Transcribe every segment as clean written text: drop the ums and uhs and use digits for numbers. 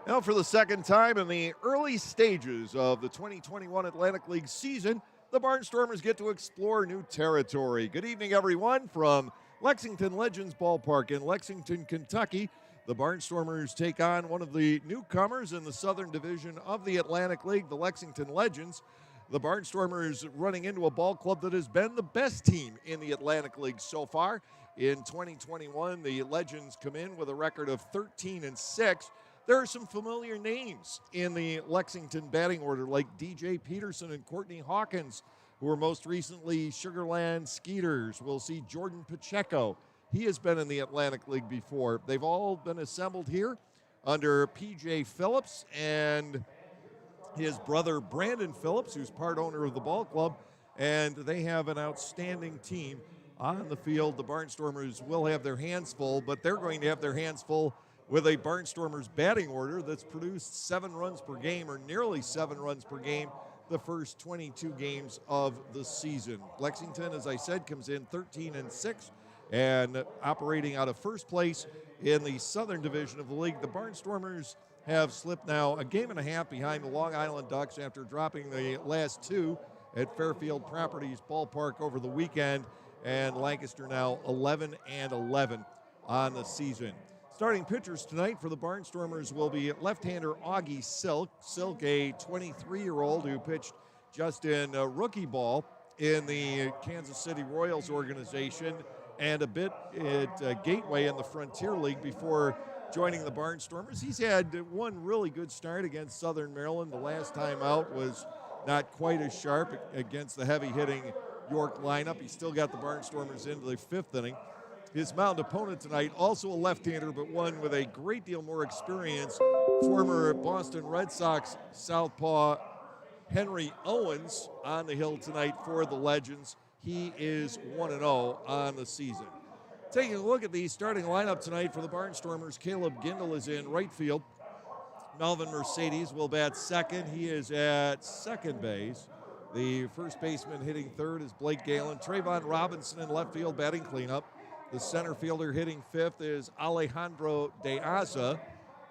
Now, for the second time in the early stages of the 2021 Atlantic League season, the Barnstormers get to explore new territory. Good evening, everyone, from Lexington Legends Ballpark in Lexington, Kentucky. The Barnstormers take on one of the newcomers in the Southern Division of the Atlantic League, the Lexington Legends. The Barnstormers running into a ball club that has been the best team in the Atlantic League so far. In 2021, the Legends come in with a record of 13-6. There are some familiar names in the Lexington batting order, like DJ Peterson and Courtney Hawkins, who were most recently Sugarland Skeeters. We'll see Jordan Pacheco. He has been in the Atlantic League before. They've all been assembled here under P.J. Phillips and his brother Brandon Phillips, who's part owner of the ball club, and they have an outstanding team on the field. The Barnstormers will have their hands full, but they're going to have their hands full with a Barnstormers batting order that's produced 7 runs per game, or nearly 7 runs per game, the first 22 games of the season. Lexington, as I said, comes in 13-6 and operating out of first place in the Southern Division of the league. The Barnstormers have slipped now a game and a half behind the Long Island Ducks after dropping the last 2 at Fairfield Properties Ballpark over the weekend, and Lancaster now 11-11 on the season. Starting pitchers tonight for the Barnstormers will be left-hander Augie Silk. Silk, a 23-year-old who pitched just in rookie ball in the Kansas City Royals organization and a bit at Gateway in the Frontier League before joining the Barnstormers. He's had one really good start against Southern Maryland. The last time out was not quite as sharp against the heavy-hitting York lineup. He still got the Barnstormers into the 5th inning. His mound opponent tonight, also a left-hander, but one with a great deal more experience, former Boston Red Sox southpaw Henry Owens on the hill tonight for the Legends. He is 1-0 on the season. Taking a look at the starting lineup tonight for the Barnstormers, Caleb Gindel is in right field. Melvin Mercedes will bat second. He is at second base. The first baseman hitting third is Blake Galen. Trayvon Robinson in left field batting cleanup. The center fielder hitting 5th is Alejandro De Asa.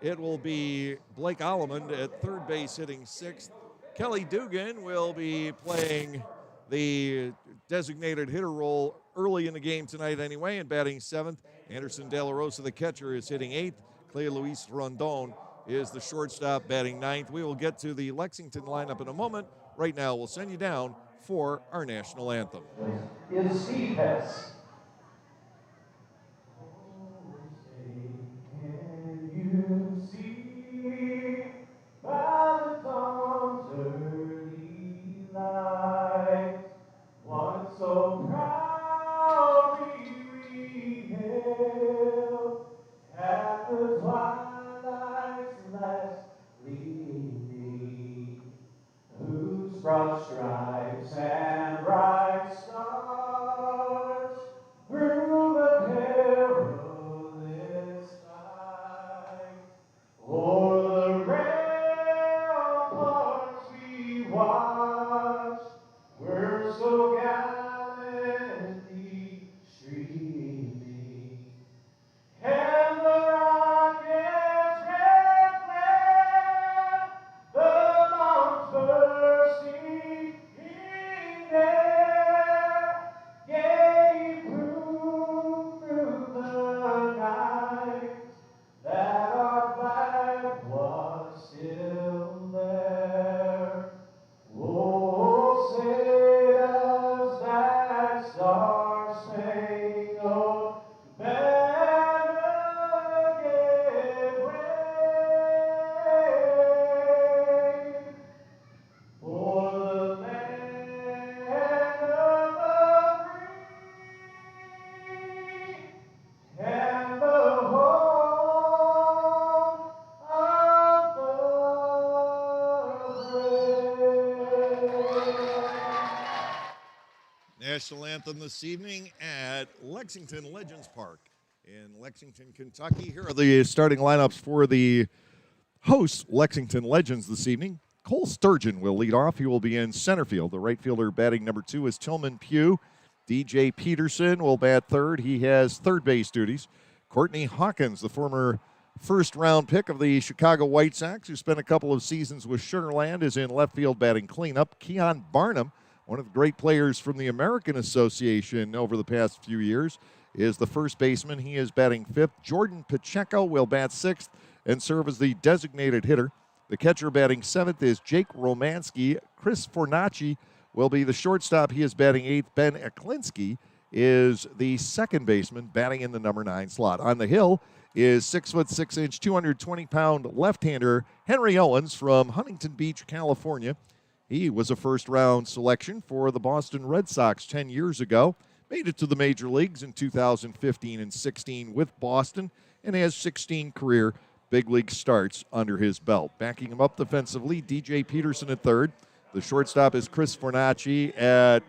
It will be Blake Allemond at third base hitting 6th. Kelly Dugan will be playing the designated hitter role early in the game tonight anyway and batting 7th. Anderson De La Rosa, the catcher, is hitting 8th. Clay Luis Rondon is the shortstop batting 9th. We will get to the Lexington lineup in a moment. Right now, we'll send you down for our national anthem. Is Steve Hess. You see by the dawn's early light, once so proudly we hailed at the twilight's last gleaming, whose broad stripes and bright stars through the perilous fight, o'er the ramparts we watched, were so gallantly streaming, and the rocket's red glare, the bombs bursting in air, gave proof through the night that our flag was still there. Oh, say does that star-spangled banner yet wave for the land of the free and the home of the brave. National anthem this evening at Lexington Legends Park in Lexington, Kentucky. Here are the starting lineups for the hosts, Lexington Legends, this evening. Cole Sturgeon will lead off. He will be in center field. The right fielder batting number 2 is Tillman Pugh. DJ Peterson will bat third. He has third base duties. Courtney Hawkins, the former first-round pick of the Chicago White Sox, who spent a couple of seasons with Sugarland, is in left field batting cleanup. Keon Barnum, one of the great players from the American Association over the past few years, is the first baseman. He is batting fifth. Jordan Pacheco will bat sixth and serve as the designated hitter. The catcher batting seventh is Jake Romanski. Chris Fornacci will be the shortstop. He is batting eighth. Ben Eklinski is the second baseman, batting in the number 9 slot. On the hill is 6'6", 220-pound left-hander Henry Owens from Huntington Beach, California. He was a first-round selection for the Boston Red Sox 10 years ago. Made it to the major leagues in 2015 and 16 with Boston and has 16 career big league starts under his belt. Backing him up defensively, DJ Peterson at third. The shortstop is Chris Fornacci. At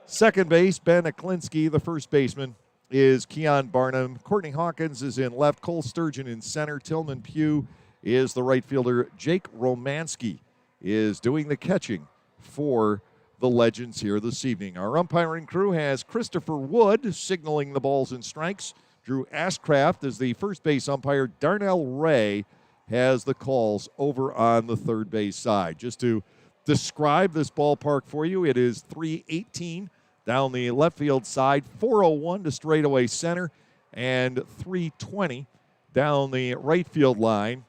second base, Ben Eklinski. The first baseman is Keon Barnum. Courtney Hawkins is in left. Cole Sturgeon in center. Tillman Pugh is the right fielder. Jake Romanski is doing the catching for the Legends here this evening. Our umpiring crew has Christopher Wood signaling the balls and strikes. Drew Ashcraft is the first base umpire. Darnell Ray has the calls over on the third base side. Just to describe this ballpark for you, it is 318 down the left field side, 401 to straightaway center, and 320 down the right field line.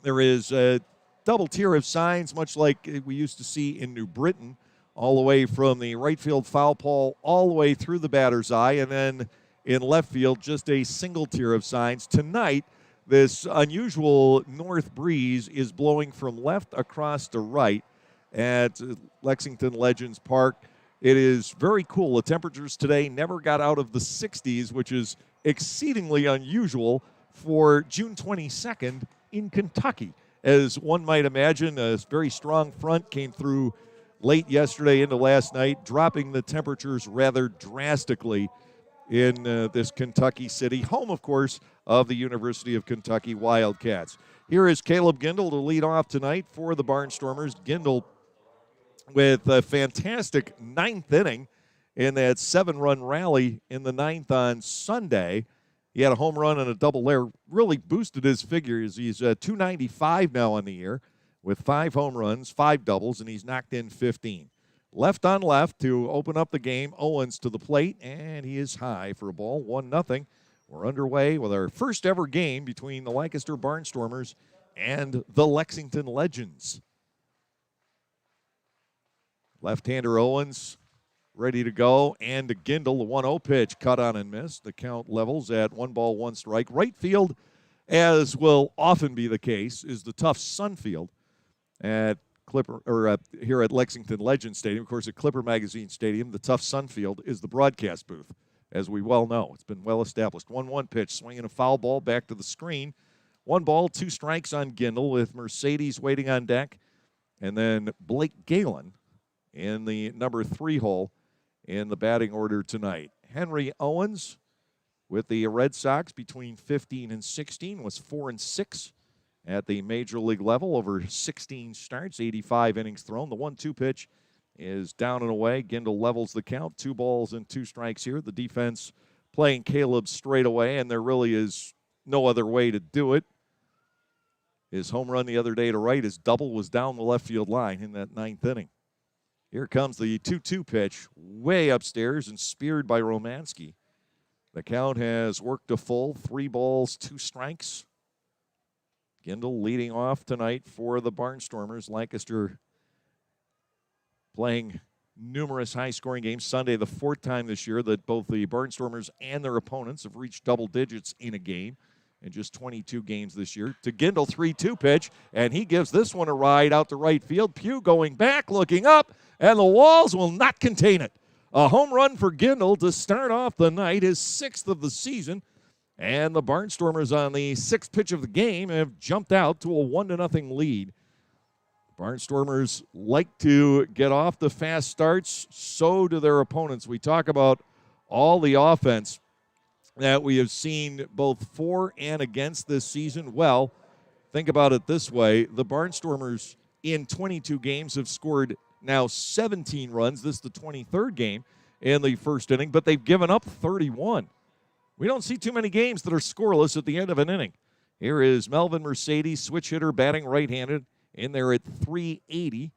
There is a double tier of signs, much like we used to see in New Britain, all the way from the right field foul pole all the way through the batter's eye, and then in left field, just a single tier of signs. Tonight, this unusual north breeze is blowing from left across to right at Lexington Legends Park. It is very cool. The temperatures today never got out of the 60s, which is exceedingly unusual for June 22nd in Kentucky. As one might imagine, a very strong front came through late yesterday into last night, dropping the temperatures rather drastically in this Kentucky city, home, of course, of the University of Kentucky Wildcats. Here is Caleb Gindel to lead off tonight for the Barnstormers. Gindel with a fantastic ninth inning in that 7-run rally in the ninth on Sunday. He had a home run and a double there, really boosted his figures. He's 295 now on the year with 5 home runs, 5 doubles, and he's knocked in 15. Left on left to open up the game. Owens to the plate, and he is high for a ball, 1-0. We're underway with our first ever game between the Lancaster Barnstormers and the Lexington Legends. Left-hander Owens ready to go, and to Gindel, the 1-0 pitch, cut on and missed. The count levels at 1 ball, 1 strike. Right field, as will often be the case, is the tough Sunfield at here at Lexington Legends Stadium. Of course, at Clipper Magazine Stadium, the tough Sunfield is the broadcast booth, as we well know. It's been well established. 1-1 pitch, swinging a foul ball back to the screen. 1 ball, 2 strikes on Gindel with Mercedes waiting on deck. And then Blake Galen in the number 3 hole in the batting order tonight. Henry Owens with the Red Sox between 15 and 16 was 4-6 at the major league level over 16 starts, 85 innings thrown. The 1-2 pitch is down and away. Gindel levels the count. 2 balls and 2 strikes here. The defense playing Caleb straight away, and there really is no other way to do it. His home run the other day to right, his double was down the left field line in that 9th inning. Here comes the 2-2 pitch, way upstairs and speared by Romanski. The count has worked a full 3 balls, 2 strikes. Gindel leading off tonight for the Barnstormers. Lancaster playing numerous high-scoring games. Sunday, the 4th time this year that both the Barnstormers and their opponents have reached double digits in a game in just 22 games this year. To Gindel, 3-2 pitch, and he gives this one a ride out to right field. Pugh going back, looking up, and the walls will not contain it. A home run for Gindel to start off the night, his 6th of the season. And the Barnstormers on the 6th pitch of the game have jumped out to a 1-0 lead. Barnstormers like to get off the fast starts. So do their opponents. We talk about all the offense that we have seen both for and against this season. Well, think about it this way. The Barnstormers in 22 games have scored now 17 runs. This is the 23rd game in the first inning, but they've given up 31. We don't see too many games that are scoreless at the end of an inning. Here is Melvin Mercedes, switch hitter, batting right-handed, in there at 380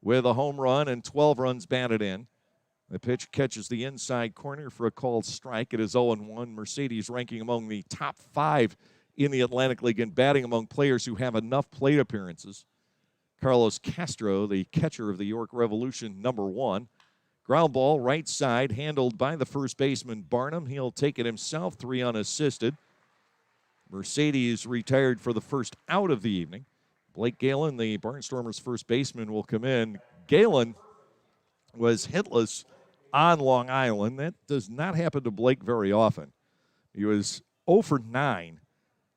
with a home run and 12 runs batted in. The pitch catches the inside corner for a called strike. It is 0-1. Mercedes ranking among the top 5 in the Atlantic League in batting among players who have enough plate appearances. Carlos Castro, the catcher of the York Revolution, number 1. Ground ball, right side, handled by the first baseman, Barnum. He'll take it himself, 3 unassisted. Mercedes retired for the first out of the evening. Blake Galen, the Barnstormers' first baseman, will come in. Galen was hitless on Long Island. That does not happen to Blake very often. He was 0 for 9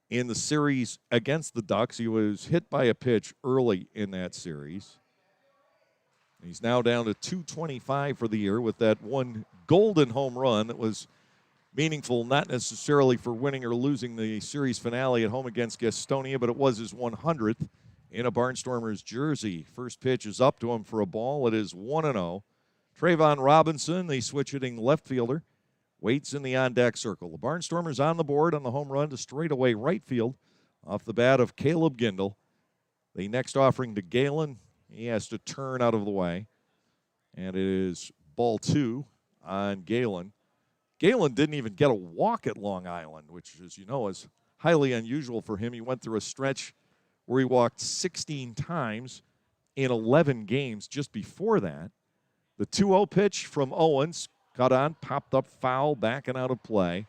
in the series against the Ducks. He was hit by a pitch early in that series. He's now down to 225 for the year with that one golden home run that was meaningful, not necessarily for winning or losing the series finale at home against Gastonia, but it was his 100th in a Barnstormers jersey. First pitch is up to him for a ball. It is 1-0. Trayvon Robinson, the switch-hitting left fielder, waits in the on-deck circle. The Barnstormers on the board on the home run to straightaway right field off the bat of Caleb Gindel. The next offering to Galen. He has to turn out of the way. And it is ball 2 on Galen. Galen didn't even get a walk at Long Island, which, as you know, is highly unusual for him. He went through a stretch where he walked 16 times in 11 games just before that. The 2-0 pitch from Owens, cut on, popped up foul, backing out of play.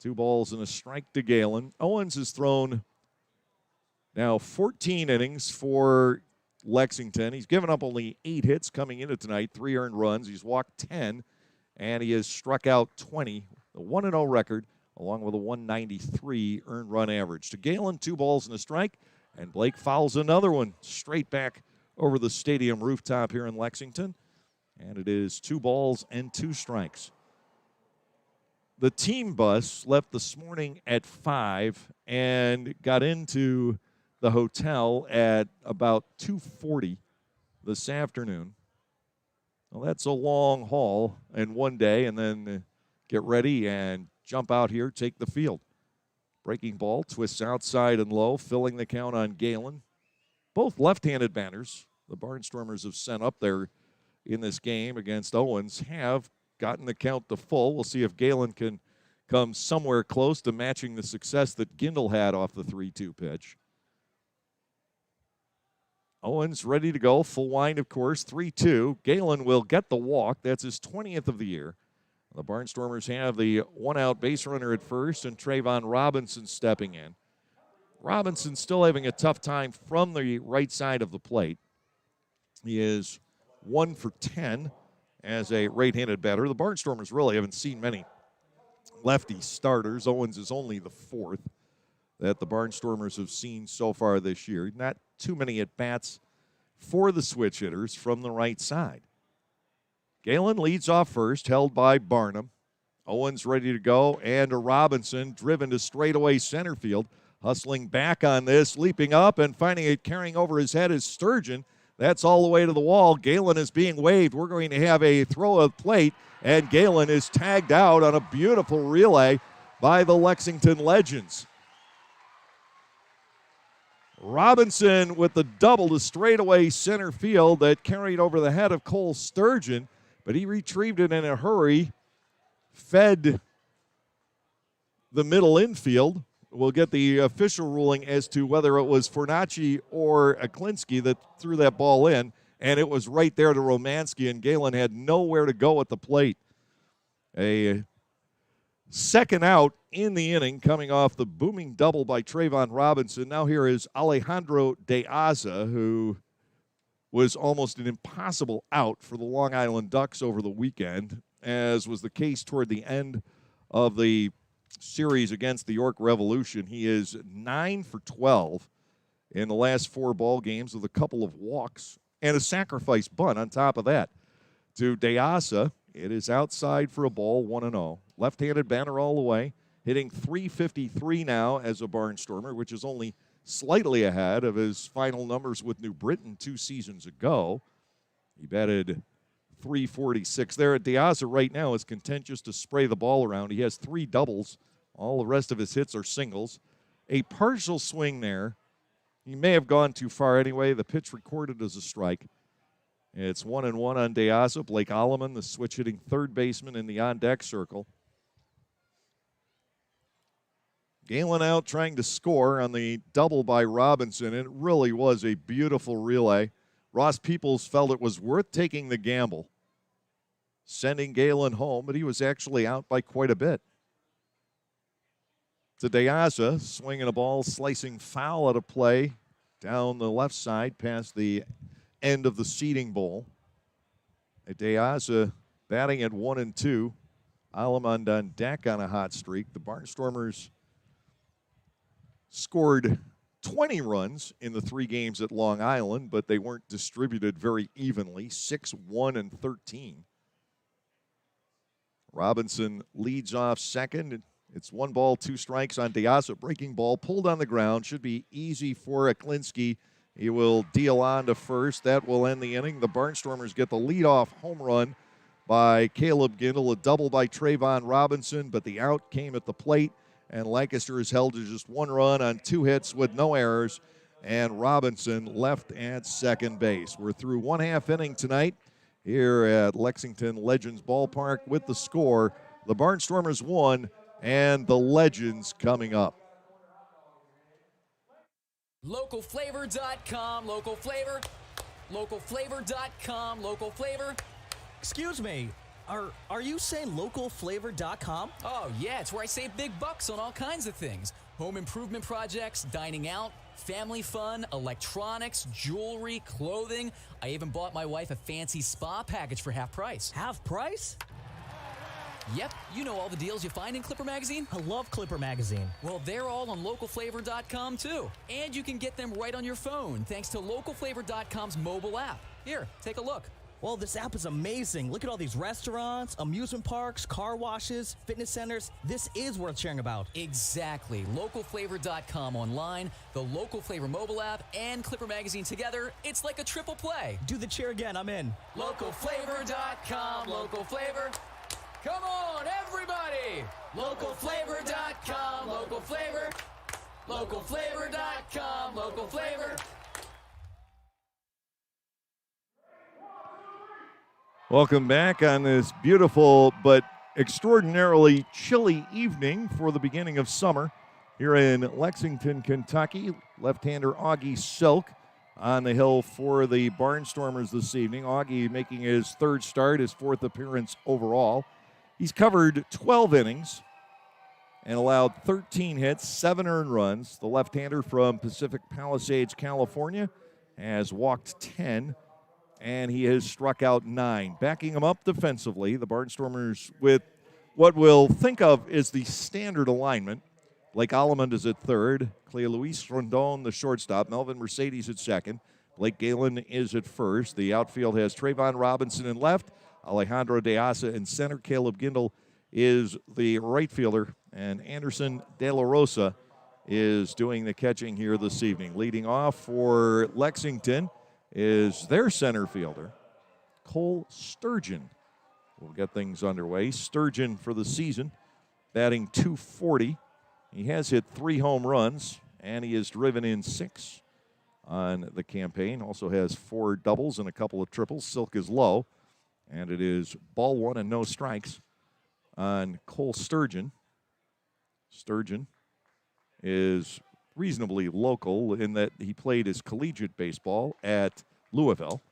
2 balls and a strike to Galen. Owens has thrown now 14 innings for Lexington. He's given up only 8 hits coming into tonight, 3 earned runs. He's walked 10, and he has struck out 20. The 1-0 record, along with a 193 earned run average. To Galen, 2 balls and a strike, and Blake fouls another one straight back over the stadium rooftop here in Lexington. And it is 2 balls and 2 strikes. The team bus left this morning at 5 and got into the hotel at about 2:40 this afternoon. Well, that's a long haul in one day, and then get ready and jump out here, take the field. Breaking ball, twists outside and low, filling the count on Galen. Both left-handed batters the Barnstormers have sent up there in this game against Owens have gotten the count to full. We'll see if Galen can come somewhere close to matching the success that Gindel had off the 3-2 pitch. Owens ready to go. Full wind, of course. 3-2. Galen will get the walk. That's his 20th of the year. The Barnstormers have the 1-out base runner at first and Trayvon Robinson stepping in. Robinson still having a tough time from the right side of the plate. He is 1 for 10 as a right-handed batter. The Barnstormers really haven't seen many lefty starters. Owens is only the 4th that the Barnstormers have seen so far this year. Not too many at-bats for the switch hitters from the right side. Galen leads off first, held by Barnum. Owens ready to go, and a Robinson driven to straightaway center field. Hustling back on this, leaping up and finding it carrying over his head is Sturgeon. That's all the way to the wall. Galen is being waved. We're going to have a throw of plate, and Galen is tagged out on a beautiful relay by the Lexington Legends. Robinson with the double to straightaway center field that carried over the head of Cole Sturgeon, but he retrieved it in a hurry, fed the middle infield. We'll get the official ruling as to whether it was Fornacci or Aklinski that threw that ball in, and it was right there to Romanski, and Galen had nowhere to go at the plate. A second out in the inning coming off the booming double by Trayvon Robinson. Now here is Alejandro De Aza, who was almost an impossible out for the Long Island Ducks over the weekend, as was the case toward the end of the series against the York Revolution. He is 9 for 12 in the last 4 ball games with a couple of walks and a sacrifice bunt on top of that. To De Aza, it is outside for a ball, 1-0. Left-handed batter all the way, hitting .353 now as a Barnstormer, which is only slightly ahead of his final numbers with New Britain 2 seasons ago. He batted .346 there. De Aza right now is content just to spray the ball around. He has 3 doubles. All the rest of his hits are singles. a partial swing there. He may have gone too far anyway. The pitch recorded as a strike. It's 1-1 on De Aza. Blake Alleman, the switch-hitting third baseman in the on-deck circle. Galen out trying to score on the double by Robinson. It really was a beautiful relay. Ross Peoples felt it was worth taking the gamble, sending Galen home, but he was actually out by quite a bit. To De Aza, swinging a ball, slicing foul out of play down the left side past the end of the seating bowl. De Aza batting at 1-2. Alleman on deck on a hot streak. The Barnstormers scored 20 runs in the 3 games at Long Island, but they weren't distributed very evenly. 6, 1, and 13. Robinson leads off second. It's 1 ball, 2 strikes on De Aza. Breaking ball pulled on the ground. Should be easy for Aklinski. He will deal on to first. That will end the inning. The Barnstormers get the leadoff home run by Caleb Gindel. A double by Trayvon Robinson, but the out came at the plate, and Lancaster is held to just 1 run on 2 hits with no errors, and Robinson left at second base. We're through 1/2 inning tonight here at Lexington Legends Ballpark with the score. The Barnstormers 1 and the Legends coming up. Localflavor.com, local flavor. Localflavor.com, local flavor. Excuse me, are you saying localflavor.com? Oh, yeah, it's where I save big bucks on all kinds of things. Home improvement projects, dining out, family fun, electronics, jewelry, clothing. I even bought my wife a fancy spa package for half price. Half price? Yep, you know all the deals you find in Clipper Magazine. I love Clipper Magazine. Well, they're all on localflavor.com too. And you can get them right on your phone thanks to localflavor.com's mobile app. Here, take a look. Well, this app is amazing. Look at all these restaurants, amusement parks, car washes, fitness centers. This is worth sharing about. Exactly. Localflavor.com online, the Local Flavor mobile app, and Clipper Magazine together. It's like a triple play. Do the cheer again. I'm in. Localflavor.com, local flavor. Come on, everybody! Localflavor.com, local flavor. Localflavor.com, local flavor. Welcome back on this beautiful but extraordinarily chilly evening for the beginning of summer here in Lexington, Kentucky. Left-hander Augie Silk on the hill for the Barnstormers this evening. Augie making his 3rd start, his 4th appearance overall. He's covered 12 innings and allowed 13 hits, 7 earned runs. The left-hander from Pacific Palisades, California, has walked 10, and he has struck out 9. Backing him up defensively, the Barnstormers with what we'll think of as the standard alignment. Blake Alleman is at third. Clea Luis Rondon, the shortstop. Melvin Mercedes at second. Blake Galen is at first. The outfield has Trayvon Robinson in left. Alejandro De Aza in center. Caleb Gindel is the right fielder. And Anderson De La Rosa is doing the catching here this evening. Leading off for Lexington is their center fielder, Cole Sturgeon. We'll get things underway. Sturgeon for the season, batting .240. He has hit 3 home runs, and he has driven in 6 on the campaign. Also has 4 doubles and a couple of triples. Silk is low, and it is ball 1 and no strikes on Cole Sturgeon. Sturgeon is reasonably local in that he played his collegiate baseball at Louisville.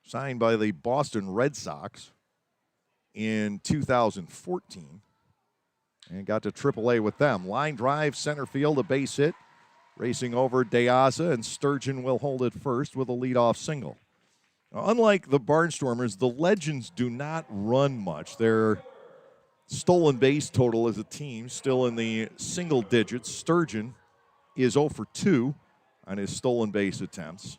Signed by the Boston Red Sox in 2014 and got to AAA with them. Line drive, center field, a base hit. Racing over De Aza, and Sturgeon will hold it first with a leadoff single. Now, unlike the Barnstormers, the Legends do not run much. Their stolen base total as a team still in the single digits. Sturgeon is 0 for 2 on his stolen base attempts.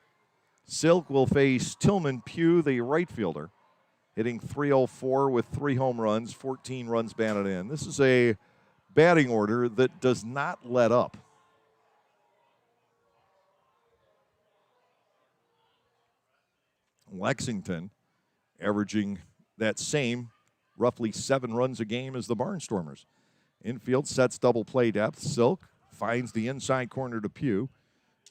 Silk will face Tillman Pugh, the right fielder, hitting .304 with 3 home runs, 14 runs batted in. This is a batting order that does not let up. Lexington averaging that same roughly 7 runs a game as the Barnstormers. Infield sets double play depth. Silk finds the inside corner to Pugh.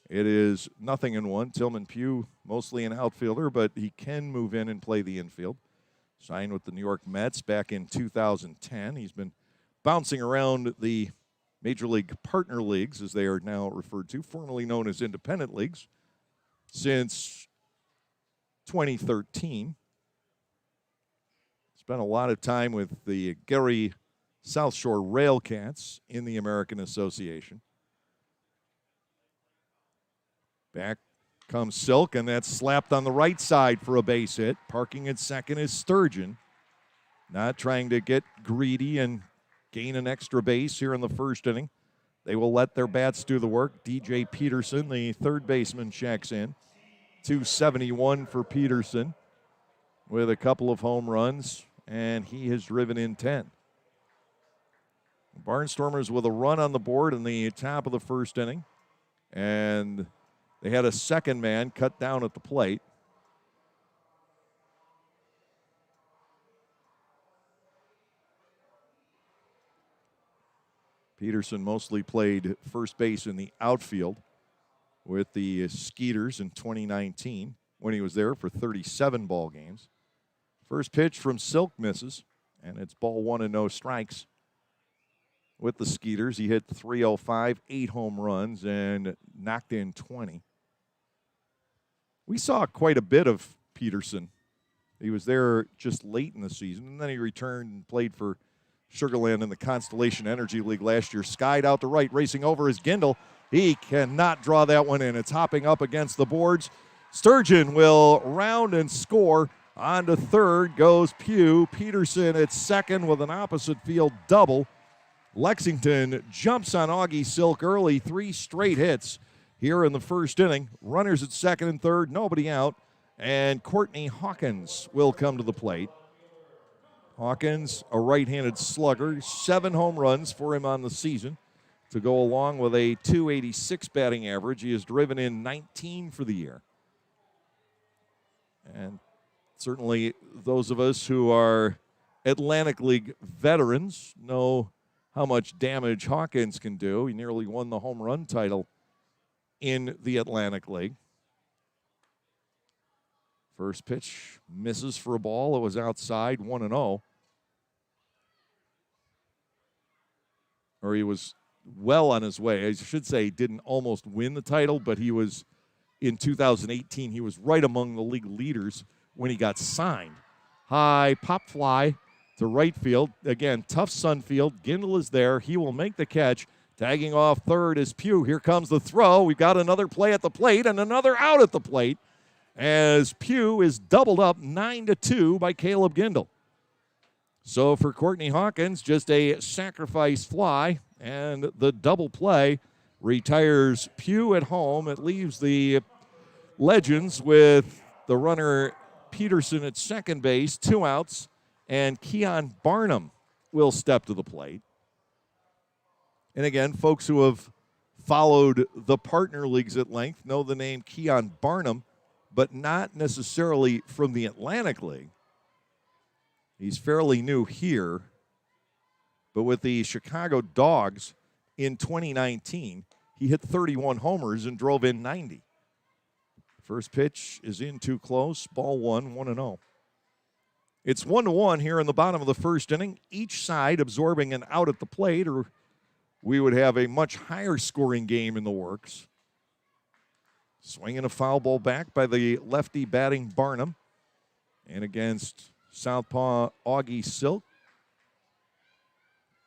It is 0-1. Tillman Pugh, mostly an outfielder, but he can move in and play the infield. Signed with the New York Mets back in 2010. He's been bouncing around the Major League Partner Leagues, as they are now referred to, formerly known as Independent Leagues, since 2013. Spent a lot of time with the Gary South Shore Railcats in the American Association. Back comes Silk, and that's slapped on the right side for a base hit. Parking at second is Sturgeon. Not trying to get greedy and gain an extra base here in the first inning. They will let their bats do the work. DJ Peterson, the third baseman, checks in. 271 for Peterson with a couple of home runs, and he has driven in 10. Barnstormers with a run on the board in the top of the first inning, and they had a second man cut down at the plate. Peterson mostly played first base in the outfield with the Skeeters in 2019 when he was there for 37 ball games. First pitch from Silk misses, and it's ball 1 and no strikes. With the Skeeters, he hit .305, 8 home runs, and knocked in 20. We saw quite a bit of Peterson. He was there just late in the season, and then he returned and played for Sugarland in the Constellation Energy League last year. Skied out to right, racing over is Gindel. He cannot draw that one in. It's hopping up against the boards. Sturgeon will round and score. On to third goes Pugh. Peterson at second with an opposite field double. Lexington jumps on Augie Silk early, 3 straight hits here in the first inning. Runners at second and third, nobody out. And Courtney Hawkins will come to the plate. Hawkins, a right-handed slugger, 7 home runs for him on the season to go along with a .286 batting average. He has driven in 19 for the year. And certainly those of us who are Atlantic League veterans know how much damage Hawkins can do. He nearly won the home run title in the Atlantic League. First pitch misses for a ball. It was outside, 1-0. Or he was well on his way. I should say he didn't almost win the title, but he was, in 2018, he was right among the league leaders when he got signed. High pop fly to right field. Again, tough sun field. Gindel is there. He will make the catch. Tagging off third is Pugh. Here comes the throw. We've got another play at the plate and another out at the plate as Pugh is doubled up 9-2 by Caleb Gindel. So for Courtney Hawkins, just a sacrifice fly, and the double play retires Pugh at home. It leaves the Legends with the runner Peterson at second base, 2 outs, and Keon Barnum will step to the plate. And again, folks who have followed the partner leagues at length know the name Keon Barnum, but not necessarily from the Atlantic League. He's fairly new here, but with the Chicago Dogs in 2019, he hit 31 homers and drove in 90. First pitch is in too close, ball 1, 1-0. It's 1-1 here in the bottom of the first inning, each side absorbing an out at the plate, or we would have a much higher scoring game in the works. Swinging a foul ball back by the lefty batting Barnum. And against southpaw Augie Silk.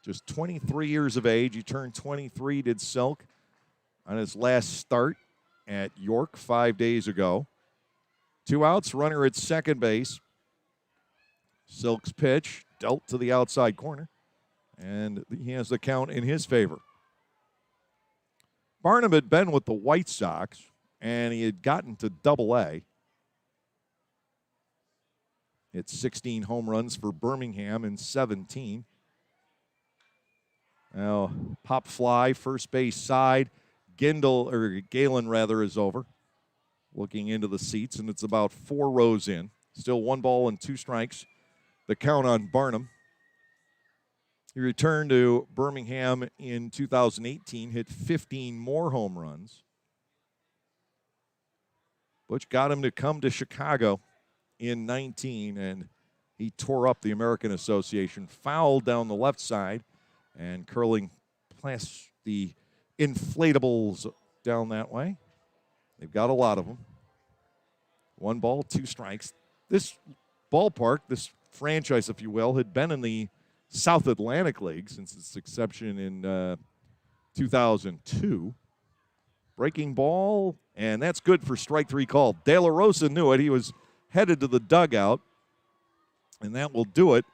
Just 23 years of age. He turned 23, did Silk, on his last start at York 5 days ago. 2 outs, runner at second base. Silk's pitch dealt to the outside corner, and he has the count in his favor. Barnum had been with the White Sox, and he had gotten to Double-A. It's 16 home runs for Birmingham in 17. Now, pop fly, first base side. Galen is over. Looking into the seats, and it's about 4 rows in. Still 1 ball and 2 strikes. The count on Barnum. He returned to Birmingham in 2018, hit 15 more home runs. Butch got him to come to Chicago in 19, and he tore up the American Association, fouled down the left side, and curling past the inflatables down that way. They've got a lot of them. 1 ball, 2 strikes. This ballpark, this franchise, if you will, had been in the South Atlantic League since its inception in 2002. Breaking ball, and that's good for strike 3 call. De La Rosa knew it. He was headed to the dugout, and that will do it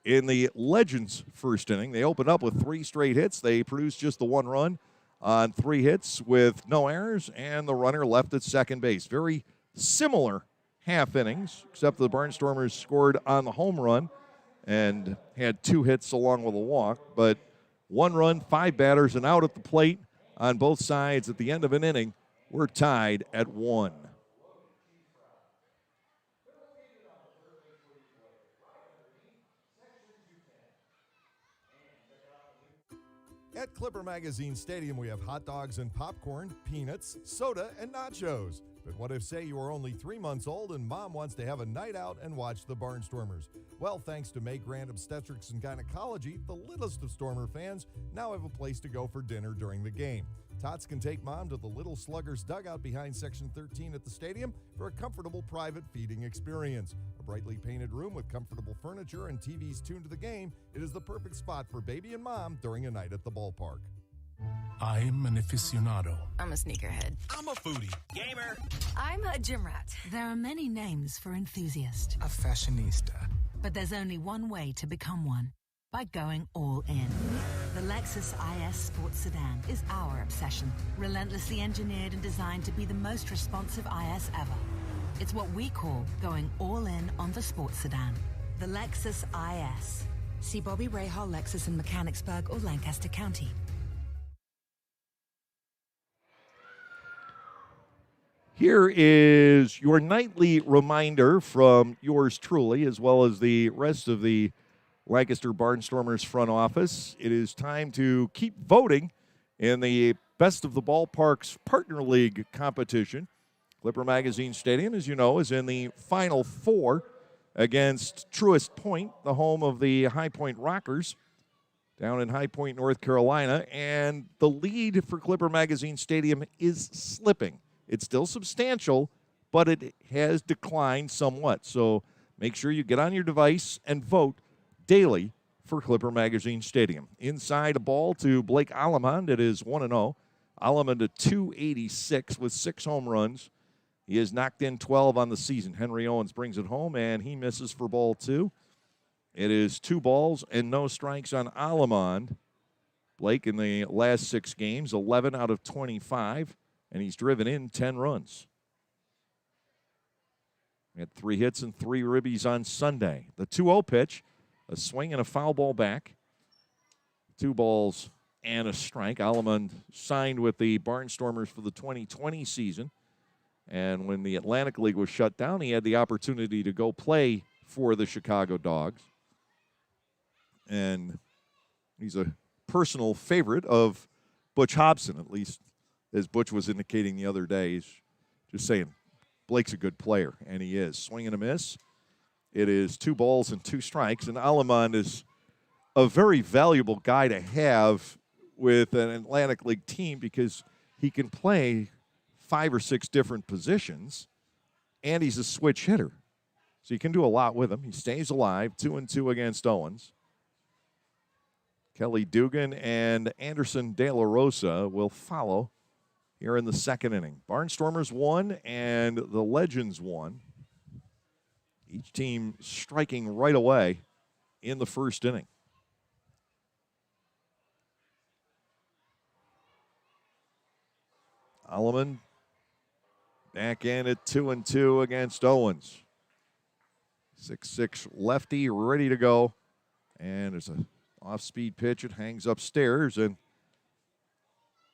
in the Legends' first inning. They opened up with 3 straight hits. They produced just the 1 run on 3 hits with no errors, and the runner left at second base. Very similar half innings, except the Barnstormers scored on the home run and had 2 hits along with a walk. But 1 run, 5 batters, and out at the plate on both sides at the end of an inning. We're tied at 1. At Clipper Magazine Stadium, we have hot dogs and popcorn, peanuts, soda, and nachos. But what if, say, you are only 3 months old and mom wants to have a night out and watch the Barnstormers? Well, thanks to May Grant Obstetrics and Gynecology, the littlest of Stormer fans now have a place to go for dinner during the game. Tots can take mom to the Little Sluggers dugout behind Section 13 at the stadium for a comfortable private feeding experience. A brightly painted room with comfortable furniture and TVs tuned to the game, it is the perfect spot for baby and mom during a night at the ballpark. I'm an aficionado. I'm a sneakerhead. I'm a foodie. Gamer. I'm a gym rat. There are many names for enthusiast, A fashionista. but there's only one way to become one. By going all in. The Lexus IS Sports Sedan is our obsession. Relentlessly engineered and designed to be the most responsive IS ever. It's what we call going all in on the sports sedan. The Lexus IS. See Bobby Rahal Lexus in Mechanicsburg or Lancaster County. Here is your nightly reminder from yours truly, as well as the rest of the Lancaster Barnstormers front office. It is time to keep voting in the Best of the Ballparks Partner League competition. Clipper Magazine Stadium, as you know, is in the Final Four against Truist Point, the home of the High Point Rockers, down in High Point, North Carolina. And the lead for Clipper Magazine Stadium is slipping. It's still substantial, but it has declined somewhat. So make sure you get on your device and vote daily for Clipper Magazine Stadium. Inside a ball to Blake Allemond. It is 1-0. Allemond at .286 with 6 home runs. He has knocked in 12 on the season. Henry Owens brings it home, and he misses for ball 2. It is 2 balls and no strikes on Allemond. Blake in the last 6 games, 11 out of 25, and he's driven in 10 runs. He had 3 hits and 3 ribbies on Sunday. The 2-0 pitch. A swing and a foul ball back. 2 balls and a strike. Allemond signed with the Barnstormers for the 2020 season. And when the Atlantic League was shut down, he had the opportunity to go play for the Chicago Dogs. And he's a personal favorite of Butch Hobson, at least as Butch was indicating the other day. He's just saying Blake's a good player, and he is. Swing and a miss. It is 2 balls and 2 strikes, and Allemond is a very valuable guy to have with an Atlantic League team because he can play 5 or 6 different positions, and he's a switch hitter. So you can do a lot with him. He stays alive, 2-2 against Owens. Kelly Dugan and Anderson De La Rosa will follow here in the second inning. Barnstormers won, and the Legends won. Each team striking right away in the first inning. Allemond back in at 2-2 against Owens. 6'6" lefty ready to go. And there's an off-speed pitch. It hangs upstairs, and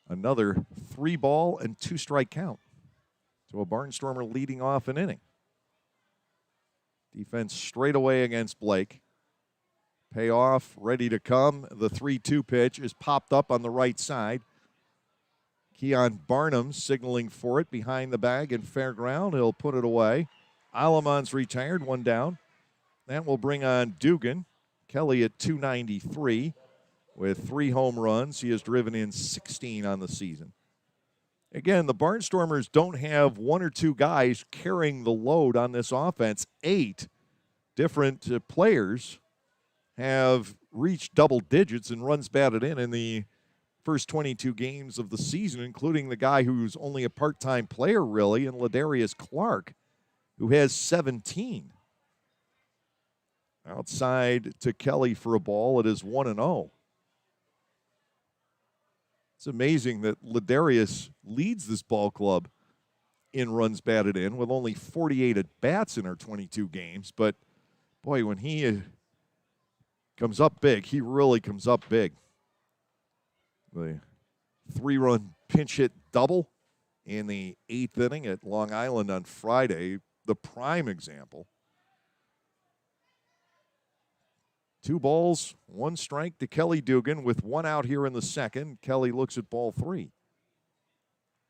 another 3 ball and 2 strike count. So a Barnstormer leading off an inning. Defense straight away against Blake. Payoff ready to come. The 3-2 pitch is popped up on the right side. Keon Barnum signaling for it behind the bag in fair ground. He'll put it away. Aleman's retired, one down. That will bring on Dugan. Kelly at 293 with 3 home runs. He has driven in 16 on the season. Again, the Barnstormers don't have 1 or 2 guys carrying the load on this offense. 8 different players have reached double digits and runs batted in the first 22 games of the season, including the guy who's only a part-time player, really, and Ladarius Clark, who has 17. Outside to Kelly for a ball. It is 1-0. It's amazing that Ladarius leads this ball club in runs batted in with only 48 at-bats in our 22 games. But, boy, when he comes up big, he really comes up big. The 3-run pinch hit double in the 8th inning at Long Island on Friday, the prime example. 2 balls, 1 strike to Kelly Dugan with 1 out here in the second. Kelly looks at ball 3.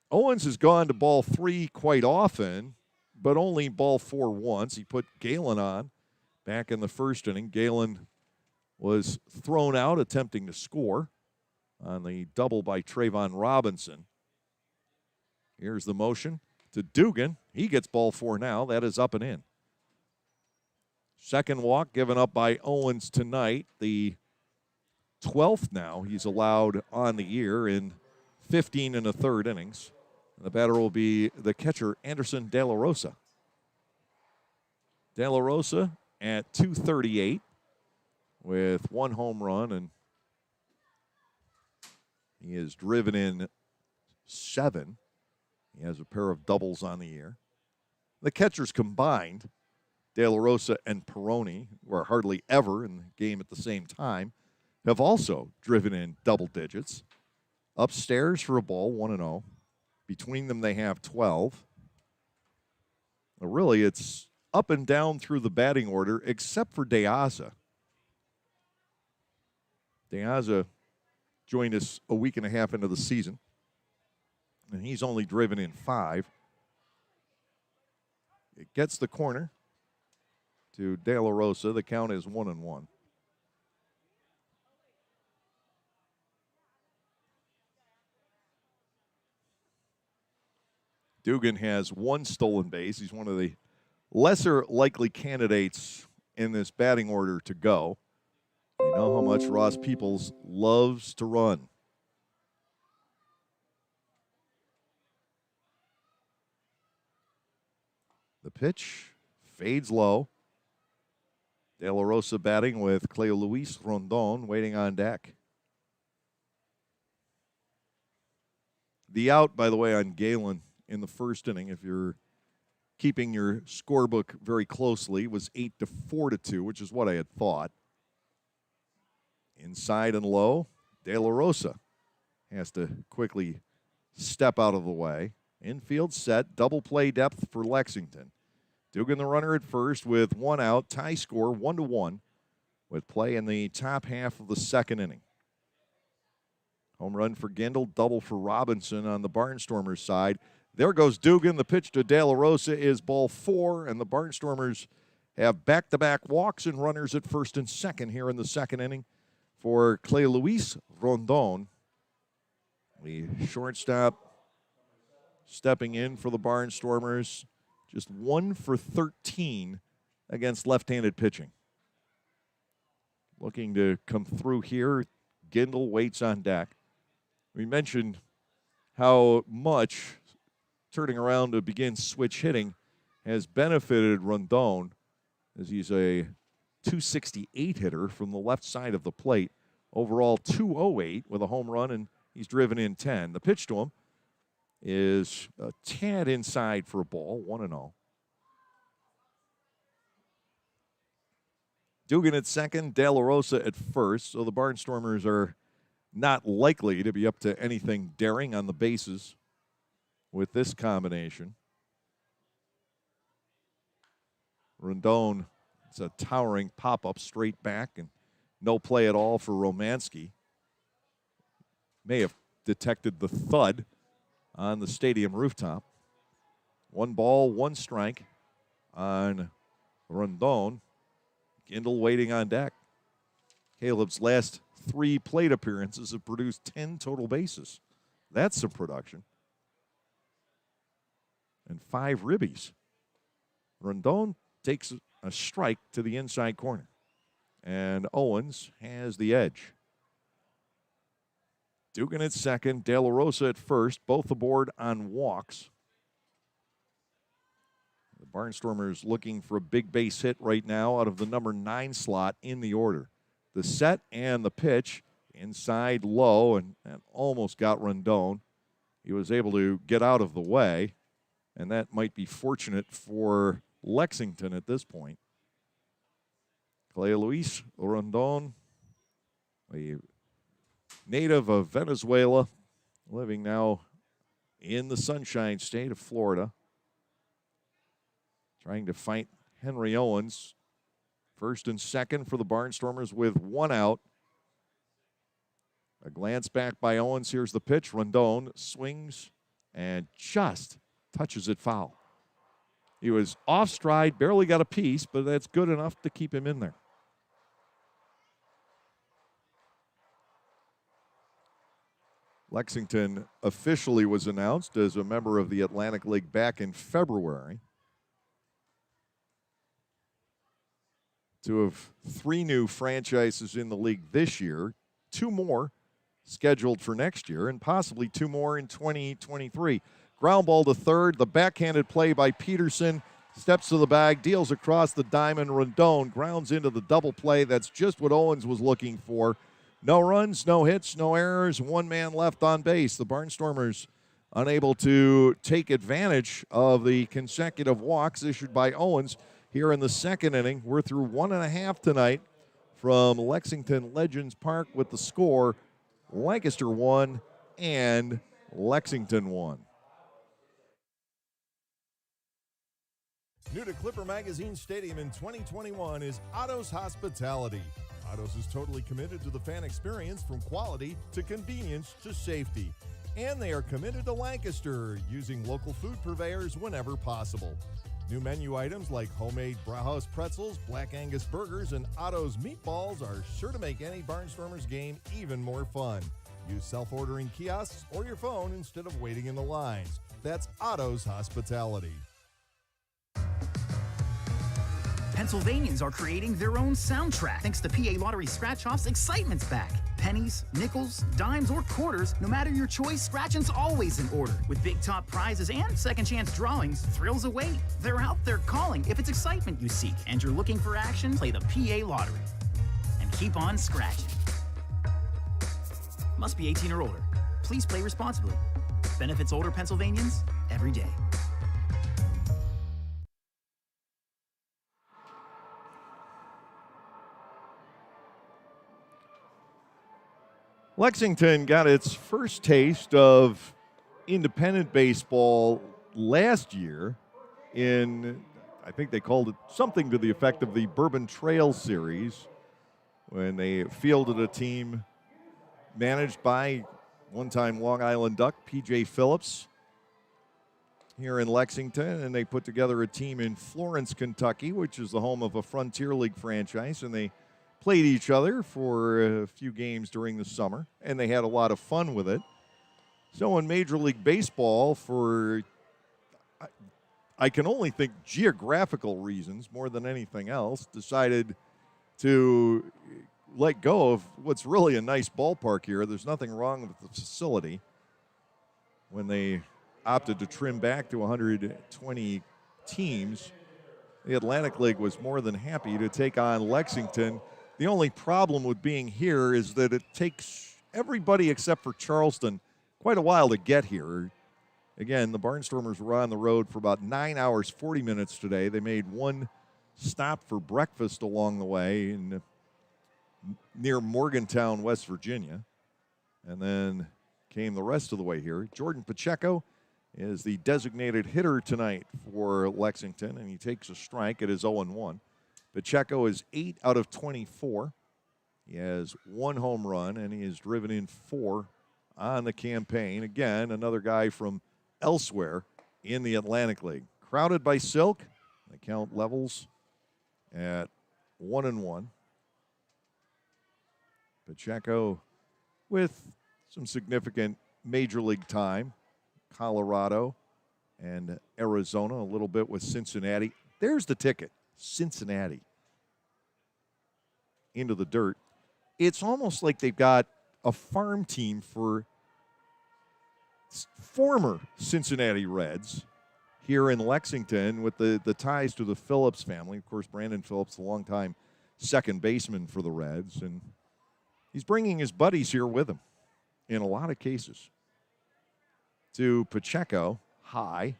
Owens has gone to ball 3 quite often, but only ball 4 once. He put Galen on back in the first inning. Galen was thrown out attempting to score on the double by Trayvon Robinson. Here's the motion to Dugan. He gets ball 4 now. That is up and in. Second walk given up by Owens tonight. The 12th now he's allowed on the year in 15 1/3 innings. The batter will be the catcher, Anderson De La Rosa. De La Rosa at 238 with 1 home run, and he has driven in 7. He has a pair of doubles on the year. The catchers combined, De La Rosa and Peroni, who are hardly ever in the game at the same time, have also driven in double digits. Upstairs for a ball, 1-0. Between them, they have 12. But really, it's up and down through the batting order, except for De Aza. De Aza joined us a week and a half into the season, and he's only driven in 5. It gets the corner to De La Rosa. The count is 1-1. Dugan has 1 stolen base. He's one of the lesser likely candidates in this batting order to go. You know how much Ross Peoples loves to run. The pitch fades low. De La Rosa batting with Cleo Luis Rondon waiting on deck. The out, by the way, on Galen in the first inning, if you're keeping your scorebook very closely, was 8-4-2, which is what I had thought. Inside and low, De La Rosa has to quickly step out of the way. Infield set, double play depth for Lexington. Dugan the runner at first with 1 out, tie score 1-1 with play in the top half of the second inning. Home run for Gendel, double for Robinson on the Barnstormers side. There goes Dugan. The pitch to De La Rosa is ball 4, and the Barnstormers have back-to-back walks and runners at first and second here in the second inning for Cleo Luis Rondon. The shortstop stepping in for the Barnstormers. Just 1 for 13 against left-handed pitching. Looking to come through here. Gendel waits on deck. We mentioned how much turning around to begin switch hitting has benefited Rondon, as he's a 268 hitter from the left side of the plate. Overall, 208 with a home run, and he's driven in 10. The pitch to him is a tad inside for a ball, 1-0. Dugan at second, De La Rosa at first, so the Barnstormers are not likely to be up to anything daring on the bases with this combination. Rondon, it's a towering pop-up straight back and No play at all for Romanski. May have detected the thud on the stadium rooftop. 1 ball, 1 strike on Rondon. Kindle waiting on deck. Caleb's last 3 plate appearances have produced 10 total bases. That's some production. And 5 ribbies. Rondon takes a strike to the inside corner. And Owens has the edge. Dugan at second, De La Rosa at first, both aboard on walks. The Barnstormers looking for a big base hit right now out of the number 9 slot in the order. The set and the pitch inside low and almost got Rondon. He was able to get out of the way, and that might be fortunate for Lexington at this point. Clay Luis Rondon, a native of Venezuela, living now in the Sunshine State of Florida. Trying to fight Henry Owens. First and second for the Barnstormers with 1 out. A glance back by Owens. Here's the pitch. Rondon swings and just touches it foul. He was off stride, barely got a piece, but that's good enough to keep him in there. Lexington officially was announced as a member of the Atlantic League back in February. 2 of 3 new franchises in the league this year, 2 more scheduled for next year, and possibly 2 more in 2023. Ground ball to third, the backhanded play by Peterson, steps to the bag, deals across the diamond. Rondon grounds into the double play. That's just what Owens was looking for. No runs, no hits, no errors, 1 man left on base. The Barnstormers unable to take advantage of the consecutive walks issued by Owens here in the second inning. We're through 1.5 tonight from Lexington Legends Park with the score Lancaster 1 and Lexington 1. New to Clipper Magazine Stadium in 2021 is Otto's Hospitality. Otto's is totally committed to the fan experience, from quality to convenience to safety. And they are committed to Lancaster, using local food purveyors whenever possible. New menu items like homemade Brauhaus pretzels, Black Angus burgers, and Otto's meatballs are sure to make any Barnstormers game even more fun. Use self-ordering kiosks or your phone instead of waiting in the lines. That's Otto's Hospitality. Pennsylvanians are creating their own soundtrack. Thanks to PA Lottery Scratch-Offs, excitement's back. Pennies, nickels, dimes, or quarters, no matter your choice, scratching's always in order. With big top prizes and second chance drawings, thrills await. They're out there calling. If it's excitement you seek and you're looking for action, play the PA Lottery. And keep on scratching. Must be 18 or older. Please play responsibly. Benefits older Pennsylvanians every day. Lexington got its first taste of independent baseball last year in, I think they called it something to the effect of the Bourbon Trail Series, when they fielded a team managed by one-time Long Island Duck, P.J. Phillips, here in Lexington, and they put together a team in Florence, Kentucky, which is the home of a Frontier League franchise, and they played each other for a few games during the summer, and they had a lot of fun with it. So in Major League Baseball, for I can only think geographical reasons more than anything else, decided to let go of what's really a nice ballpark here. There's nothing wrong with the facility. When they opted to trim back to 120 teams, the Atlantic League was more than happy to take on Lexington. The only problem with being here is that it takes everybody except for Charleston quite a while to get here. Again, the Barnstormers were on the road for about 9 hours, 40 minutes today. They made one stop for breakfast along the way near Morgantown, West Virginia, and then came the rest of the way here. Jordan Pacheco is the designated hitter tonight for Lexington, and he takes a strike. It is 0-1. Pacheco is 8 out of 24. He has 1 home run, and he has driven in 4 on the campaign. Again, another guy from elsewhere in the Atlantic League. Crowded by Silk. The count levels at 1-1. Pacheco with some significant major league time. Colorado and Arizona, a little bit with Cincinnati. There's the ticket, Cincinnati. Into the dirt. It's almost like they've got a farm team for former Cincinnati Reds here in Lexington with the ties to the Phillips family. Of course, Brandon Phillips, the longtime second baseman for the Reds, and he's bringing his buddies here with him in a lot of cases. To Pacheco, high,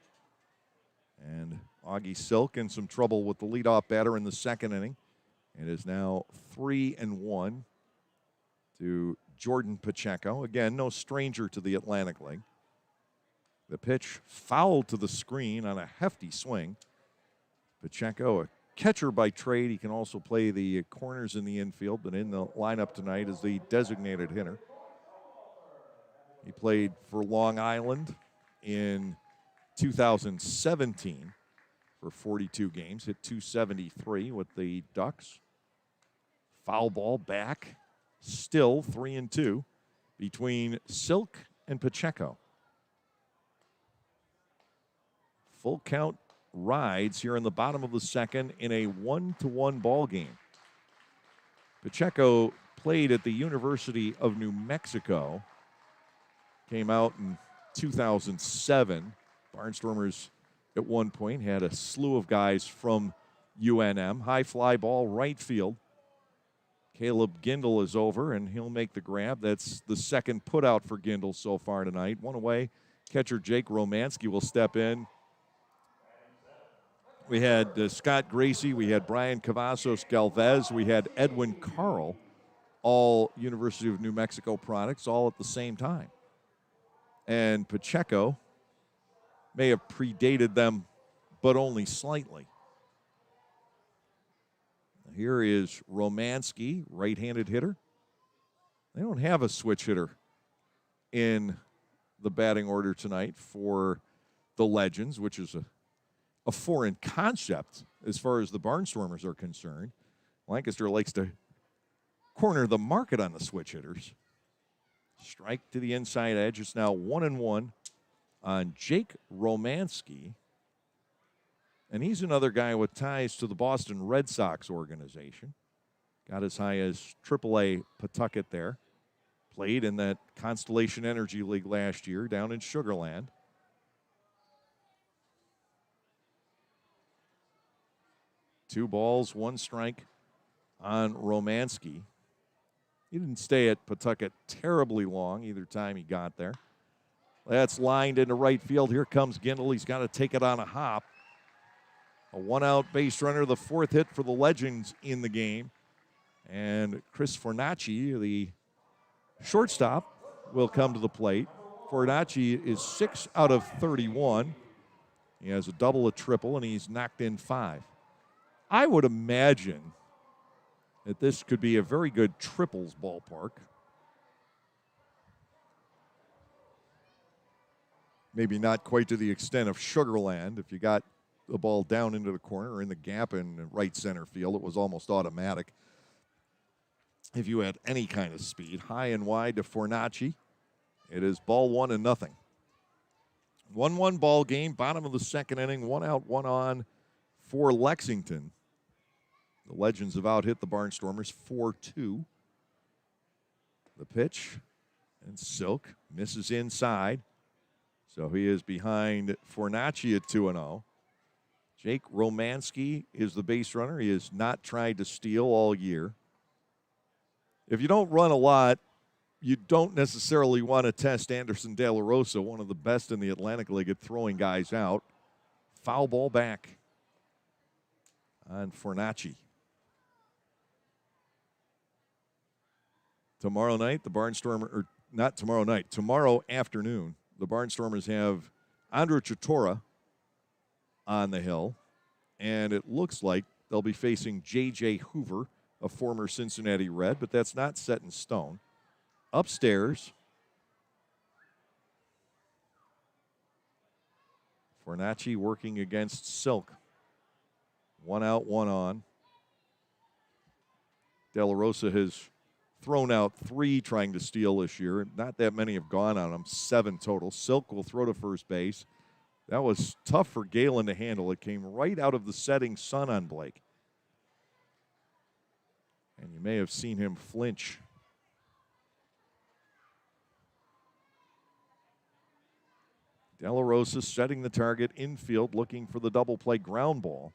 and Augie Silk in some trouble with the leadoff batter in the second inning. It is now 3-1 to Jordan Pacheco. Again, no stranger to the Atlantic League. The pitch fouled to the screen on a hefty swing. Pacheco, a catcher by trade. He can also play the corners in the infield, but in the lineup tonight is the designated hitter. He played for Long Island in 2017 for 42 games, hit .273 with the Ducks. Foul ball back, still 3-2 between Silk and Pacheco. Full count rides here in the bottom of the second in a 1-1 ball game. Pacheco played at the University of New Mexico. Came out in 2007. Barnstormers at one point had a slew of guys from UNM. High fly ball, right field. Caleb Gindel is over, and he'll make the grab. That's the second putout for Gindel so far tonight. One away. Catcher Jake Romansky will step in. We had Scott Gracie. We had Brian Cavazos Galvez. We had Edwin Carl, all University of New Mexico products, all at the same time. And Pacheco may have predated them, but only slightly. Here is Romansky, right-handed hitter. They don't have a switch hitter in the batting order tonight for the Legends, which is a foreign concept as far as the Barnstormers are concerned. Lancaster likes to corner the market on the switch hitters. Strike to the inside edge. It's now 1-1 on Jake Romansky. And he's another guy with ties to the Boston Red Sox organization. Got as high as AAA Pawtucket there. Played in that Constellation Energy League last year down in Sugar Land. Two balls, one strike on Romansky. He didn't stay at Pawtucket terribly long either time he got there. That's lined into right field. Here comes Gindel. He's got to take it on a hop. A one-out base runner, the fourth hit for the Legends in the game. And Chris Fornacci, the shortstop, will come to the plate. Fornacci is 6 out of 31. He has a double, a triple, and he's knocked in 5. I would imagine that this could be a very good triples ballpark. Maybe not quite to the extent of Sugar Land. If you got the ball down into the corner or in the gap in right center field, it was almost automatic. If you had any kind of speed, high and wide to Fornacci, it is ball 1-0. 1-1 ball game, bottom of the second inning, 1 out, 1 on for Lexington. The Legends have out hit the Barnstormers 4-2. The pitch, and Silk misses inside. So he is behind Fornacci at 2-0. Jake Romansky is the base runner. He has not tried to steal all year. If you don't run a lot, you don't necessarily want to test Anderson De La Rosa, one of the best in the Atlantic League at throwing guys out. Foul ball back on Fornacci. Tomorrow night, the Barnstormers, or not tomorrow night, tomorrow afternoon, the Barnstormers have Andrew Chatora on the hill, and it looks like they'll be facing J.J. Hoover a former Cincinnati Red, but that's not set in stone. Upstairs, Fornacci working against Silk. 1 out, 1 on. De La Rosa has thrown out 3 trying to steal this year. Not that many have gone on him, 7 total. Silk will throw to first base. That was tough for Galen to handle. It came right out of the setting sun on Blake. And you may have seen him flinch. De La Rosa setting the target infield, looking for the double play ground ball.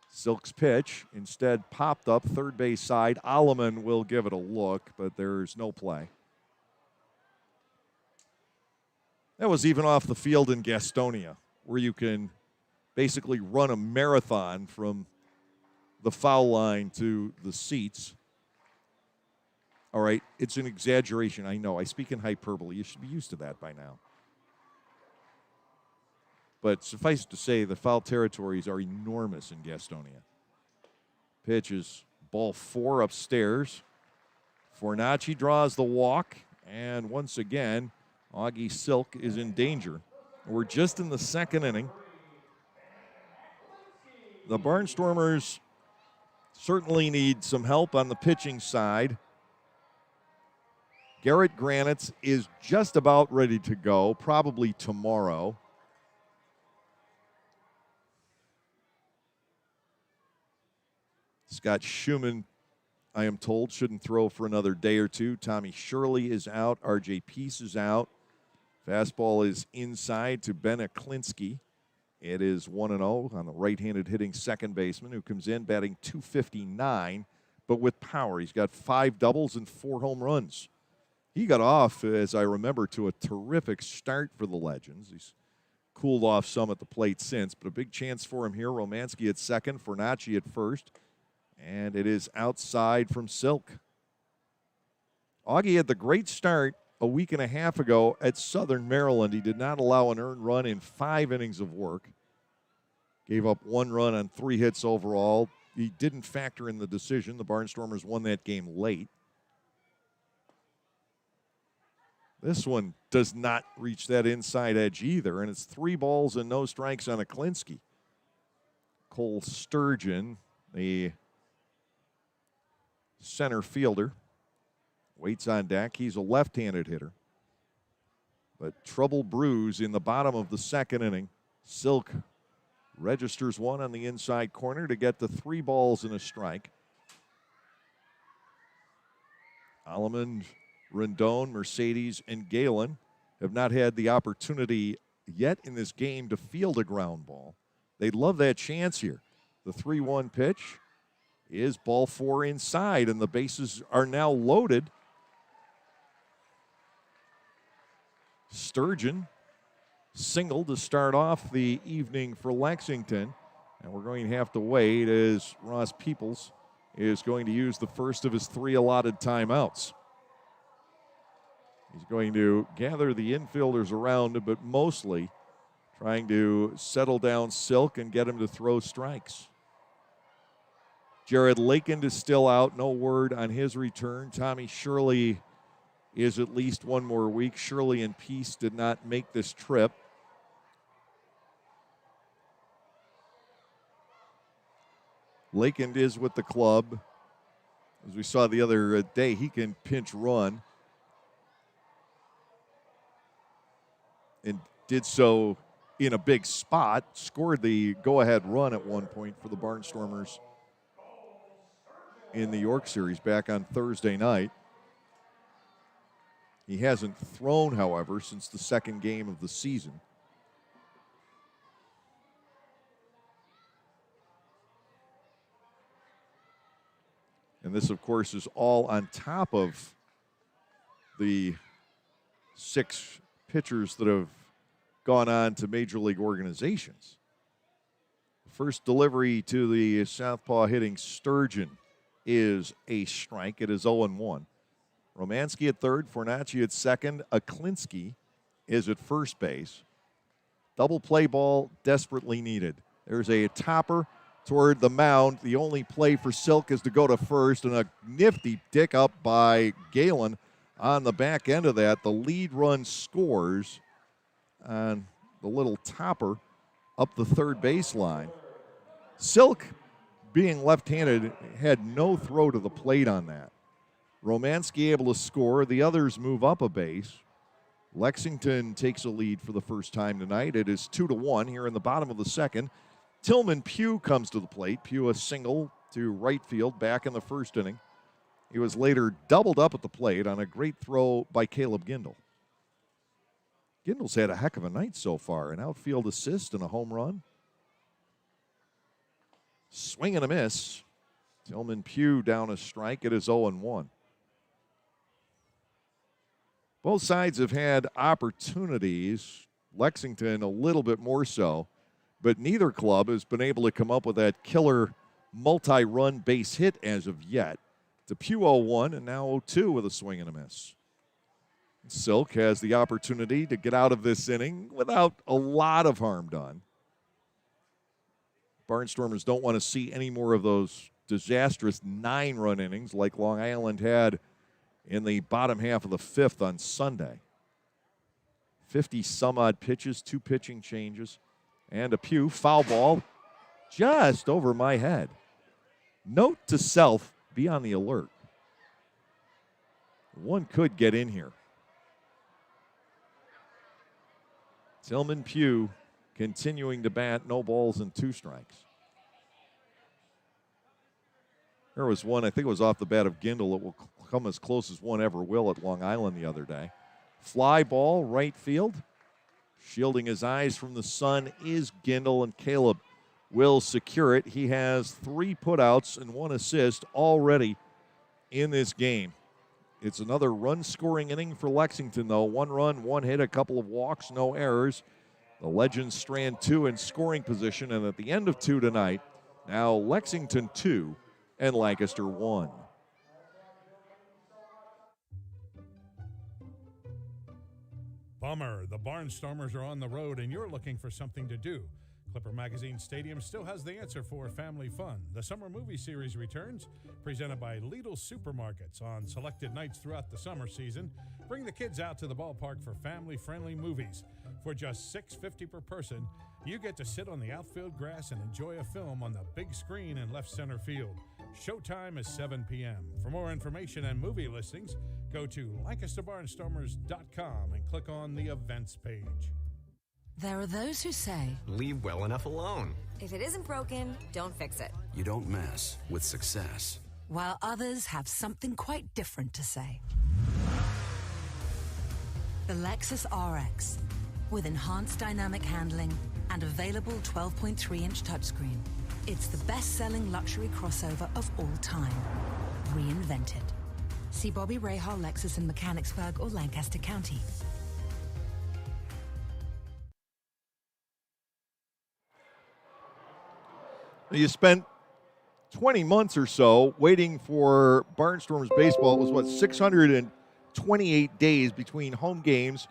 Silk's pitch instead popped up third base side. Alleman will give it a look, but there's no play. That was even off the field in Gastonia, where you can basically run a marathon from the foul line to the seats. All right, it's an exaggeration, I know. I speak in hyperbole. You should be used to that by now. But suffice it to say, the foul territories are enormous in Gastonia. Pitch is ball 4 upstairs. Fornacci draws the walk, and once again, Augie Silk is in danger. We're just in the second inning. The Barnstormers certainly need some help on the pitching side. Garrett Granitz is just about ready to go, probably tomorrow. Scott Schumann, I am told, shouldn't throw for another day or two. Tommy Shirley is out. R.J. Peace is out. Fastball is inside to Ben Aklinski. It is 1-0 on the right-handed hitting second baseman who comes in batting .259, but with power. He's got 5 doubles and 4 home runs. He got off, as I remember, to a terrific start for the Legends. He's cooled off some at the plate since, but a big chance for him here. Romanski at second, Fornacci at first. And it is outside from Silk. Augie had the great start a week and a half ago at Southern Maryland. He did not allow an earned run in 5 innings of work. Gave up 1 run on 3 hits overall. He didn't factor in the decision. The Barnstormers won that game late. This one does not reach that inside edge either, and it's 3 balls and no strikes on Aklinski. Cole Sturgeon, the center fielder, waits on deck. He's a left-handed hitter. But trouble brews in the bottom of the second inning. Silk registers 1 on the inside corner to get to 3 balls and a strike. Alleman, Rendon, Mercedes, and Galen have not had the opportunity yet in this game to field a ground ball. They'd love that chance here. The 3-1 pitch is ball 4 inside, and the bases are now loaded. Sturgeon single to start off the evening for Lexington, and we're going to have to wait as Ross Peoples is going to use the first of his 3 allotted timeouts. He's going to gather the infielders around him, but mostly trying to settle down Silk and get him to throw strikes. Jared Lakin is still out. No word on his return. Tommy Shirley is at least 1 more week. Shirley and Peace did not make this trip. Lakin is with the club. As we saw the other day, he can pinch run. And did so in a big spot. Scored the go-ahead run at one point for the Barnstormers in the York Series back on Thursday night. He hasn't thrown, however, since the second game of the season. And this, of course, is all on top of the 6 pitchers that have gone on to major league organizations. First delivery to the southpaw hitting Sturgeon is a strike. It is 0-1. Romanski at third, Fornacci at second. Aklinski is at first base. Double play ball desperately needed. There's a topper toward the mound. The only play for Silk is to go to first, and a nifty dick up by Galen on the back end of that. The lead run scores on the little topper up the third baseline. Silk, being left-handed, had no throw to the plate on that. Romanski able to score. The others move up a base. Lexington takes a lead for the first time tonight. It is 2-1 here in the bottom of the second. Tillman Pugh comes to the plate. Pugh a single to right field back in the first inning. He was later doubled up at the plate on a great throw by Caleb Gindel. Gindel's had a heck of a night so far. An outfield assist and a home run. Swing and a miss. Tillman Pugh down a strike. It is 0-1. Both sides have had opportunities. Lexington a little bit more so. But neither club has been able to come up with that killer multi-run base hit as of yet. To Pugh 0-1 and now 0-2 with a swing and a miss. Silk has the opportunity to get out of this inning without a lot of harm done. Barnstormers don't want to see any more of those disastrous 9-run innings like Long Island had in the bottom half of the fifth on Sunday. 50-some-odd pitches, 2 pitching changes, and a Pugh foul ball just over my head. Note to self, be on the alert. One could get in here. Tillman Pugh continuing to bat, no balls and 2 strikes. There was one, I think it was off the bat of Gindel, that will come as close as one ever will at Long Island the other day. Fly ball, right field. Shielding his eyes from the sun is Gindel, and Caleb will secure it. He has 3 putouts and 1 assist already in this game. It's another run-scoring inning for Lexington, though. 1 run, 1 hit, a couple of walks, no errors. The Legends strand 2 in scoring position, and at the end of 2 tonight, now Lexington 2 and Lancaster 1. Bummer, the Barnstormers are on the road and you're looking for something to do. Clipper Magazine Stadium still has the answer for family fun. The summer movie series returns, presented by Lidl Supermarkets on selected nights throughout the summer season. Bring the kids out to the ballpark for family-friendly movies. For just $6.50 per person, you get to sit on the outfield grass and enjoy a film on the big screen in left center field. Showtime is 7 p.m. For more information and movie listings, go to LancasterBarnstormers.com and click on the events page. There are those who say, leave well enough alone. If it isn't broken, don't fix it. You don't mess with success. While others have something quite different to say. The Lexus RX, with enhanced dynamic handling and available 12.3-inch touchscreen. It's the best-selling luxury crossover of all time. Reinvented. See Bobby Rahal Lexus in Mechanicsburg or Lancaster County. You spent 20 months or so waiting for Barnstormers baseball. It was, 628 days between home games.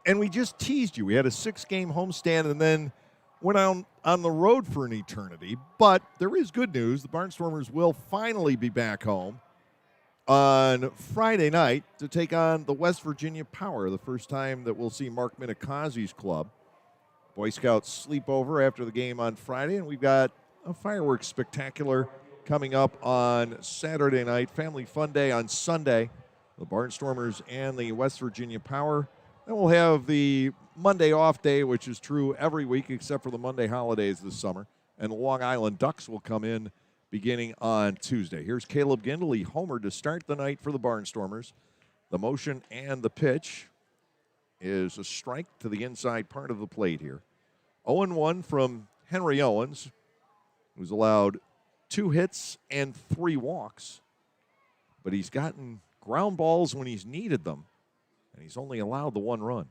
And we just teased you. We had a 6-game homestand and then went on the road for an eternity. But there is good news. The Barnstormers will finally be back home on Friday night to take on the West Virginia Power, the first time that we'll see Mark Minikazi's club. Boy Scouts sleepover after the game on Friday, and we've got a fireworks spectacular coming up on Saturday night. Family Fun Day on Sunday. The Barnstormers and the West Virginia Power. Then we'll have the Monday off day, which is true every week except for the Monday holidays this summer. And the Long Island Ducks will come in beginning on Tuesday. Here's Caleb Gindel. He homered to start the night for the Barnstormers. The motion and the pitch is a strike to the inside part of the plate here. 0-1 from Henry Owens, who's allowed 2 hits and 3 walks. But he's gotten ground balls when he's needed them, and he's only allowed the 1 run.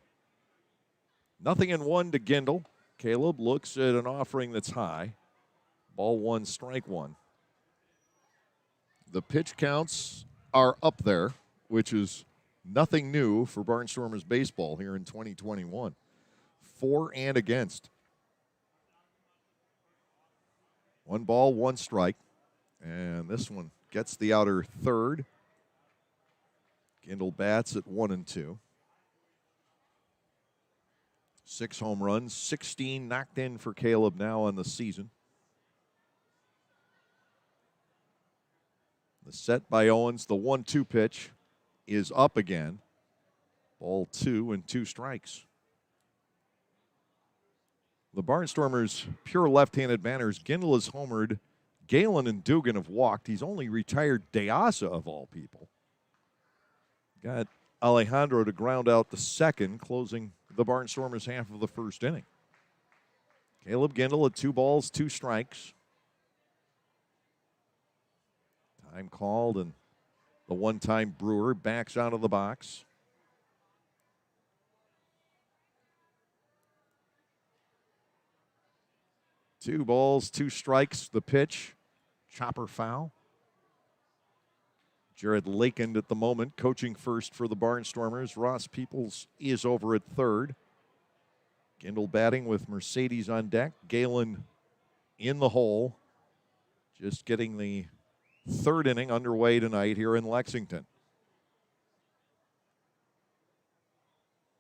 0-1 to Gindel. Caleb looks at an offering that's high. Ball 1, strike 1. The pitch counts are up there, which is nothing new for Barnstormers baseball here in 2021. 4 and against. 1 ball, 1 strike. And this one gets the outer third. Gindel bats at 1-2. 6 home runs, 16 knocked in for Caleb now on the season. The set by Owens, the 1-2 pitch is up again. Ball 2 and 2 strikes. The Barnstormers' pure left-handed batters. Gindel has homered. Galen and Dugan have walked. He's only retired De Asa, of all people. Got Alejandro to ground out the second, closing the Barnstormers' half of the first inning. Caleb Gindel at 2 balls, 2 strikes. Time called, and the one-time Brewer backs out of the box. Two balls, 2 strikes. The pitch, chopper foul. Jared Lakin at the moment coaching first for the Barnstormers. Ross Peoples is over at third. Gindel batting with Mercedes on deck. Galen in the hole. Just getting the third inning underway tonight here in Lexington.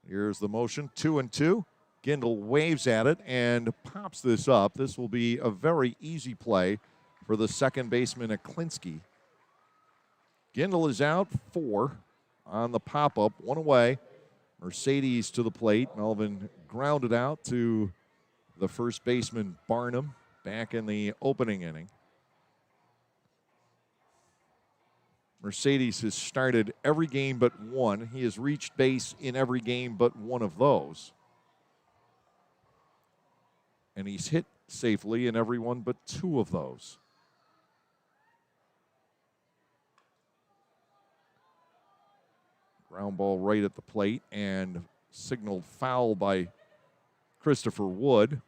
Here's the motion, 2-2. Gindel waves at it and pops this up. This will be a very easy play for the second baseman at Klinsky. Gindel is out 4 on the pop-up, 1 away. Mercedes to the plate. Melvin grounded out to the first baseman Barnum back in the opening inning. Mercedes has started every game but 1. He has reached base in every game but 1 of those. And he's hit safely in every one but 2 of those. Ground ball right at the plate and signaled foul by Christopher Wood.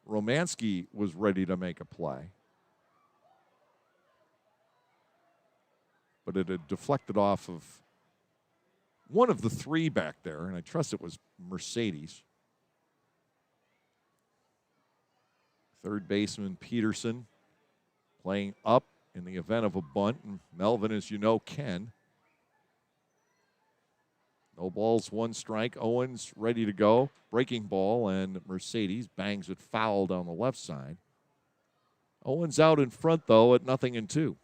Romanski was ready to make a play, but it had deflected off of one of the 3 back there, and I trust it was Mercedes. Third baseman Peterson playing up in the event of a bunt, and Melvin, as you know, can. No balls, 1 strike. Owens ready to go. Breaking ball, and Mercedes bangs it foul down the left side. Owens out in front, though, at 0-2.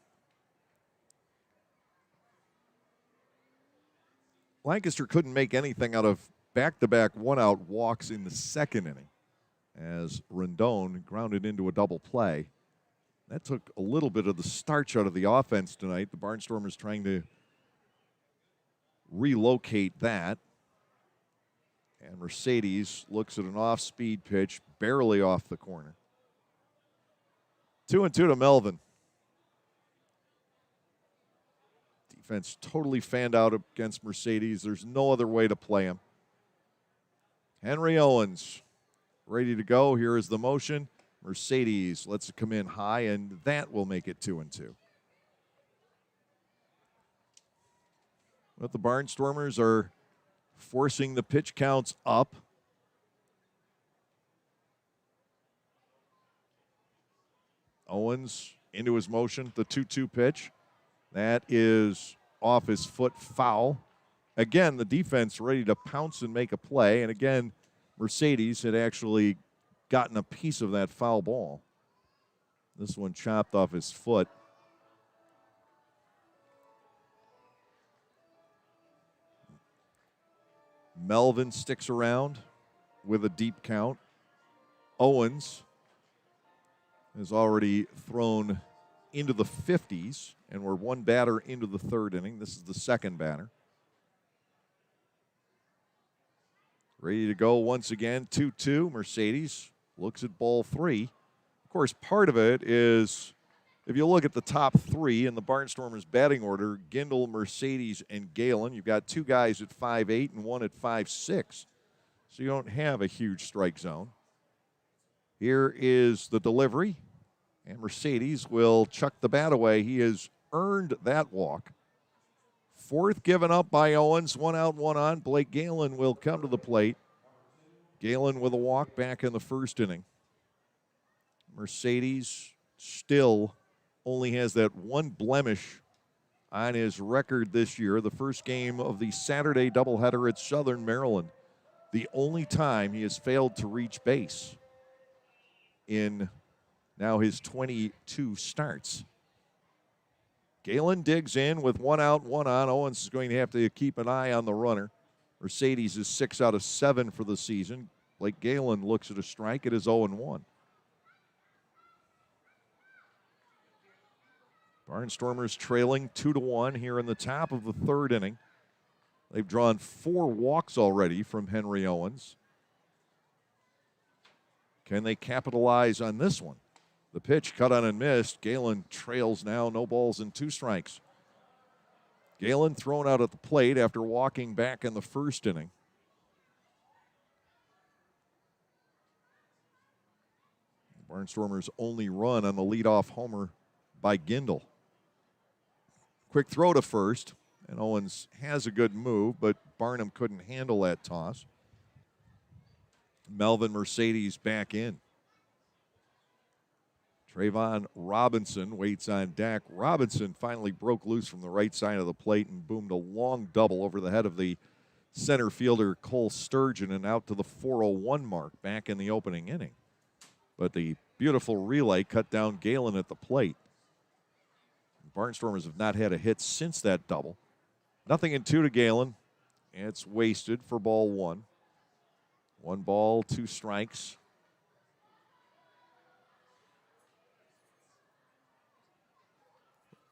Lancaster couldn't make anything out of back-to-back one-out walks in the second inning as Rendon grounded into a double play. That took a little bit of the starch out of the offense tonight. The Barnstormers trying to relocate that. And Mercedes looks at an off-speed pitch, barely off the corner. 2-2 to Melvin. Defense totally fanned out against Mercedes. There's no other way to play him. Henry Owens ready to go. Here is the motion. Mercedes lets it come in high, and that will make it 2-2. But the Barnstormers are forcing the pitch counts up. Owens into his motion, the 2-2 pitch. That is off his foot, foul. Again, the defense ready to pounce and make a play. And again, Mercedes had actually gotten a piece of that foul ball. This one chopped off his foot. Melvin sticks around with a deep count. Owens has already thrown into the 50s, and we're 1 batter into the third inning. This is the second batter. Ready to go once again, 2-2. Mercedes looks at ball 3. Of course, part of it is, if you look at the top 3 in the Barnstormers batting order, Gindel, Mercedes, and Galen, you've got 2 guys at 5'8" and 1 at 5'6". So you don't have a huge strike zone. Here is the delivery, and Mercedes will chuck the bat away. He has earned that walk. 4th given up by Owens, 1 out, 1 on. Blake Galen will come to the plate. Galen with a walk back in the first inning. Mercedes still only has that one blemish on his record this year. The first game of the Saturday doubleheader at Southern Maryland, the only time he has failed to reach base in now his 22 starts. Galen digs in with 1 out, 1 on. Owens is going to have to keep an eye on the runner. Mercedes is 6 out of 7 for the season. Blake Galen looks at a strike. It is 0-1. Barnstormers trailing 2-1 here in the top of the third inning. They've drawn 4 walks already from Henry Owens. Can they capitalize on this one? The pitch cut on and missed. Galen trails now, no balls and 2 strikes. Galen thrown out at the plate after walking back in the first inning. Barnstormers only run on the leadoff homer by Gindel. Quick throw to first, and Owens has a good move, but Barnum couldn't handle that toss. Melvin Mercedes back in. Trayvon Robinson waits on deck. Robinson finally broke loose from the right side of the plate and boomed a long double over the head of the center fielder Cole Sturgeon and out to the 401 mark back in the opening inning. But the beautiful relay cut down Galen at the plate. Barnstormers have not had a hit since that double. 0-2 to Galen. It's wasted for ball 1. 1 ball, 2 strikes.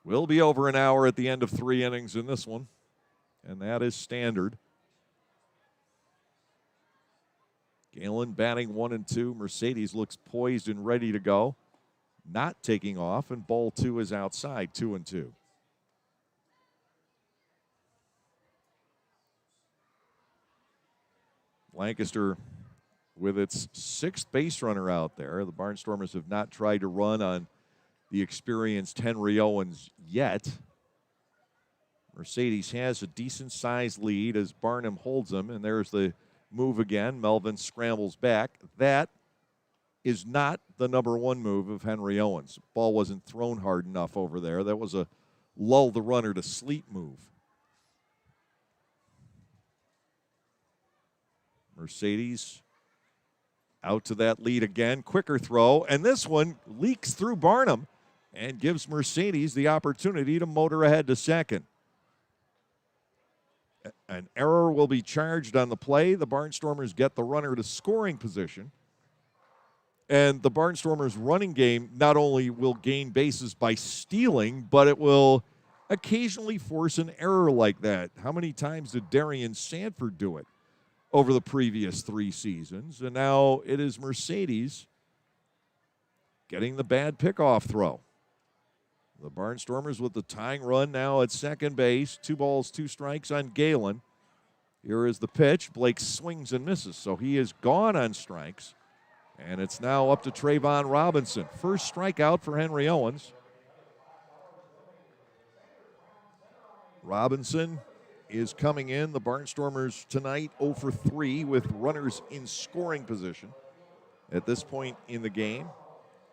Will be over an hour at the end of 3 innings in this one, and that is standard. Galen batting 1 and 2. Mercedes looks poised and ready to go. Not taking off, and ball 2 is outside, 2-2. Lancaster with its 6th base runner out there. The Barnstormers have not tried to run on the experienced Henry Owens yet. Mercedes has a decent-sized lead as Barnum holds them, and there's the move again. Melvin scrambles back. That is not the number 1 move of Henry Owens. Ball wasn't thrown hard enough over there. That was a lull the runner to sleep move. Mercedes out to that lead again. Quicker throw, and this one leaks through Barnum and gives Mercedes the opportunity to motor ahead to second. An error will be charged on the play. The Barnstormers get the runner to scoring position. And the Barnstormers' running game not only will gain bases by stealing, but it will occasionally force an error like that. How many times did Darian Sanford do it over the previous 3 seasons? And now it is Mercedes getting the bad pickoff throw. The Barnstormers with the tying run now at second base. 2 balls, 2 strikes on Galen. Here is the pitch. Blake swings and misses, so he is gone on strikes. And it's now up to Trayvon Robinson. First strikeout for Henry Owens. Robinson is coming in. The Barnstormers tonight 0 for 3 with runners in scoring position at this point in the game.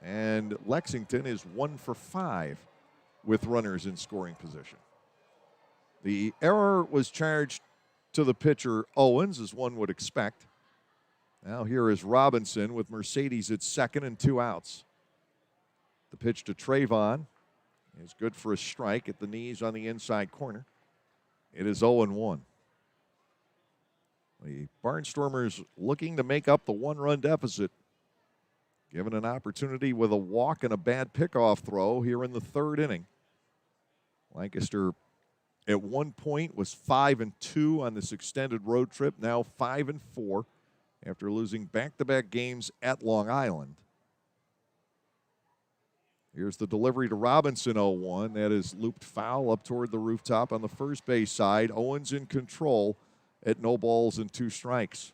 And Lexington is 1 for 5 with runners in scoring position. The error was charged to the pitcher Owens, as one would expect. Now here is Robinson with Mercedes at second and 2 outs. The pitch to Trayvon is good for a strike at the knees on the inside corner. It is 0-1. The Barnstormers looking to make up the 1-run deficit, given an opportunity with a walk and a bad pickoff throw here in the 3rd inning. Lancaster at one point was 5-2 on this extended road trip, now 5-4 after losing back-to-back games at Long Island. Here's the delivery to Robinson, 0-1. That is looped foul up toward the rooftop on the first base side. Owens in control at no balls and 2 strikes.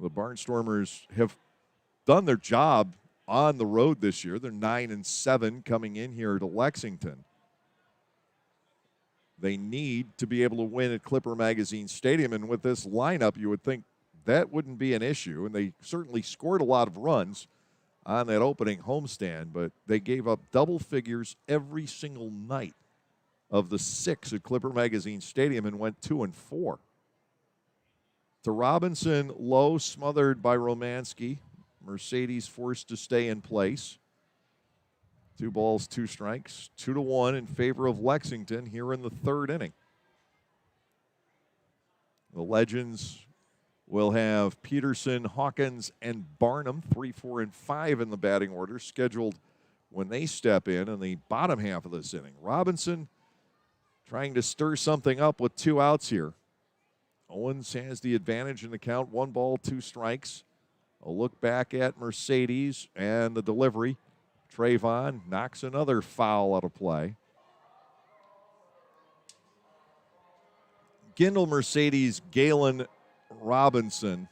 The Barnstormers have done their job on the road this year. They're 9-7 coming in here to Lexington. They need to be able to win at Clipper Magazine Stadium, and with this lineup, you would think that wouldn't be an issue, and they certainly scored a lot of runs on that opening homestand, but they gave up double figures every single night of the 6 at Clipper Magazine Stadium and went 2-4. To Robinson, low, smothered by Romanski. Mercedes forced to stay in place. 2 balls, 2 strikes, 2-1 in favor of Lexington here in the 3rd inning. The Legends will have Peterson, Hawkins, and Barnum, 3, 4, and 5 in the batting order, scheduled when they step in the bottom half of this inning. Robinson trying to stir something up with 2 outs here. Owens has the advantage in the count, 1 ball, 2 strikes. A look back at Mercedes and the delivery. Trayvon knocks another foul out of play. Gindel, Mercedes, Galen, Robinson.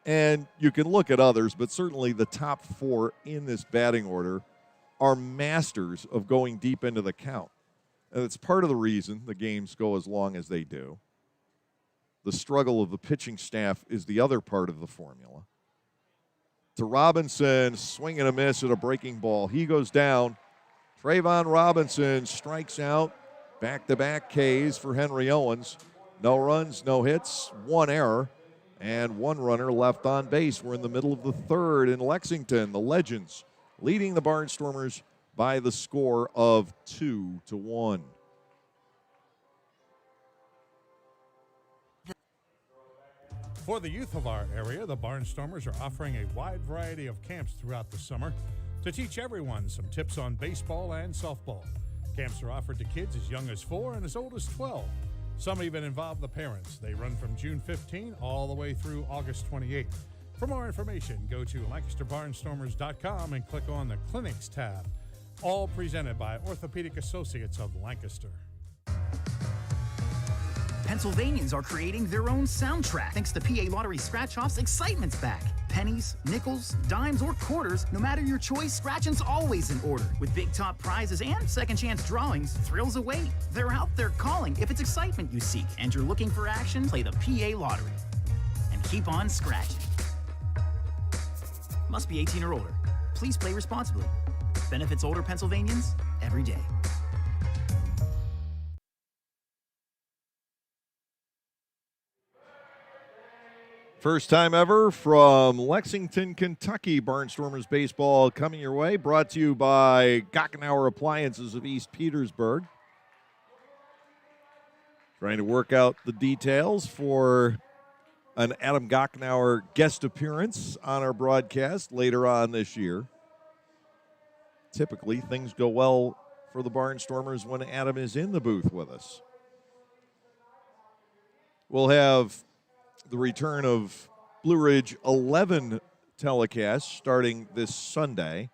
And you can look at others, but certainly the top 4 in this batting order are masters of going deep into the count. And it's part of the reason the games go as long as they do. The struggle of the pitching staff is the other part of the formula. To Robinson, swing and a miss at a breaking ball. He goes down. Trayvon Robinson strikes out. Back-to-back Ks for Henry Owens. No runs, no hits, 1 error, and 1 runner left on base. We're in the middle of the 3rd in Lexington. The Legends leading the Barnstormers by the score of 2-1. For the youth of our area, the Barnstormers are offering a wide variety of camps throughout the summer to teach everyone some tips on baseball and softball. Camps are offered to kids as young as 4 and as old as 12. Some even involve the parents. They run from June 15 all the way through August 28. For more information, go to LancasterBarnstormers.com and click on the Clinics tab. All presented by Orthopedic Associates of Lancaster. Pennsylvanians are creating their own soundtrack. Thanks to PA Lottery Scratch-Offs, excitement's back. Pennies, nickels, dimes, or quarters, no matter your choice, scratching's always in order. With big top prizes and second chance drawings, thrills await. They're out there calling. If it's excitement you seek and you're looking for action, play the PA Lottery. And keep on scratching. Must be 18 or older. Please play responsibly. Benefits older Pennsylvanians every day. First time ever from Lexington, Kentucky, Barnstormers baseball coming your way. Brought to you by Gockenauer Appliances of East Petersburg. Trying to work out the details for an Adam Gockenauer guest appearance on our broadcast later on this year. Typically, things go well for the Barnstormers when Adam is in the booth with us. We'll have the return of Blue Ridge 11 telecasts starting this Sunday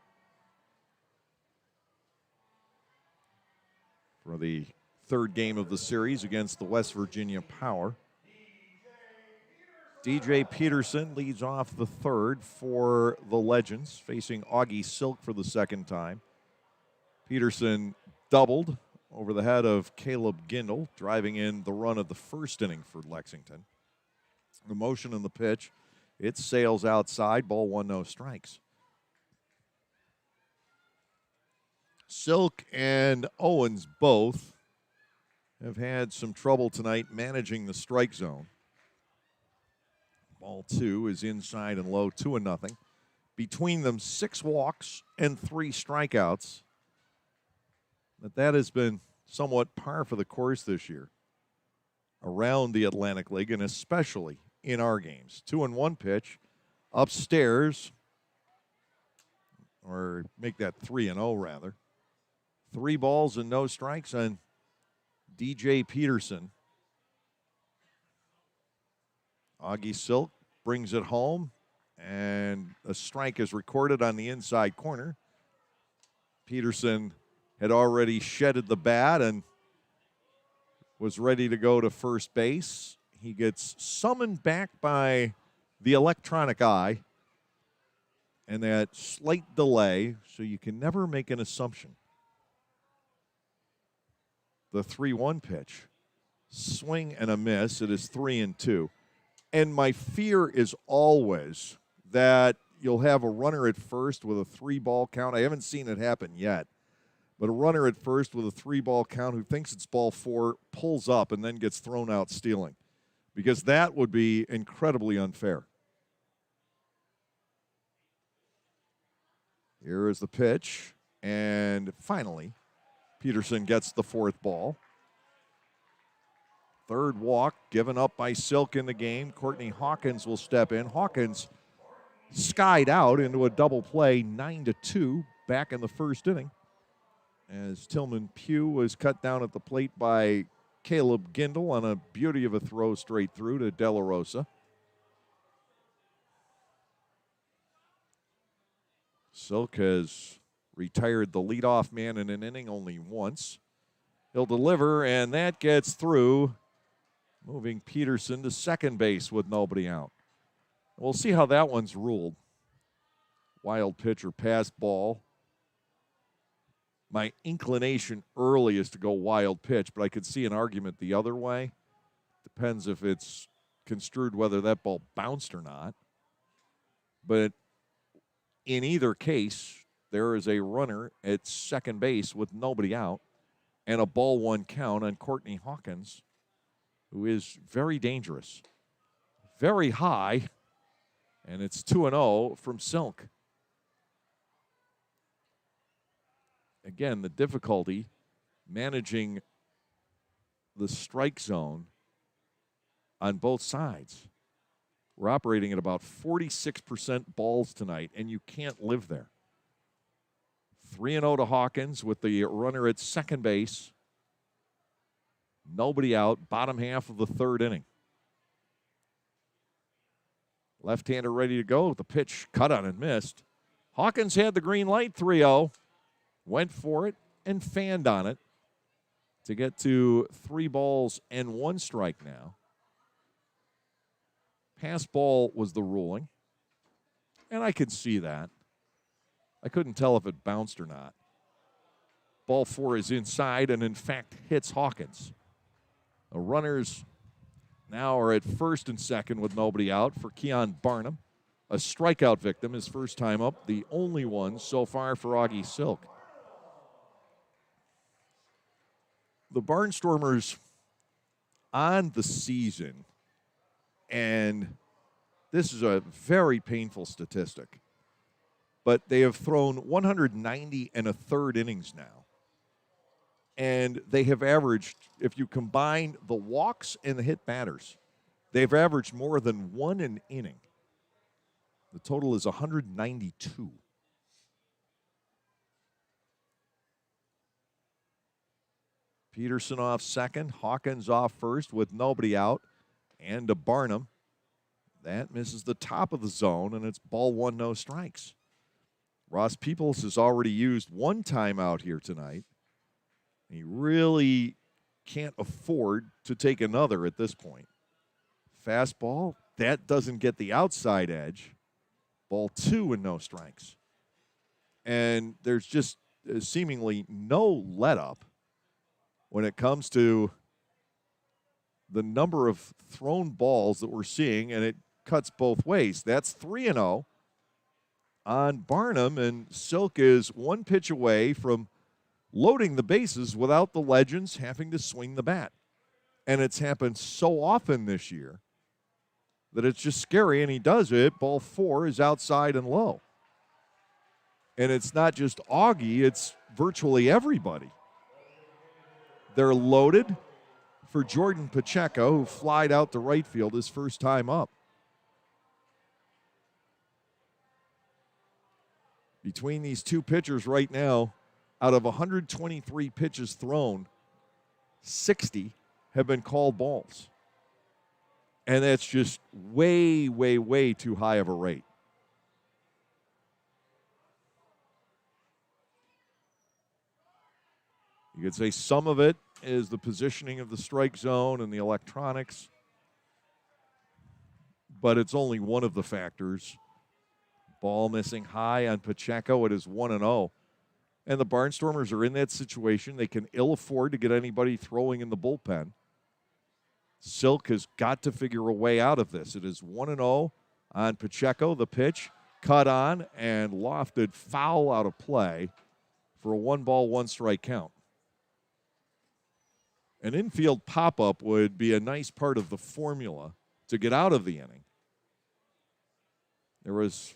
for the 3rd game of the series against the West Virginia Power. DJ Peterson leads off the 3rd for the Legends, facing Augie Silk for the 2nd time. Peterson doubled over the head of Caleb Gindel, driving in the run of the 1st inning for Lexington. The motion and the pitch, it sails outside, ball 1, no strikes. Silk and Owens both have had some trouble tonight managing the strike zone. Ball 2 is inside and low, 2-0. Between them, 6 walks and 3 strikeouts. But that has been somewhat par for the course this year around the Atlantic League, and especially in our games. 2-1 pitch upstairs, or make that 3-0 rather. 3 balls and no strikes on DJ Peterson. Augie Silk brings it home, and a strike is recorded on the inside corner. Peterson had already shedded the bat and was ready to go to first base. He gets summoned back by the electronic eye and that slight delay, so you can never make an assumption. The 3-1 pitch, swing and a miss. It is 3-2. And my fear is always that you'll have a runner at first with a 3-ball count. I haven't seen it happen yet. But a runner at first with a 3-ball count who thinks it's ball 4 pulls up and then gets thrown out stealing, because that would be incredibly unfair. Here is the pitch, and finally, Peterson gets the 4th ball. 3rd walk given up by Silk in the game. Courtney Hawkins will step in. Hawkins skied out into a double play, 9-2, back in the 1st inning, as Tillman Pugh was cut down at the plate by Caleb Gindel on a beauty of a throw straight through to De La Rosa. Silk has retired the leadoff man in an inning only once. He'll deliver, and that gets through, moving Peterson to second base with nobody out. We'll see how that one's ruled. Wild pitch or pass ball. My inclination early is to go wild pitch, but I could see an argument the other way. Depends if it's construed whether that ball bounced or not. But in either case, there is a runner at second base with nobody out and a ball 1 count on Courtney Hawkins, who is very dangerous, very high, and it's 2-0 from Silk. Again, the difficulty managing the strike zone on both sides. We're operating at about 46% balls tonight, and you can't live there. 3-0 to Hawkins with the runner at second base. Nobody out, bottom half of the 3rd inning. Left-hander ready to go. The pitch cut on and missed. Hawkins had the green light, 3-0. Went for it and fanned on it to get to 3 balls and 1 strike now. Pass ball was the ruling, and I could see that. I couldn't tell if it bounced or not. Ball 4 is inside and, in fact, hits Hawkins. The runners now are at first and second with nobody out for Keon Barnum, a strikeout victim, his first time up, the only one so far for Augie Silk. The Barnstormers on the season, and this is a very painful statistic, but they have thrown 190 1/3 innings now. And they have averaged, if you combine the walks and the hit batters, they've averaged more than 1 an inning. The total is 192. Peterson off second, Hawkins off first with nobody out, and to Barnum. That misses the top of the zone, and it's ball 1, no strikes. Ross Peoples has already used 1 timeout here tonight. He really can't afford to take another at this point. Fastball, that doesn't get the outside edge. Ball 2 and no strikes. And there's just seemingly no let-up when it comes to the number of thrown balls that we're seeing, and it cuts both ways. That's 3-0 on Barnum, and Silk is 1 pitch away from loading the bases without the Legends having to swing the bat. And it's happened so often this year that it's just scary, and he does it. Ball 4 is outside and low. And it's not just Augie, it's virtually everybody. They're loaded for Jordan Pacheco, who flied out to right field his first time up. Between these two pitchers right now, out of 123 pitches thrown, 60 have been called balls. And that's just way, way, way too high of a rate. You could say some of it is the positioning of the strike zone and the electronics, but it's only one of the factors. Ball missing high on Pacheco. It is 1-0. And the Barnstormers are in that situation. They can ill afford to get anybody throwing in the bullpen. Silk has got to figure a way out of this. It is 1-0 on Pacheco. The pitch cut on and lofted foul out of play for a 1-ball, 1-strike count. An infield pop-up would be a nice part of the formula to get out of the inning. There was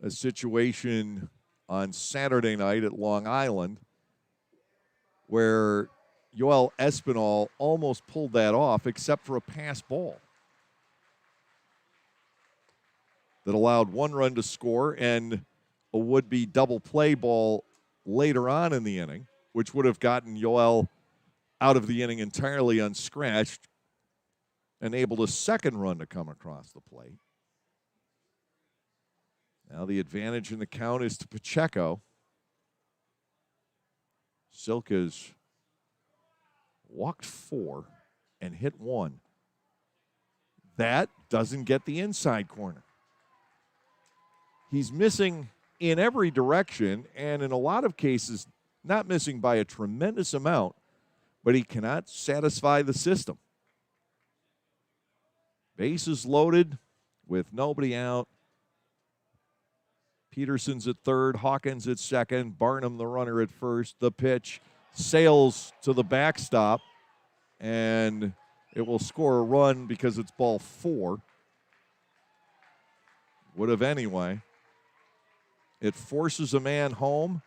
a situation on Saturday night at Long Island where Yoel Espinal almost pulled that off except for a pass ball that allowed 1 run to score and a would-be double play ball later on in the inning, which would have gotten Yoel out of the inning entirely unscratched, enabled a second run to come across the plate. Now the advantage in the count is to Pacheco. Silk has walked 4 and hit 1. That doesn't get the inside corner. He's missing in every direction, and in a lot of cases, not missing by a tremendous amount, but he cannot satisfy the system. Bases loaded with nobody out. Peterson's at third, Hawkins at second, Barnum the runner at first. The pitch sails to the backstop, and it will score a run because it's ball 4. Would have anyway. It forces a man home.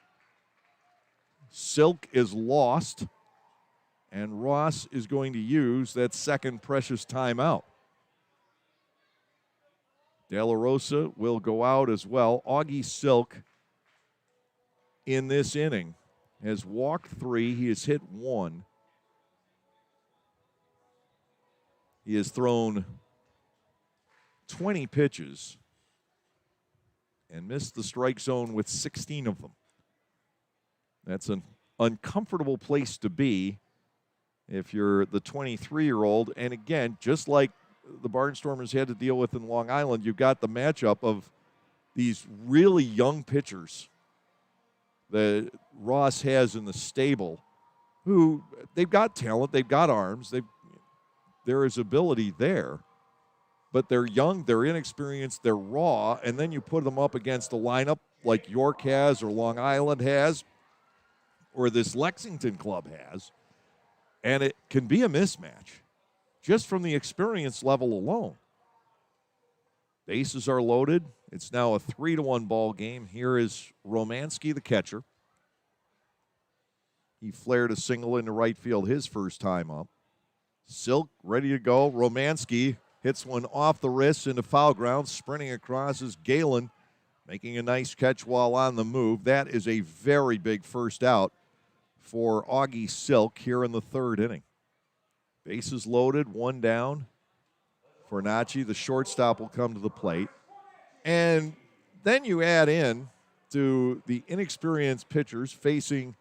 Silk is lost, and Ross is going to use that second precious timeout. De La Rosa will go out as well. Augie Silk in this inning has walked 3. He has hit 1. He has thrown 20 pitches and missed the strike zone with 16 of them. That's an uncomfortable place to be if you're the 23-year-old. And again, just like the Barnstormers had to deal with in Long Island, you've got the matchup of these really young pitchers that Ross has in the stable who they've got talent, they've got arms, there is ability there, but they're young, they're inexperienced, they're raw, and then you put them up against a lineup like York has or Long Island has or this Lexington club has, and it can be a mismatch just from the experience level alone. Bases are loaded. It's now a 3-1 ball game. Here is Romanski, the catcher. He flared a single into right field his first time up. Silk ready to go. Romanski hits one off the wrist into foul ground. Sprinting across is Galen, making a nice catch while on the move. That is a very big first out for Augie Silk here in the 3rd inning. Bases loaded, 1 down. Fornacci, the shortstop, will come to the plate. And then you add in to the inexperienced pitchers facing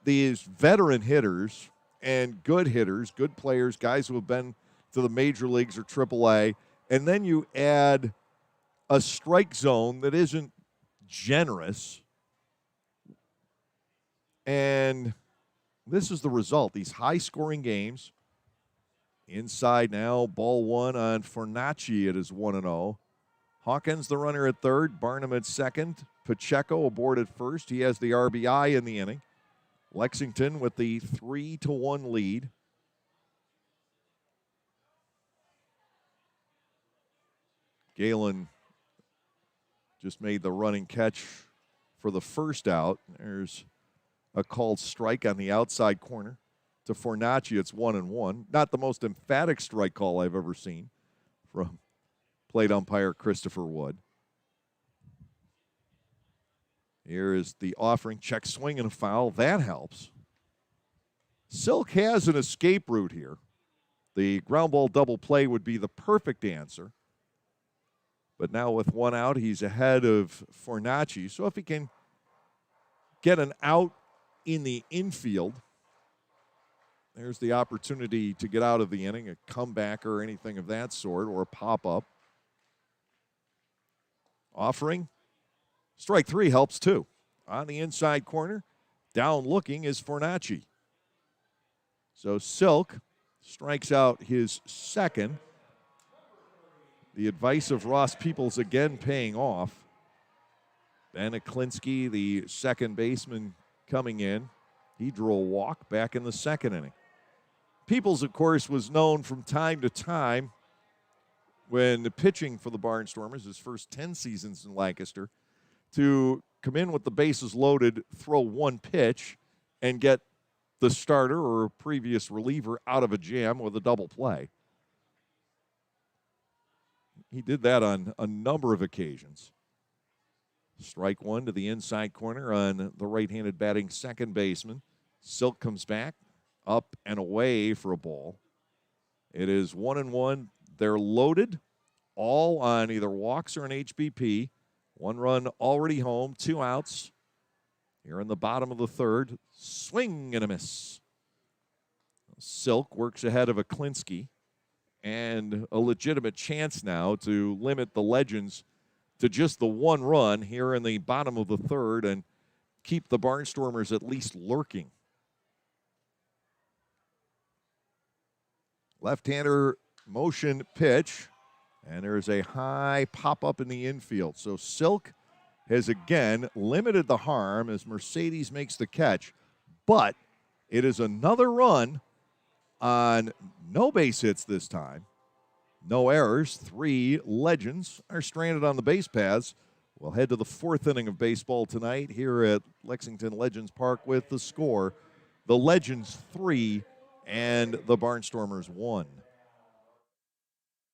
these veteran hitters and good hitters, good players, guys who have been to the major leagues or AAA. And then you add a strike zone that isn't generous. And this is the result. These high-scoring games. Inside now, ball 1 on Fornacci. It is 1-0. Hawkins, the runner at third. Barnum at second. Pacheco aboard at first. He has the RBI in the inning. Lexington with the 3-1 lead. Galen just made the running catch for the first out. There's a called strike on the outside corner. To Fornacci, it's 1-1. Not the most emphatic strike call I've ever seen from plate umpire Christopher Wood. Here is the offering. Check swing and a foul. That helps. Silk has an escape route here. The ground ball double play would be the perfect answer. But now with 1 out, he's ahead of Fornacci. So if he can get an out in the infield, there's the opportunity to get out of the inning, a comeback or anything of that sort, or a pop-up. Offering. Strike 3 helps too. On the inside corner, down looking is Fornacci. So Silk strikes out his second. The advice of Ross Peoples again paying off. Ben Aklinski, the second baseman, coming in. He drew a walk back in the second inning. Peoples, of course, was known from time to time when pitching for the Barnstormers, his first 10 seasons in Lancaster, to come in with the bases loaded, throw one pitch, and get the starter or previous reliever out of a jam with a double play. He did that on a number of occasions. Strike one to the inside corner on the right-handed batting second baseman. Silk comes back, up and away for a ball. It is 1-1. They're loaded, all on either walks or an HBP. One run already home, 2 outs. Here in the bottom of the third, swing and a miss. Silk works ahead of Aklinski, and a legitimate chance now to limit the Legends to just the one run here in the bottom of the third and keep the Barnstormers at least lurking. Left-hander motion pitch, and there's a high pop-up in the infield. So Silk has again limited the harm as Mercedes makes the catch, but it is another run on no base hits this time. No errors. 3 Legends are stranded on the base paths. We'll head to the 4th inning of baseball tonight here at Lexington Legends Park with the score. The Legends 3 and the Barnstormers 1.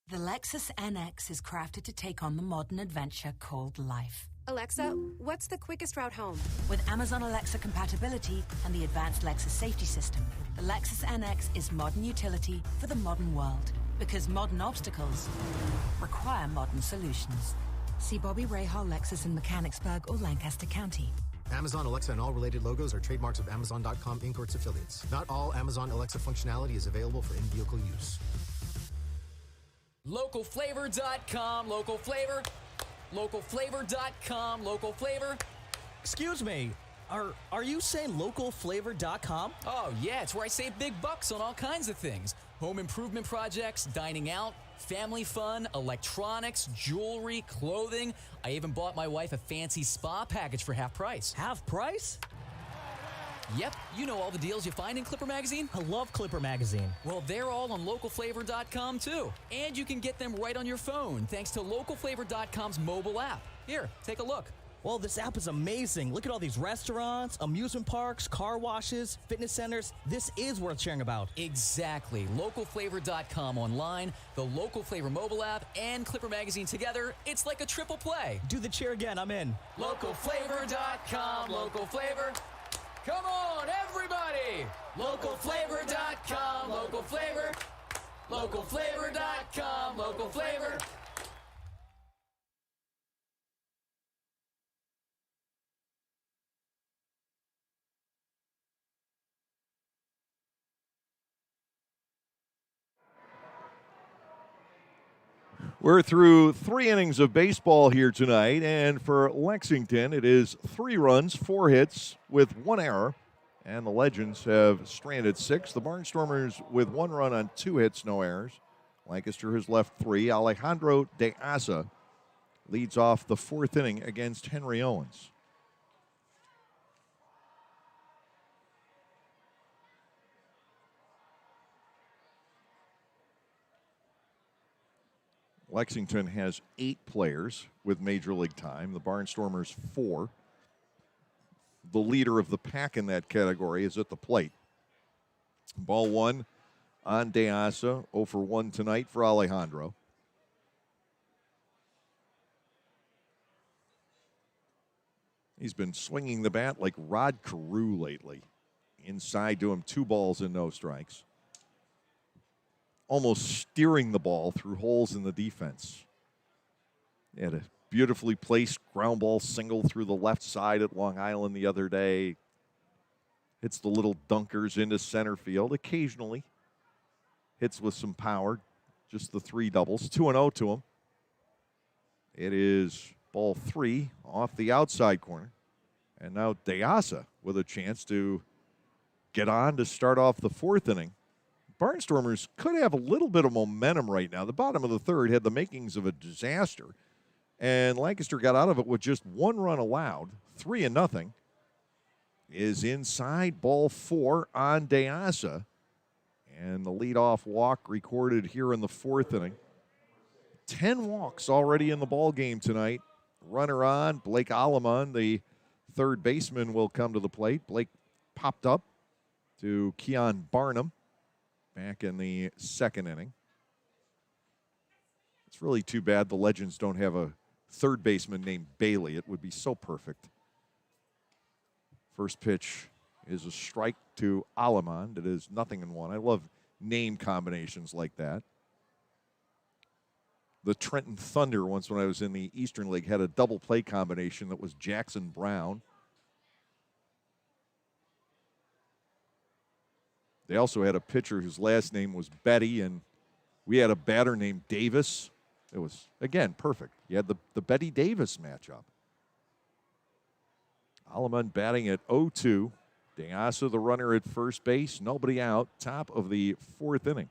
The Lexus NX is crafted to take on the modern adventure called life. Alexa, what's the quickest route home? With Amazon Alexa compatibility and the advanced Lexus safety system, the Lexus NX is modern utility for the modern world. Because modern obstacles require modern solutions. See Bobby Rahal Lexus in Mechanicsburg or Lancaster County. Amazon Alexa and all related logos are trademarks of Amazon.com Inc. or its affiliates. Not all Amazon Alexa functionality is available for in-vehicle use. Localflavor.com, local flavor. Localflavor.com, local flavor. Excuse me, are you saying localflavor.com? Oh, yeah, it's where I save big bucks on all kinds of things. Home improvement projects, dining out, family fun, electronics, jewelry, clothing. I even bought my wife a fancy spa package for half price. Half price? Yep, you know all the deals you find in Clipper Magazine. I love Clipper Magazine. Well, they're all on localflavor.com too. And you can get them right on your phone thanks to localflavor.com's mobile app. Here, take a look. Well, this app is amazing. Look at all these restaurants, amusement parks, car washes, fitness centers. This is worth sharing about. Exactly. Localflavor.com online, the Local Flavor mobile app, and Clipper Magazine together. It's like a triple play. Do the cheer again. I'm in. Localflavor.com, local flavor. Come on, everybody! Localflavor.com, local flavor. Localflavor.com, local flavor. We're through 3 innings of baseball here tonight, and for Lexington, it is 3 runs, 4 hits with 1 error, and the Legends have stranded 6. The Barnstormers with 1 run on 2 hits, no errors. Lancaster has left 3. Alejandro De Asa leads off the 4th inning against Henry Owens. Lexington has 8 players with Major League time. The Barnstormers 4. The leader of the pack in that category is at the plate. Ball 1 on De Asa. 0 for 1 tonight for Alejandro. He's been swinging the bat like Rod Carew lately. Inside to him, 2 balls and no strikes. Almost steering the ball through holes in the defense. He had a beautifully placed ground ball single through the left side at Long Island the other day. Hits the little dunkers into center field. Occasionally hits with some power. Just the 3 doubles. 2-0 to him. It is ball 3 off the outside corner. And now De Asa with a chance to get on to start off the 4th inning. Barnstormers could have a little bit of momentum right now. The bottom of the third had the makings of a disaster, and Lancaster got out of it with just 1 run allowed, 3-0. Is inside, ball 4 on DeAsa, and the leadoff walk recorded here in the 4th inning. 10 walks already in the ball game tonight. Runner on, Blake Alleman, the third baseman, will come to the plate. Blake popped up to Keon Barnum back in the 2nd inning. It's really too bad the Legends don't have a third baseman named Bailey. It would be so perfect. First pitch is a strike to Alleman. It is 0-1. I love name combinations like that. The Trenton Thunder, once when I was in the Eastern League, had a double play combination that was Jackson Brown. They also had a pitcher whose last name was Betty, and we had a batter named Davis. It was, again, perfect. You had the Betty Davis matchup. Alleman batting at 0-2. DeAsa, the runner at first base. Nobody out. Top of the 4th inning.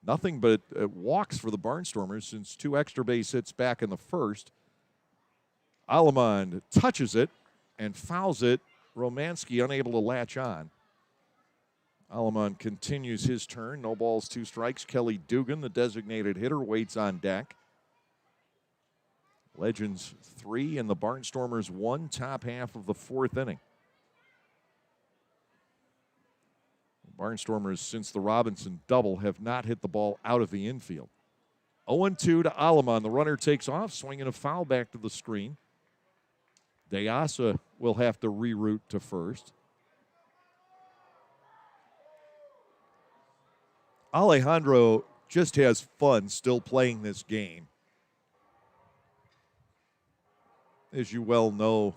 Nothing but walks for the Barnstormers since 2 extra base hits back in the first. Alleman touches it and fouls it. Romanski unable to latch on. Alleman continues his turn. No balls, 2 strikes. Kelly Dugan, the designated hitter, waits on deck. Legends 3 and the Barnstormers 1, top half of the 4th inning. Barnstormers, since the Robinson double, have not hit the ball out of the infield. 0-2 to Alleman. The runner takes off, swinging a foul back to the screen. DeAsa will have to reroute to first. Alejandro just has fun still playing this game. As you well know,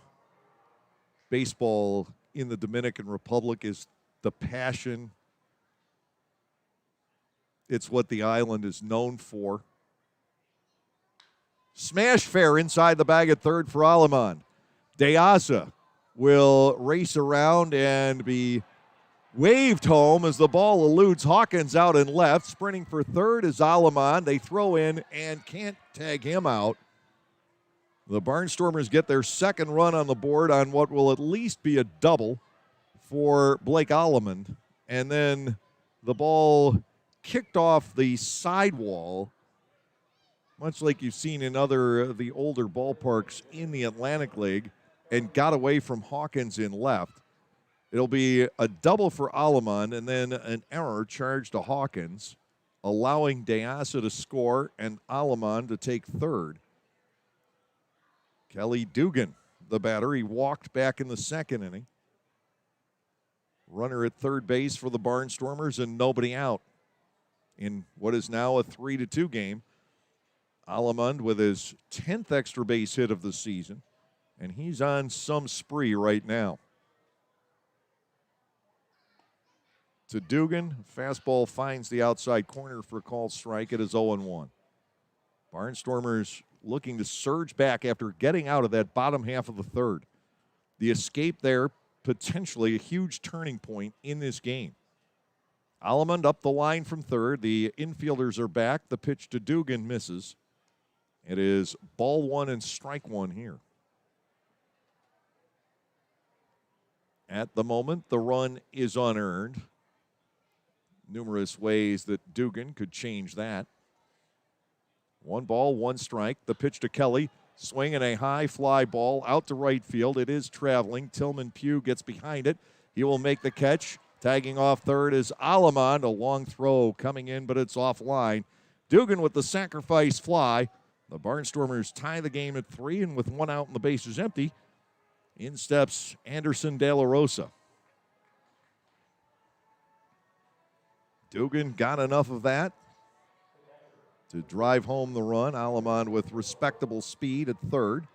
baseball in the Dominican Republic is the passion. It's what the island is known for. Smash fair inside the bag at third for Alleman. DeAsa will race around and be waved home as the ball eludes Hawkins out and left. Sprinting for third is Alleman. They throw in and can't tag him out. The Barnstormers get their 2nd run on the board on what will at least be a double for Blake Alleman. And then the ball kicked off the sidewall, much like you've seen in the older ballparks in the Atlantic League, and got away from Hawkins in left. It'll be a double for Alleman and then an error charged to Hawkins, allowing DeAsa to score and Alleman to take third. Kelly Dugan, the batter, he walked back in the 2nd inning. Runner at third base for the Barnstormers and nobody out in what is now a 3-2 game. Alleman with his 10th extra base hit of the season, and he's on some spree right now. To Dugan, fastball finds the outside corner for a called strike. It is 0-1. Barnstormers looking to surge back after getting out of that bottom half of the third. The escape there, potentially a huge turning point in this game. Alleman up the line from third. The infielders are back. The pitch to Dugan misses. It is ball 1 and strike 1 here. At the moment, the run is unearned. Numerous ways that Dugan could change that. 1 ball, 1 strike. The pitch to Kelly. Swinging a high fly ball out to right field. It is traveling. Tillman Pugh gets behind it. He will make the catch. Tagging off third is Alleman. A long throw coming in, but it's offline. Dugan with the sacrifice fly. The Barnstormers tie the game at 3, and with 1 out and the bases empty, in steps Anderson De La Rosa. Dugan got enough of that to drive home the run. Alleman with respectable speed at third.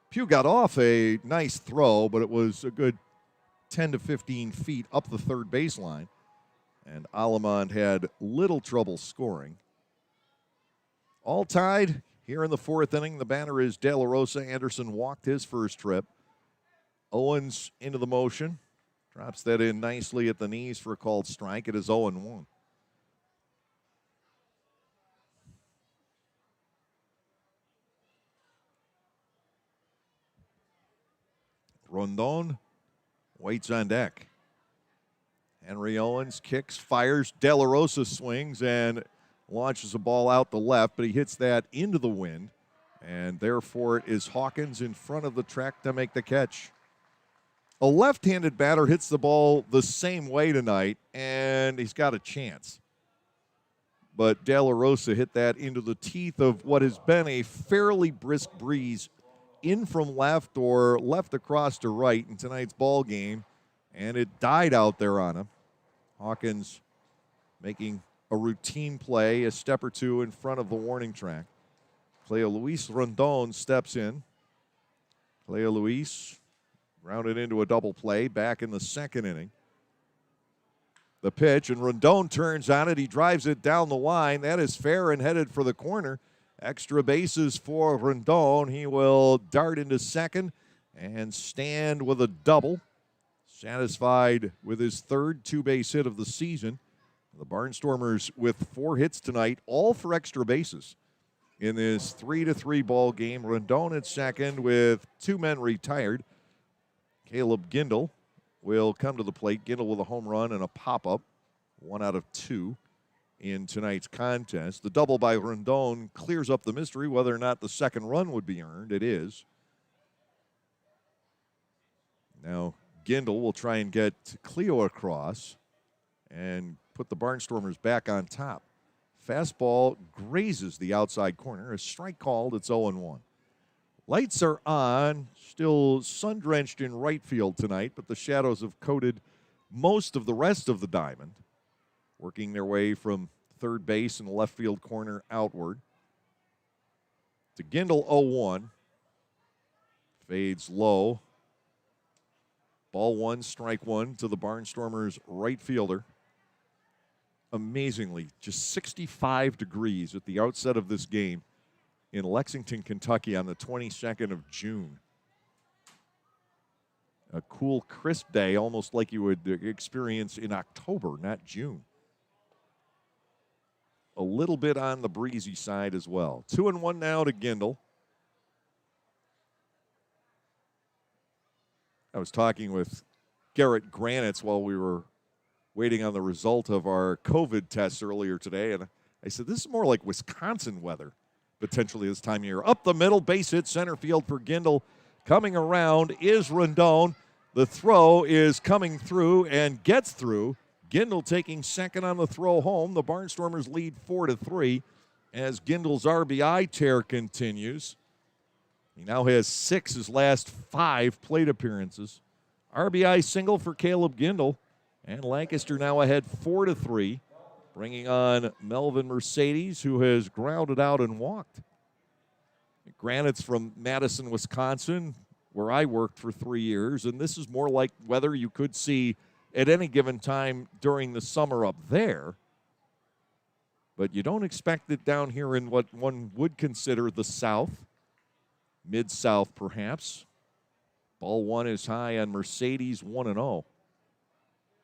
Pugh got off a nice throw, but it was a good 10 to 15 feet up the third baseline. And Alleman had little trouble scoring. All tied here in the 4th inning. The batter is De La Rosa. Anderson walked his first trip. Owens into the motion. Drops that in nicely at the knees for a called strike. It is 0-1. Rondon waits on deck. Henry Owens kicks, fires. De La Rosa swings and launches a ball out the left, but he hits that into the wind. And therefore it is Hawkins in front of the track to make the catch. A left-handed batter hits the ball the same way tonight, and he's got a chance. But De La Rosa hit that into the teeth of what has been a fairly brisk breeze in from left or left across to right in tonight's ball game, and it died out there on him. Hawkins making a routine play a step or two in front of the warning track. Cleo Luis Rondon steps in. Cleo Luis rounded into a double play back in the second inning. The pitch, and Rondon turns on it. He drives it down the line. That is fair and headed for the corner. Extra bases for Rondon. He will dart into second and stand with a double. Satisfied with his third two-base hit of the season. The Barnstormers with 4 hits tonight, all for extra bases. In this 3-3 ball game, Rondon at second with 2 men retired. Caleb Gindel will come to the plate. Gindel with a home run and a pop-up, 1 out of 2 in tonight's contest. The double by Rondon clears up the mystery whether or not the second run would be earned. It is. Now Gindel will try and get Cleo across and put the Barnstormers back on top. Fastball grazes the outside corner. A strike called. It's 0-1. Lights are on. Still sun-drenched in right field tonight, but the shadows have coated most of the rest of the diamond, working their way from third base and the left field corner outward. To Gindel, 0-1. Fades low. Ball 1, strike 1 to the Barnstormers right fielder. Amazingly, just 65 degrees at the outset of this game in Lexington, Kentucky on the 22nd of June. A cool, crisp day, almost like you would experience in October, not June. A little bit on the breezy side as well. 2-1 now to Gindel. I was talking with Garrett Granitz while we were waiting on the result of our COVID tests earlier today, and I said, this is more like Wisconsin weather, potentially this time of year. Up the middle, base hit center field for Gindel. Coming around is Rondon. The throw is coming through and gets through. Gindel taking second on the throw home. The Barnstormers lead 4-3 as Gindel's RBI tear continues. He now has 6 his last 5 plate appearances. RBI single for Caleb Gindel. And Lancaster now ahead 4-3, bringing on Melvin Mercedes, who has grounded out and walked. Granite's from Madison, Wisconsin, where I worked for 3 years, and this is more like weather you could see at any given time during the summer up there. But you don't expect it down here in what one would consider the South, Mid-South perhaps. Ball 1 is high on Mercedes, 1-0.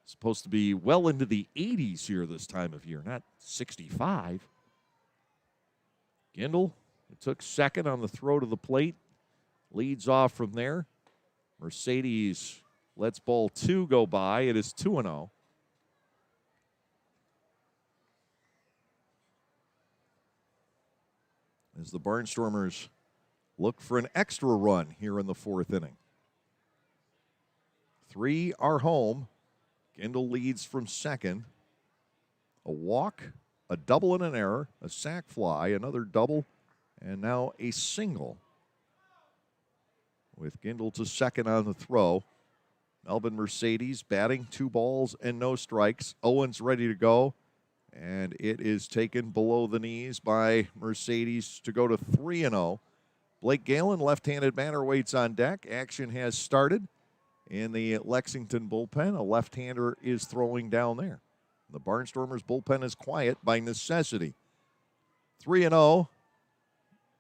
Supposed to be well into the 80s here this time of year, not 65. Gindel took second on the throw to the plate. Leads off from there. Mercedes lets ball 2 go by. It is 2-0. As the Barnstormers look for an extra run here in the 4th inning. 3 are home. Gindel leads from second. A walk, a double and an error, a sac fly, another double, and now a single. With Gindel to second on the throw. Melvin Mercedes batting 2 balls and no strikes. Owens ready to go, and it is taken below the knees by Mercedes to go to 3-0. Blake Galen, left-handed batter, waits on deck. Action has started in the Lexington bullpen. A left-hander is throwing down there. The Barnstormers bullpen is quiet by necessity. 3-0.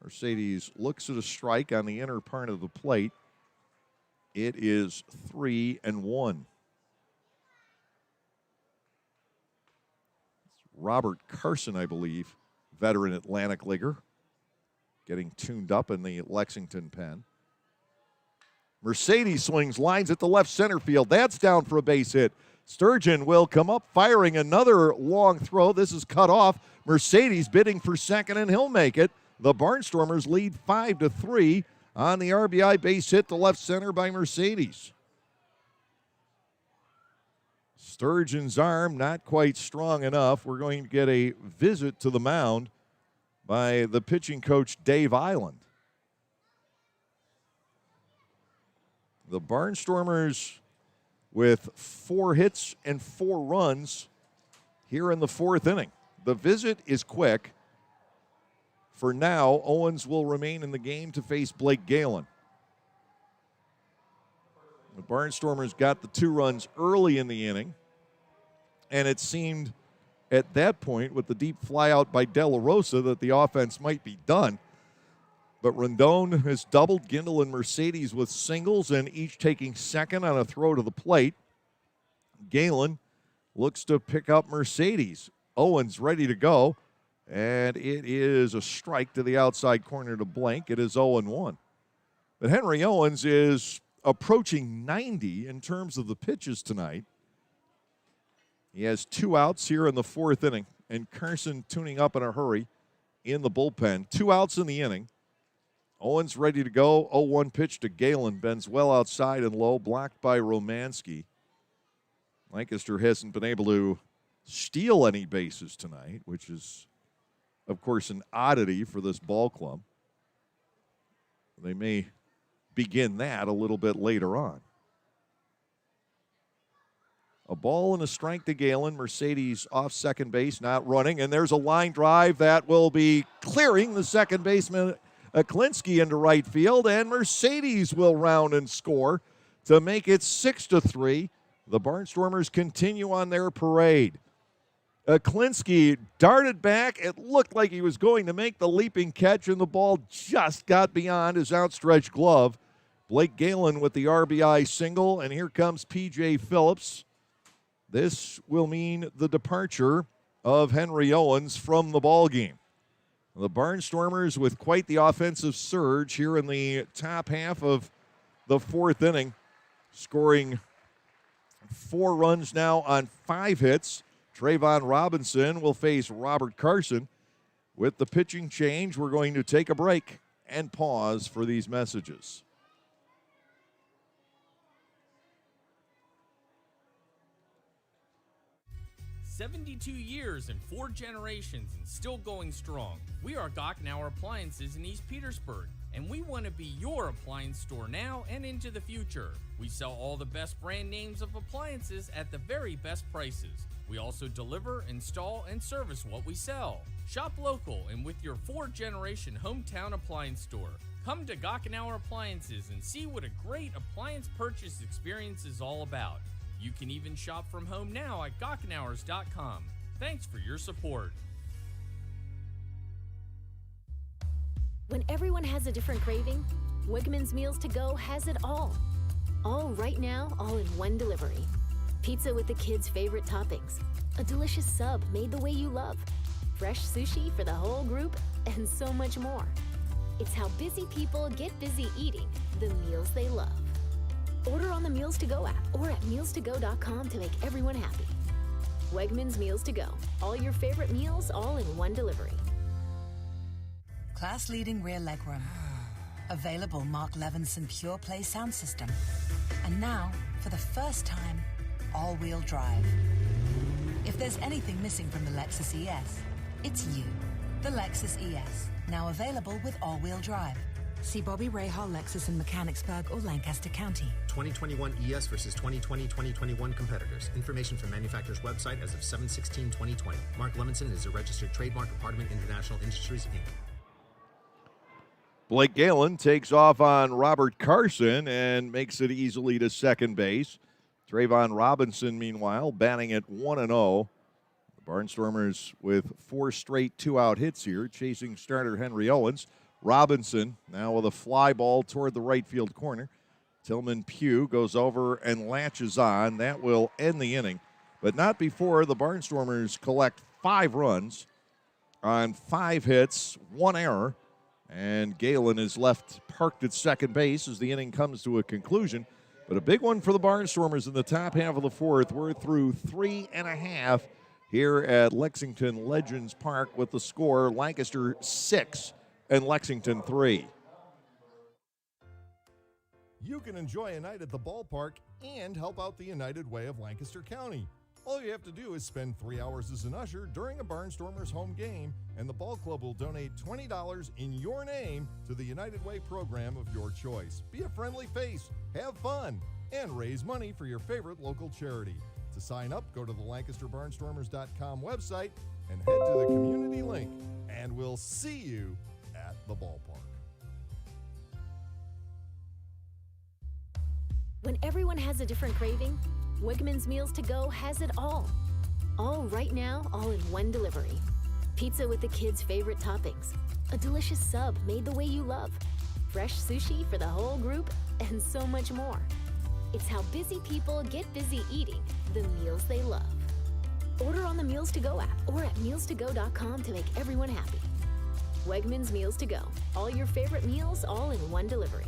Mercedes looks at a strike on the inner part of the plate. It is 3-1. Robert Carson, I believe, veteran Atlantic Leaguer, getting tuned up in the Lexington pen. Mercedes swings, lines at the left center field. That's down for a base hit. Sturgeon will come up, firing another long throw. This is cut off. Mercedes bidding for second, and he'll make it. The Barnstormers lead 5-3 on the RBI base hit to left center by Mercedes. Sturgeon's arm not quite strong enough. We're going to get a visit to the mound by the pitching coach, Dave Island. The Barnstormers with 4 hits and 4 runs here in the 4th inning. The visit is quick. For now, Owens will remain in the game to face Blake Galen. The Barnstormers got the 2 runs early in the inning, and it seemed at that point with the deep flyout by De La Rosa that the offense might be done. But Rondon has doubled Gindel and Mercedes with singles, and each taking second on a throw to the plate. Galen looks to pick up Mercedes. Owens ready to go, and it is a strike to the outside corner to Blank. It is 0-1. But Henry Owens is approaching 90 in terms of the pitches tonight. He has 2 outs here in the 4th inning, and Carson tuning up in a hurry in the bullpen. 2 outs in the inning. Owens ready to go. 0-1 pitch to Galen. Bends well outside and low, blocked by Romanski. Lancaster hasn't been able to steal any bases tonight, which is, of course, an oddity for this ball club. They may begin that a little bit later on. A ball and a strike to Galen. Mercedes off second base, not running. And there's a line drive that will be clearing the second baseman, Aklinski, into right field. And Mercedes will round and score to make it 6-3. The Barnstormers continue on their parade. Aklinski darted back. It looked like he was going to make the leaping catch, and the ball just got beyond his outstretched glove. Blake Galen with the RBI single, and here comes P.J. Phillips. This will mean the departure of Henry Owens from the ballgame. The Barnstormers with quite the offensive surge here in the top half of the 4th inning, scoring 4 runs now on 5 hits. Trayvon Robinson will face Robert Carson. With the pitching change, we're going to take a break and pause for these messages. "72 years and 4 generations and still going strong. We are Gockenauer Appliances in East Petersburg, and we want to be your appliance store now and into the future. We sell all the best brand names of appliances at the very best prices. We also deliver, install, and service what we sell. Shop local and with your 4-generation hometown appliance store. Come to Gockenauer Appliances and see what a great appliance purchase experience is all about. You can even shop from home now at Gockenauers.com. Thanks for your support. When everyone has a different craving, Wegmans Meals to Go has it all. All right now, all in one delivery. Pizza with the kids' favorite toppings, a delicious sub made the way you love, fresh sushi for the whole group, and so much more. It's how busy people get busy eating the meals they love. Order on the Meals to Go app or at mealstogo.com to make everyone happy. Wegmans Meals to Go. All your favorite meals, all in one delivery. Class-leading rear legroom. Available Mark Levinson Pure Play sound system. And now, for the first time, all-wheel drive. If there's anything missing from the Lexus ES, it's you. The Lexus ES, now available with all-wheel drive. See Bobby Rahal Lexus in Mechanicsburg or Lancaster County. 2021 ES versus 2020-2021 competitors. Information from manufacturer's website as of 7/16/2020. Mark Levinson is a registered trademark of Hardeman International Industries, Inc. Blake Galen takes off on Robert Carson and makes it easily to second base. Trayvon Robinson, meanwhile, batting at 1-0. The Barnstormers with 4 straight 2-out hits here, chasing starter Henry Owens. Robinson now with a fly ball toward the right field corner. Tillman Pugh goes over and latches on. That will end the inning, but not before the Barnstormers collect 5 runs on 5 hits, 1 error. And Galen is left parked at second base as the inning comes to a conclusion. But a big one for the Barnstormers in the top half of the 4th. We're through 3.5 here at Lexington Legends Park with the score Lancaster 6 and Lexington 3. You can enjoy a night at the ballpark and help out the United Way of Lancaster County. All you have to do is spend 3 hours as an usher during a Barnstormers home game, and the ball club will donate $20 in your name to the United Way program of your choice. Be a friendly face, have fun, and raise money for your favorite local charity. To sign up, go to the LancasterBarnstormers.com website and head to the community link, and we'll see you at the ballpark. When everyone has a different craving, Wegmans Meals to Go has it all. All right now, all in one delivery. Pizza with the kids' favorite toppings, a delicious sub made the way you love, fresh sushi for the whole group, and so much more. It's how busy people get busy eating the meals they love. Order on the Meals to Go app or at mealstogo.com to make everyone happy. Wegmans Meals to Go. All your favorite meals all in one delivery.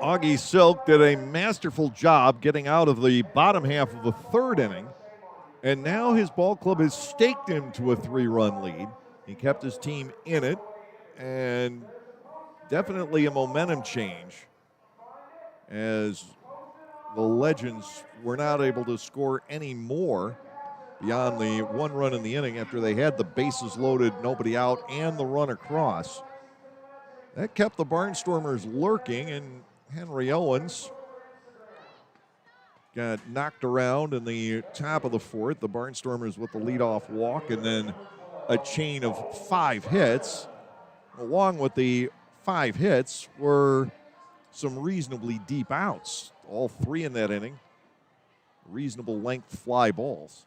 Augie Silk did a masterful job getting out of the bottom half of the 3rd inning, and now his ball club has staked him to a 3-run lead. He kept his team in it, and definitely a momentum change as the Legends were not able to score any more beyond the 1 run in the inning after they had the bases loaded, nobody out, and the run across. That kept the Barnstormers lurking, and Henry Owens got knocked around in the top of the 4th. The Barnstormers with the leadoff walk and then a chain of 5 hits. Along with the 5 hits were some reasonably deep outs, all 3 in that inning. Reasonable length fly balls.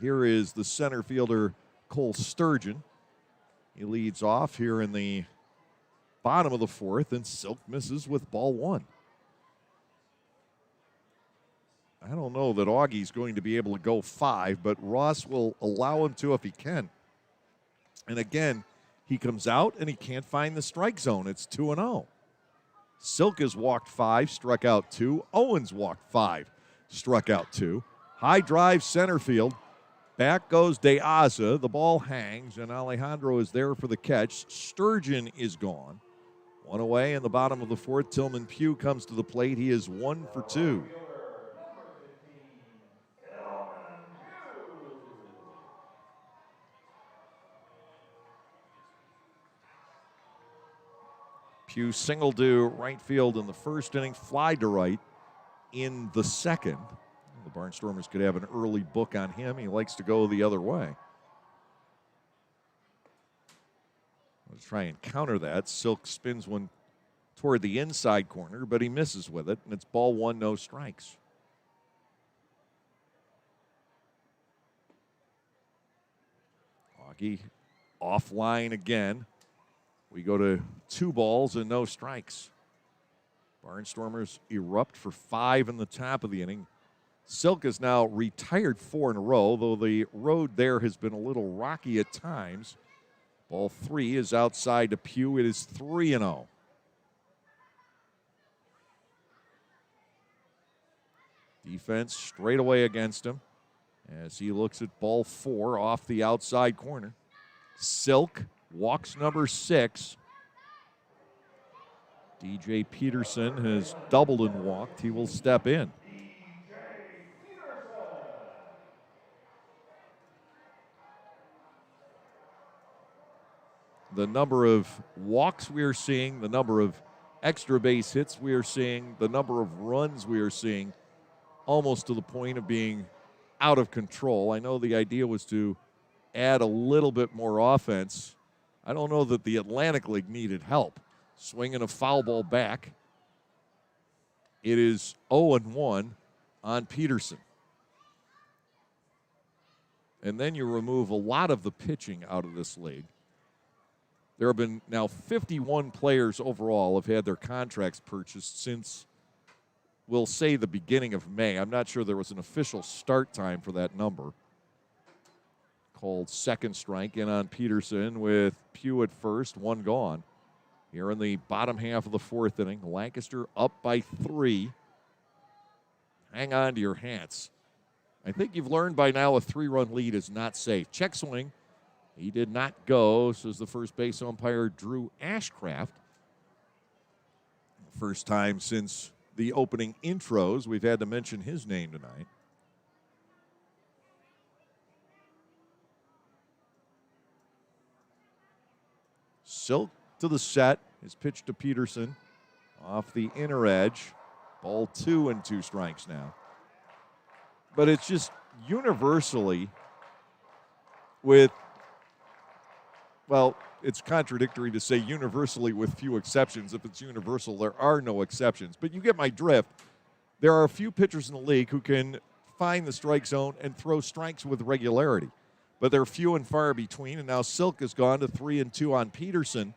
Here is the center fielder, Cole Sturgeon. He leads off here in the bottom of the 4th, and Silk misses with ball 1. I don't know that Augie's going to be able to go 5, but Ross will allow him to if he can. And again, he comes out and he can't find the strike zone. It's 2-0. Silk has walked 5, struck out 2. Owens walked 5, struck out 2. High drive center field. Back goes De Aza. The ball hangs, and Alejandro is there for the catch. Sturgeon is gone. 1 away in the bottom of the 4th. Tillman Pugh comes to the plate. He is 1 for 2. Pugh singled to right field in the 1st inning, fly to right in the 2nd. The Barnstormers could have an early book on him. He likes to go the other way. Let's try and counter that. Silk spins one toward the inside corner, but he misses with it, and it's ball 1, no strikes. Augie offline again. We go to 2 balls and no strikes. Barnstormers erupt for 5 in the top of the inning. Silk is now retired 4 in a row, though the road there has been a little rocky at times. Ball 3 is outside to Pugh. It is 3-0. Defense straight away against him as he looks at ball 4 off the outside corner. Silk walks number 6. DJ Peterson has doubled and walked. He will step in. The number of walks we are seeing, the number of extra base hits we are seeing, the number of runs we are seeing, almost to the point of being out of control. I know the idea was to add a little bit more offense. I don't know that the Atlantic League needed help. Swinging a foul ball back. It is 0-1 on Peterson. and then you remove a lot of the pitching out of this league, there have been now 51 players overall have had their contracts purchased since, we'll say, the beginning of May. I'm not sure there was an official start time for that number. Called second strike in on Peterson with Pugh at first, one gone. Here in the bottom half of the fourth inning, Lancaster up by 3. Hang on to your hats. I think you've learned by now a 3-run lead is not safe. Check swing. He did not go, says the first base umpire, Drew Ashcraft. First time since the opening intros we've had to mention his name tonight. Silk to the set. His pitch to Peterson off the inner edge. Ball 2 and 2 strikes now. But it's just universally with, well, it's contradictory to say universally with few exceptions. If it's universal, there are no exceptions. But you get my drift. There are a few pitchers in the league who can find the strike zone and throw strikes with regularity. But they're few and far between, and now Silk has gone to 3 and 2 on Peterson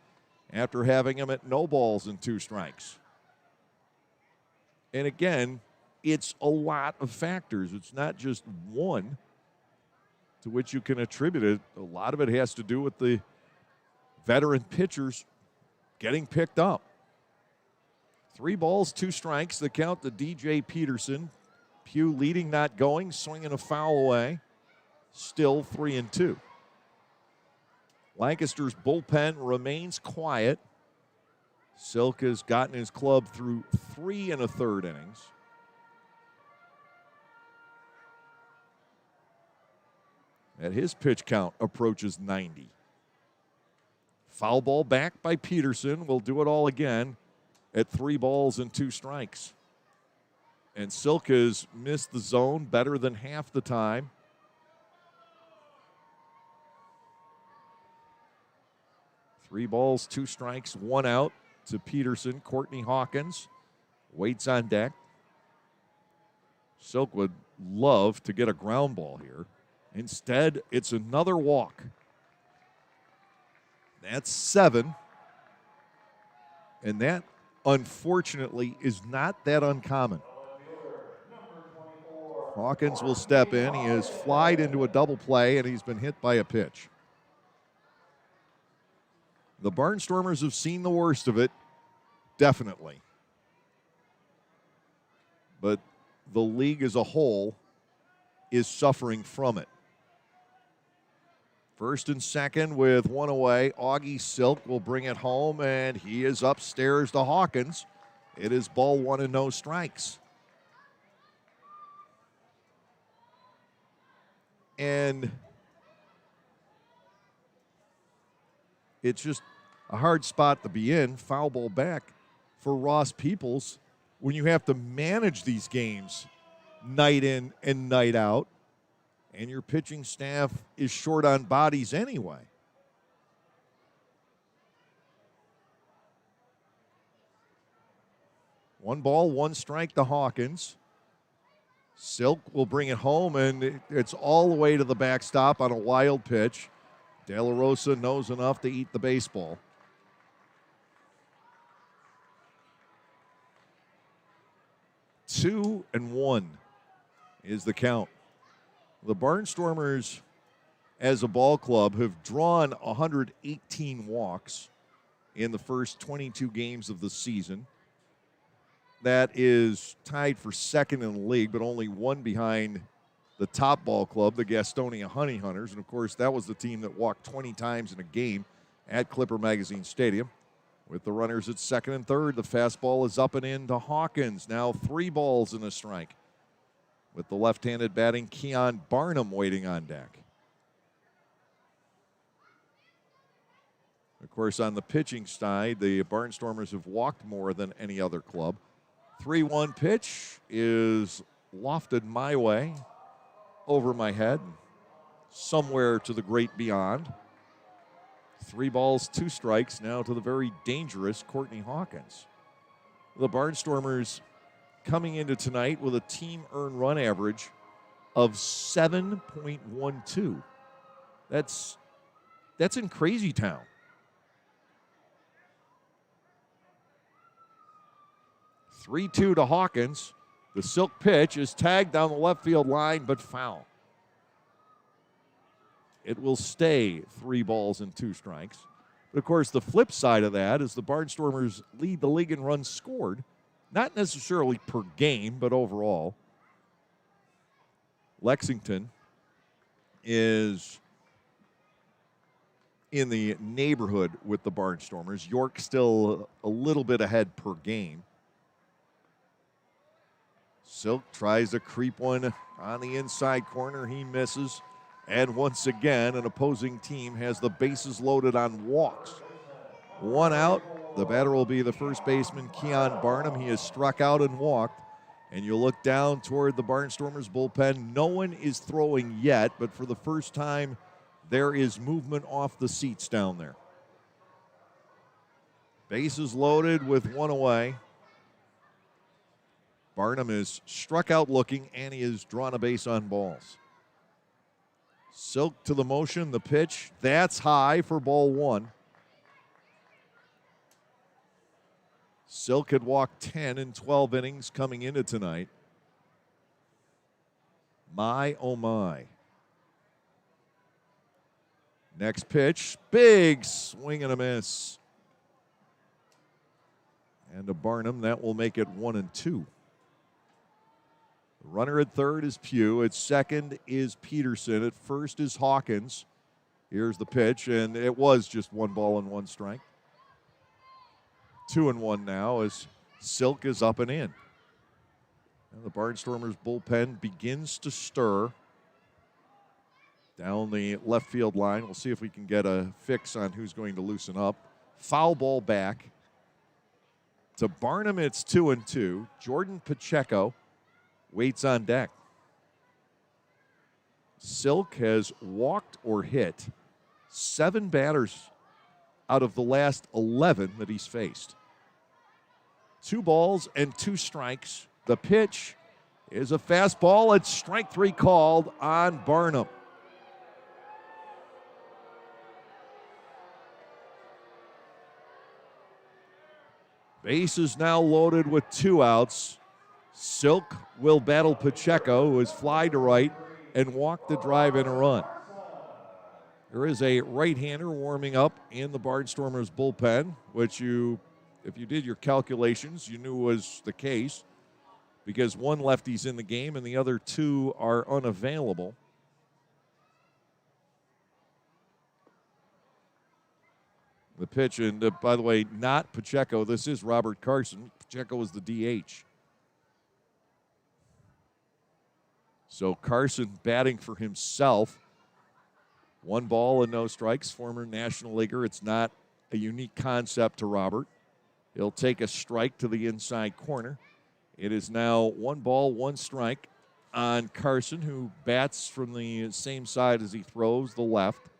after having him at no balls and 2 strikes. And again, it's a lot of factors. It's not just one to which you can attribute it. A lot of it has to do with the veteran pitchers getting picked up. 3 balls, 2 strikes. The count to DJ Peterson. Pugh leading, not going, swinging a foul away. Still 3 and 2. Lancaster's bullpen remains quiet. Silk has gotten his club through 3 1/3 innings. And his pitch count approaches 90. Foul ball back by Peterson. Will do it all again at 3 balls and 2 strikes. And Silk has missed the zone better than half the time. Three balls, 2 strikes, 1 out to Peterson. Courtney Hawkins waits on deck. Silk would love to get a ground ball here. Instead, it's another walk. That's 7. And that, unfortunately, is not that uncommon. Hawkins will step in. He has flied into a double play, and he's been hit by a pitch. The Barnstormers have seen the worst of it, definitely. But the league as a whole is suffering from it. First and second with 1 away. Augie Silk will bring it home, and he is upstairs to Hawkins. It is ball 1 and no strikes. And it's just a hard spot to be in. Foul ball back for Ross Peoples when you have to manage these games night in and night out, and your pitching staff is short on bodies anyway. One ball, 1 strike to Hawkins. Silk will bring it home, and it's all the way to the backstop on a wild pitch. De La Rosa knows enough to eat the baseball. Two and 1 is the count. The Barnstormers, as a ball club, have drawn 118 walks in the first 22 games of the season. That is tied for second in the league, but only 1 behind the top ball club, the Gastonia Honey Hunters. And, of course, that was the team that walked 20 times in a game at Clipper Magazine Stadium. With the runners at second and third, the fastball is up and in to Hawkins. Now 3 balls and a strike. With the left-handed batting, Keon Barnum waiting on deck. Of course, on the pitching side, the Barnstormers have walked more than any other club. 3-1 pitch is lofted my way, over my head, somewhere to the great beyond. 3 balls, 2 strikes now to the very dangerous Courtney Hawkins. The Barnstormers coming into tonight with a team earned run average of 7.12. That's in Crazy Town. (3-2) to Hawkins. The Silk pitch is tagged down the left field line, but foul. It will stay 3 balls and 2 strikes. But, of course, the flip side of that is the Barnstormers lead the league in runs scored. Not necessarily per game, but overall. Lexington is in the neighborhood with the Barnstormers. York still a little bit ahead per game. Silk tries to creep one on the inside corner. He misses. And once again, an opposing team has the bases loaded on walks. 1 out. The batter will be the first baseman, Keon Barnum. He has struck out and walked. And you look down toward the Barnstormers bullpen. No one is throwing yet, but for the first time, there is movement off the seats down there. Bases loaded with 1 away. Barnum is struck out looking, and he has drawn a base on balls. Silk to the motion, the pitch. That's high for ball 1. Silk had walked 10 in 12 innings coming into tonight. My, oh my. Next pitch, big swing and a miss. And to Barnum, that will make it 1-2. The runner at third is Pugh. At second is Peterson. At first is Hawkins. Here's the pitch, and it was just 1 ball and 1 strike. 2-1 now as Silk is up and in. And the Barnstormers bullpen begins to stir down the left field line. We'll see if we can get a fix on who's going to loosen up. Foul ball back. To Barnum, it's 2-2. Jordan Pacheco waits on deck. Silk has walked or hit 7 batters out of the last 11 that he's faced. 2 balls and 2 strikes. The pitch is a fastball. It's strike 3 called on Barnum. Base is now loaded with 2 outs. Silk will battle Pacheco, who is fly to right and walk the drive in a run. There is a right-hander warming up in the Barnstormers bullpen, which if you did your calculations, you knew was the case because 1 lefty's in the game and the other 2 are unavailable. The pitch, and by the way, not Pacheco. This is Robert Carson. Pacheco is the DH. So Carson batting for himself. 1 ball and no strikes. Former National Leaguer. It's not a unique concept to Robert. He'll take a strike to the inside corner. It is now 1 ball, 1 strike on Carson, who bats from the same side as he throws, the left.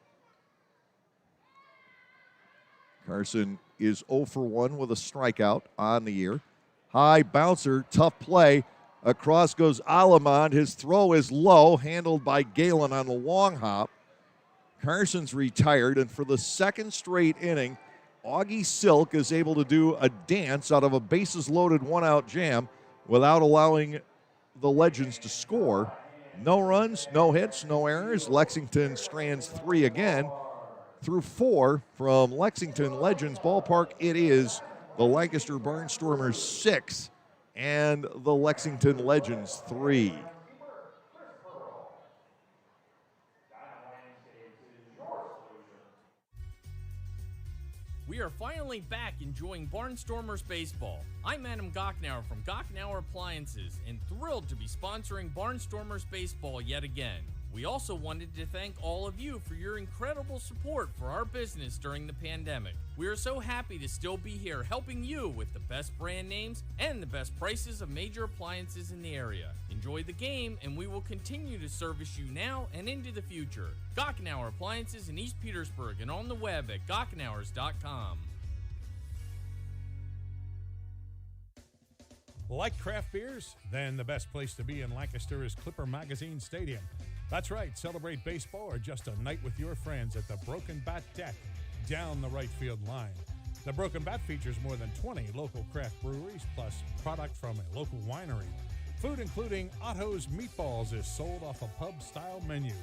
Carson is 0 for 1 with a strikeout on the year. High bouncer, tough play. Across goes Alamond. His throw is low, handled by Galen on the long hop. Carson's retired, and for the 2nd straight inning, Augie Silk is able to do a dance out of a bases-loaded 1-out jam without allowing the Legends to score. No runs, no hits, no errors. Lexington strands 3 again. Through 4 from Lexington Legends Ballpark, it is the Lancaster Barnstormers 6 and the Lexington Legends 3. We are finally back enjoying Barnstormers baseball. I'm Adam Gocknauer from Gocknauer Appliances and thrilled to be sponsoring Barnstormers baseball yet again. We also wanted to thank all of you for your incredible support for our business during the pandemic. We are so happy to still be here helping you with the best brand names and the best prices of major appliances in the area. Enjoy the game, and we will continue to service you now and into the future. Gocknauer Appliances in East Petersburg and on the web at gocknauers.com. Like craft beers? Then the best place to be in Lancaster is Clipper Magazine Stadium. That's right, celebrate baseball or just a night with your friends at the Broken Bat Deck down the right field line. The Broken Bat features more than 20 local craft breweries, plus product from a local winery. Food including Otto's Meatballs is sold off a pub-style menu.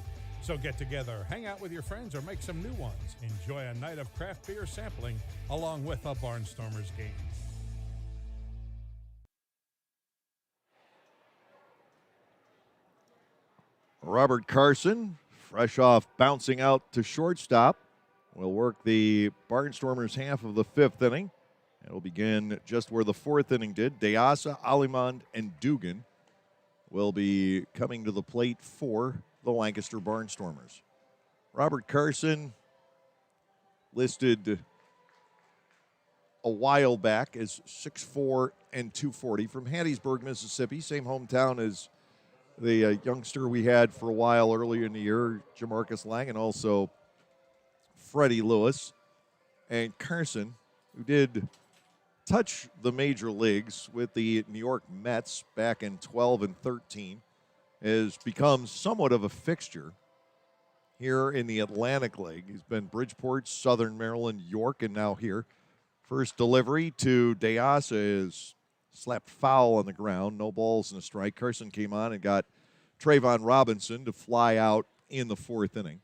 So get together, hang out with your friends, or make some new ones. Enjoy a night of craft beer sampling along with a Barnstormers game. Robert Carson, fresh off bouncing out to shortstop, will work the Barnstormers half of the fifth inning. It'll begin just where the fourth inning did. Deasa, Alimond, and Dugan will be coming to the plate for the Lancaster Barnstormers. Robert Carson, listed a while back as 6'4" and 240 from Hattiesburg, Mississippi, same hometown as the youngster we had for a while earlier in the year, Jamarcus Lang, and also Freddie Lewis. And Carson, who did touch the major leagues with the New York Mets back in 12 and 13, has become somewhat of a fixture here in the Atlantic League. He's been Bridgeport, Southern Maryland, York, and now here. First delivery to Deasa is slapped foul on the ground, no balls and a strike. Carson came on and got Trayvon Robinson to fly out in the fourth inning.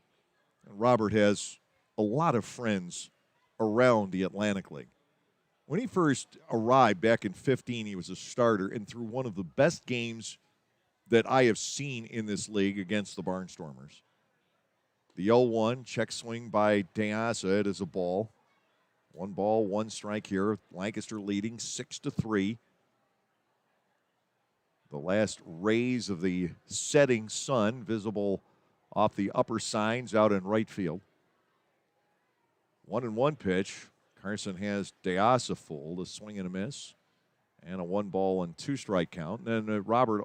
And Robert has a lot of friends around the Atlantic League. When he first arrived back in 15, he was a starter and threw one of the best games that I have seen in this league against the Barnstormers. The 0-1 check swing by Deasa. It is a ball. 1 ball, 1 strike here. Lancaster leading 6-3. The last rays of the setting sun visible off the upper signs out in right field. 1-1 pitch. Carson has Deasa full, a swing and a miss, and a 1 ball and 2 strike count. And then Robert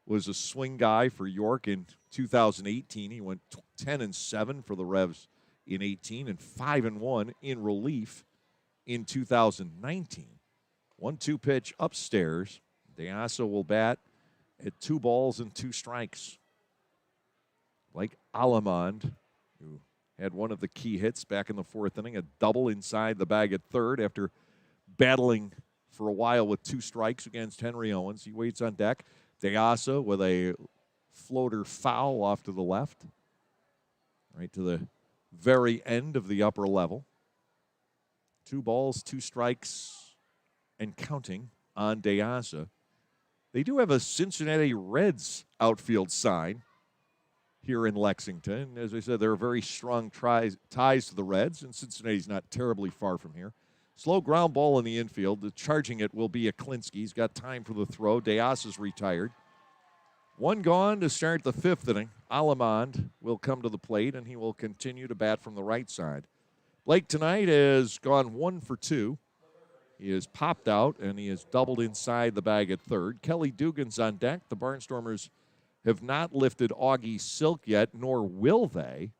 was a swing guy for York in 2018. He went 10-7 for the Revs in 18 and 5-1 in relief in 2019. 1-2 pitch upstairs. Deasa will bat at 2 balls and 2 strikes. Like Alimond, who had one of the key hits back in the fourth inning, a double inside the bag at third after battling for a while with 2 strikes against Henry Owens. He waits on deck. Deasa with a floater foul off to the left, right to the very end of the upper level. 2 balls, 2 strikes, and counting on Deasa. They do have a Cincinnati Reds outfield sign here in Lexington. As I said, there are very strong ties to the Reds, and Cincinnati's not terribly far from here. Slow ground ball in the infield. The charging it will be Aklinski. He's got time for the throw. Deasa's retired. 1 gone to start the fifth inning. Alimond will come to the plate, and he will continue to bat from the right side. Blake tonight has gone 1 for 2. He has popped out, and he has doubled inside the bag at third. Kelly Dugan's on deck. The Barnstormers have not lifted Augie Silk yet, nor will they,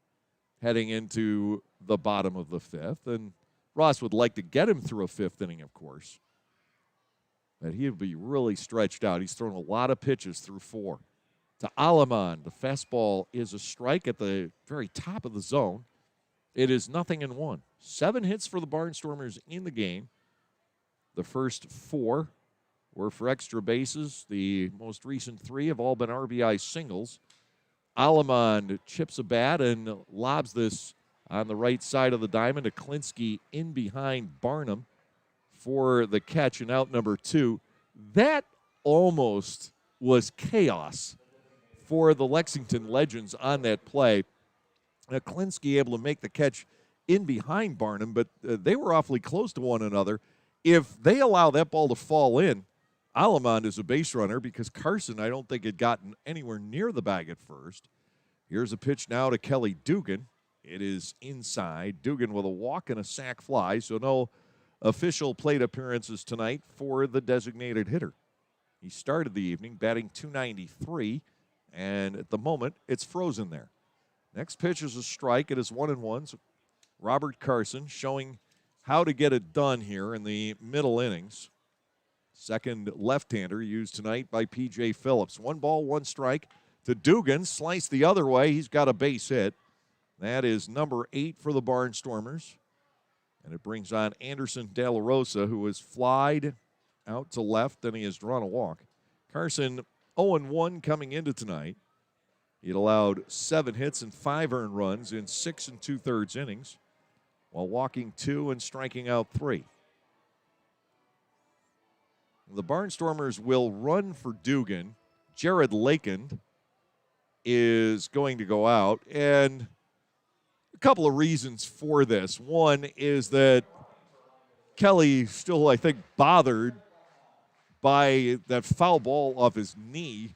heading into the bottom of the fifth. And Ross would like to get him through a fifth inning, of course. But he'll be really stretched out. He's thrown a lot of pitches through 4. To Alimond, the fastball is a strike at the very top of the zone. It is 0-1. 7 hits for the Barnstormers in the game. The first 4 were for extra bases. The most recent 3 have all been RBI singles. Alimond chips a bat and lobs this on the right side of the diamond. Aklinski in behind Barnum for the catch and out number 2. That almost was chaos for the Lexington Legends on that play. Aklinski able to make the catch in behind Barnum, but they were awfully close to one another. If they allow that ball to fall in, Alimond is a base runner because Carson, I don't think, had gotten anywhere near the bag at first. Here's a pitch now to Kelly Dugan. It is inside. Dugan with a walk and a sac fly, so no official plate appearances tonight for the designated hitter. He started the evening batting .293, and at the moment, it's frozen there. Next pitch is a strike. It is 1-1. So Robert Carson showing how to get it done here in the middle innings. Second left-hander used tonight by P.J. Phillips. 1 ball, 1 strike to Dugan. Sliced the other way. He's got a base hit. That is number 8 for the Barnstormers. And it brings on Anderson De La Rosa, who has flied out to left, and he has drawn a walk. Carson 0-1 coming into tonight. He allowed 7 hits and 5 earned runs in 6 2/3 innings, while walking 2 and striking out 3. The Barnstormers will run for Dugan. Jared Lakend is going to go out, and a couple of reasons for this. One is that Kelly still, I think, bothered by that foul ball off his knee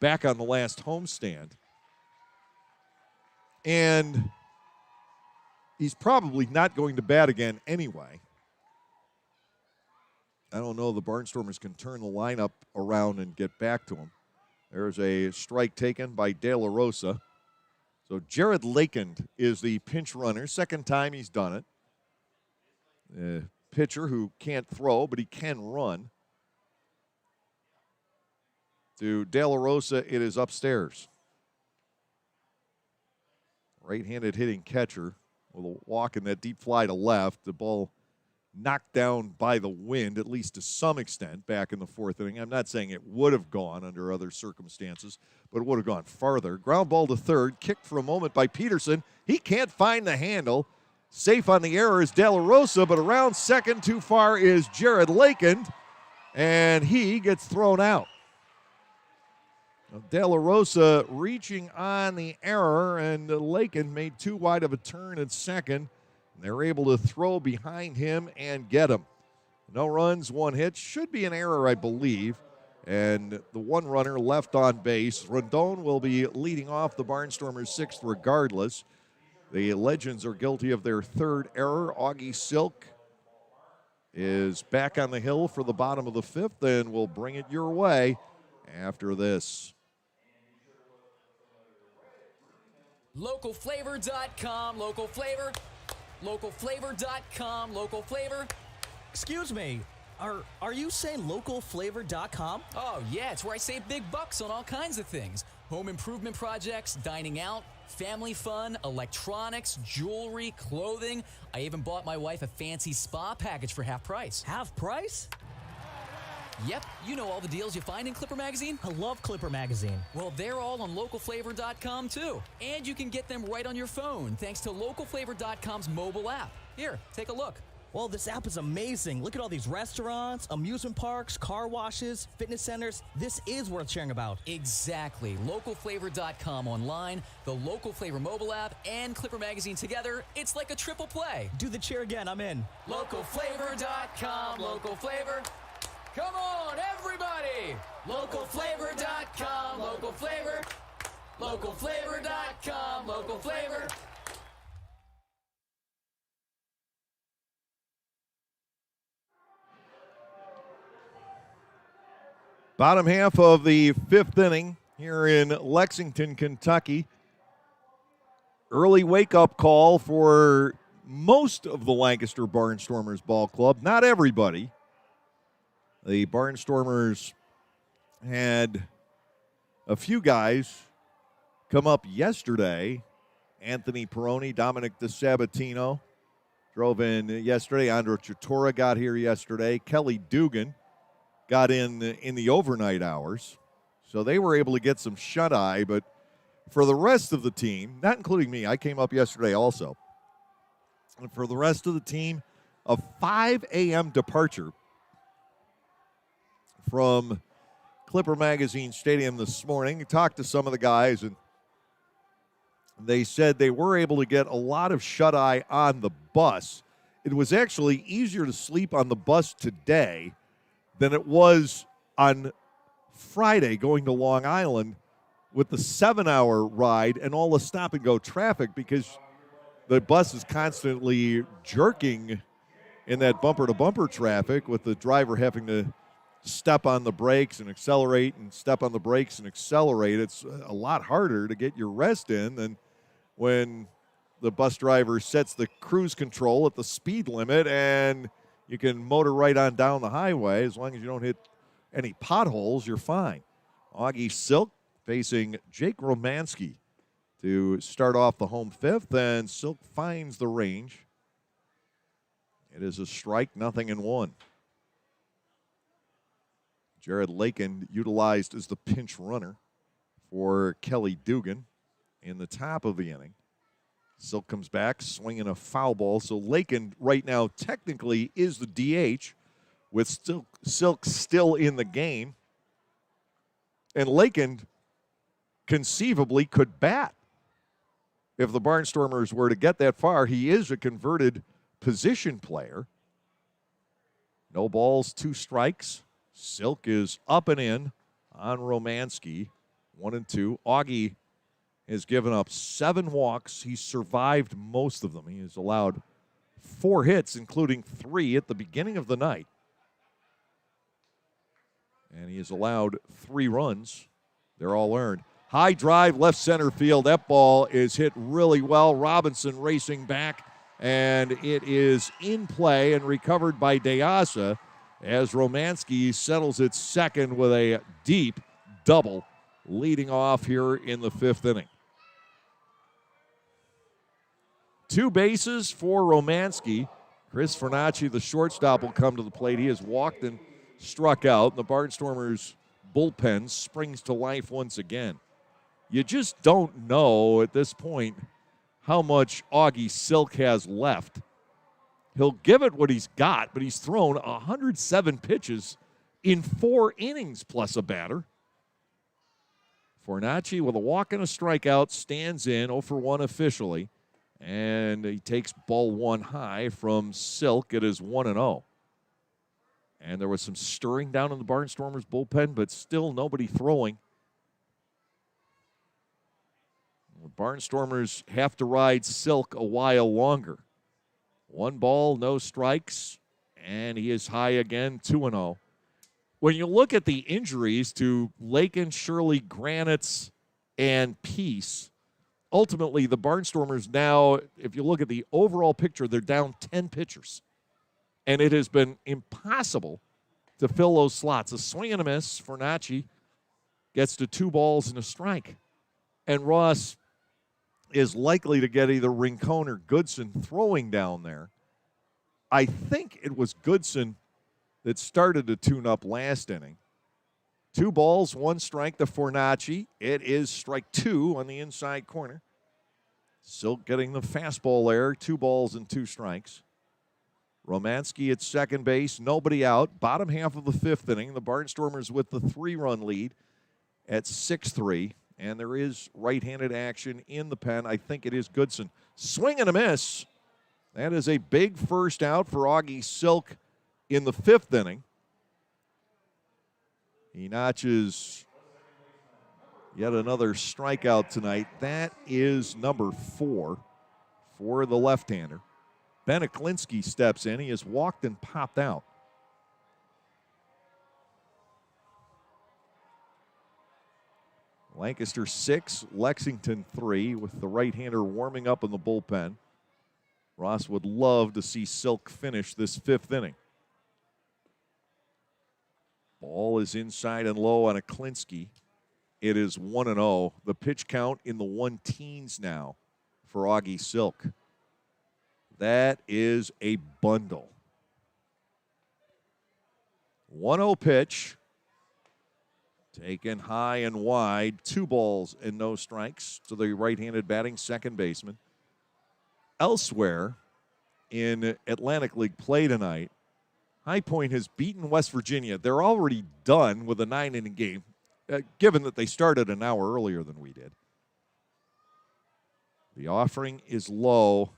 back on the last homestand. And he's probably not going to bat again anyway. I don't know if the Barnstormers can turn the lineup around and get back to him. There's a strike taken by De La Rosa. So Jared Lakend is the pinch runner. Second time he's done it. A pitcher who can't throw, but he can run. To De La Rosa, it is upstairs. Right-handed hitting catcher with a walk in that deep fly to left. The ball knocked down by the wind, at least to some extent, back in the 4th inning. I'm not saying it would have gone under other circumstances, but it would have gone farther. Ground ball to third, kicked for a moment by Peterson. He can't find the handle. Safe on the error is De La Rosa, but around second too far is Jared Lakend, and he gets thrown out. De La Rosa reaching on the error, and Lakend made too wide of a turn at second. They're able to throw behind him and get him. No runs, 1 hit. Should be an error, I believe. And the 1 runner left on base. Rondon will be leading off the Barnstormers' 6th regardless. The Legends are guilty of their 3rd error. Augie Silk is back on the hill for the bottom of the 5th, and we'll bring it your way after this. Localflavor.com, local flavor. Localflavor.com, local flavor. Excuse me, are you saying localflavor.com? Oh, yeah, it's where I save big bucks on all kinds of things. Home improvement projects, dining out, family fun, electronics, jewelry, clothing. I even bought my wife a fancy spa package for half price. Half price? Yep, you know all the deals you find in Clipper Magazine. I love Clipper Magazine. Well, they're all on localflavor.com too. And you can get them right on your phone thanks to localflavor.com's mobile app. Here, take a look. Well, this app is amazing. Look at all these restaurants, amusement parks, car washes, fitness centers. This is worth sharing about. Exactly. Localflavor.com online, the Local Flavor mobile app, and Clipper Magazine together. It's like a triple play. Do the cheer again. I'm in. Localflavor.com, local flavor. Come on, everybody! Localflavor.com, local flavor. Localflavor.com, local flavor. Bottom half of the 5th inning here in Lexington, Kentucky. Early wake-up call for most of the Lancaster Barnstormers ball club. Not everybody. The Barnstormers had a few guys come up yesterday. Anthony Peroni, Dominic DeSabatino drove in yesterday. Andro Chatora got here yesterday. Kelly Dugan got in the overnight hours. So they were able to get some shut-eye. But for the rest of the team, not including me, I came up yesterday also. And for the rest of the team, a 5 a.m. departure from Clipper Magazine Stadium this morning. Talked to some of the guys, and they said they were able to get a lot of shut-eye on the bus. It was actually easier to sleep on the bus today than it was on Friday going to Long Island with the 7-hour ride and all the stop-and-go traffic, because the bus is constantly jerking in that bumper-to-bumper traffic with the driver having to step on the brakes and accelerate and step on the brakes and accelerate. It's a lot harder to get your rest in than when the bus driver sets the cruise control at the speed limit and You can motor right on down the highway. As long as you don't hit any potholes, you're fine. Augie Silk facing Jake Romanski to start off the home fifth, and Silk finds the range. It is a strike, 0-1. Jared Lakin utilized as the pinch runner for Kelly Dugan in the top of the inning. Silk comes back, swinging a foul ball. So Lakin right now technically is the DH with Silk still in the game. And Lakin conceivably could bat. If the Barnstormers were to get that far, he is a converted position player. No balls, 2 strikes. Silk is up and in on Romanski, 1-2. Augie has given up 7 walks. He's survived most of them. He has allowed 4 hits, including 3 at the beginning of the night. And he has allowed 3 runs. They're all earned. High drive, left center field. That ball is hit really well. Robinson racing back, and it is in play and recovered by De Asa as Romanski settles it second with a deep double, leading off here in the 5th inning. 2 bases for Romanski. Chris Fernacci, the shortstop, will come to the plate. He has walked and struck out. The Barnstormers bullpen springs to life once again. You just don't know at this point how much Augie Silk has left. He'll give it what he's got, but he's thrown 107 pitches in 4 innings plus a batter. Fernacci with a walk and a strikeout stands in 0 for 1 officially, and he takes ball 1 high from Silk. It is 1-0. And there was some stirring down in the Barnstormers bullpen, but still nobody throwing. The Barnstormers have to ride Silk a while longer. 1 ball, no strikes, and he is high again, 2-0. When you look at the injuries to Lakin, Shirley, Granitz, and Peace, ultimately the Barnstormers now, if you look at the overall picture, they're down 10 pitchers. And it has been impossible to fill those slots. A swing and a miss. Fernacci gets to 2 balls and a strike. And Ross is likely to get either Rincon or Goodson throwing down there. I think it was Goodson that started to tune up last inning. 2 balls, 1 strike to Fernacci. It is strike 2 on the inside corner. Silk getting the fastball there. 2 balls and 2 strikes. Romanski at second base, nobody out. Bottom half of the 5th inning. The Barnstormers with the 3-run lead at 6-3. And there is right-handed action in the pen. I think it is Goodson. Swing and a miss. That is a big first out for Augie Silk in the 5th inning. He notches yet another strikeout tonight. That is number 4 for the left-hander. Ben Aklinski steps in. He has walked and popped out. Lancaster 6, Lexington 3, with the right-hander warming up in the bullpen. Ross would love to see Silk finish this 5th inning. Ball is inside and low on Aklinski. It is 1-0. The pitch count in the 1-teens now for Augie Silk. That is a bundle. 1-0 pitch. Taken high and wide. 2 balls and no strikes to the right-handed batting second baseman. Elsewhere in Atlantic League play tonight, High Point has beaten West Virginia. They're already done with a 9-inning game, given that they started an hour earlier than we did. The offering is low,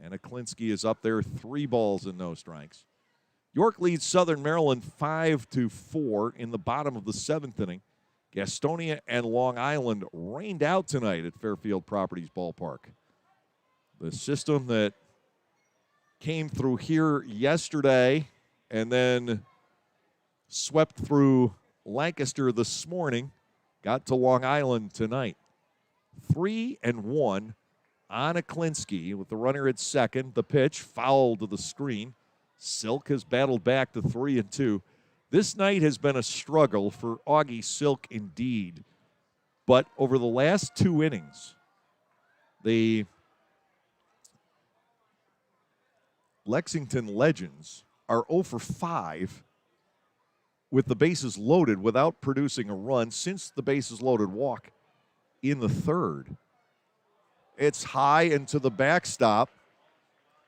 and Aklinski is up there, 3 balls and no strikes. York leads Southern Maryland 5-4 in the bottom of the 7th inning. Gastonia and Long Island rained out tonight at Fairfield Properties Ballpark. The system that came through here yesterday and then swept through Lancaster this morning got to Long Island tonight. 3-1 on Aklinski with the runner at second. The pitch foul to the screen. Silk has battled back to 3-2. This night has been a struggle for Augie Silk indeed. But over the last 2 innings, the Lexington Legends are 0 for 5 with the bases loaded without producing a run since the bases loaded walk in the third. It's high and to the backstop.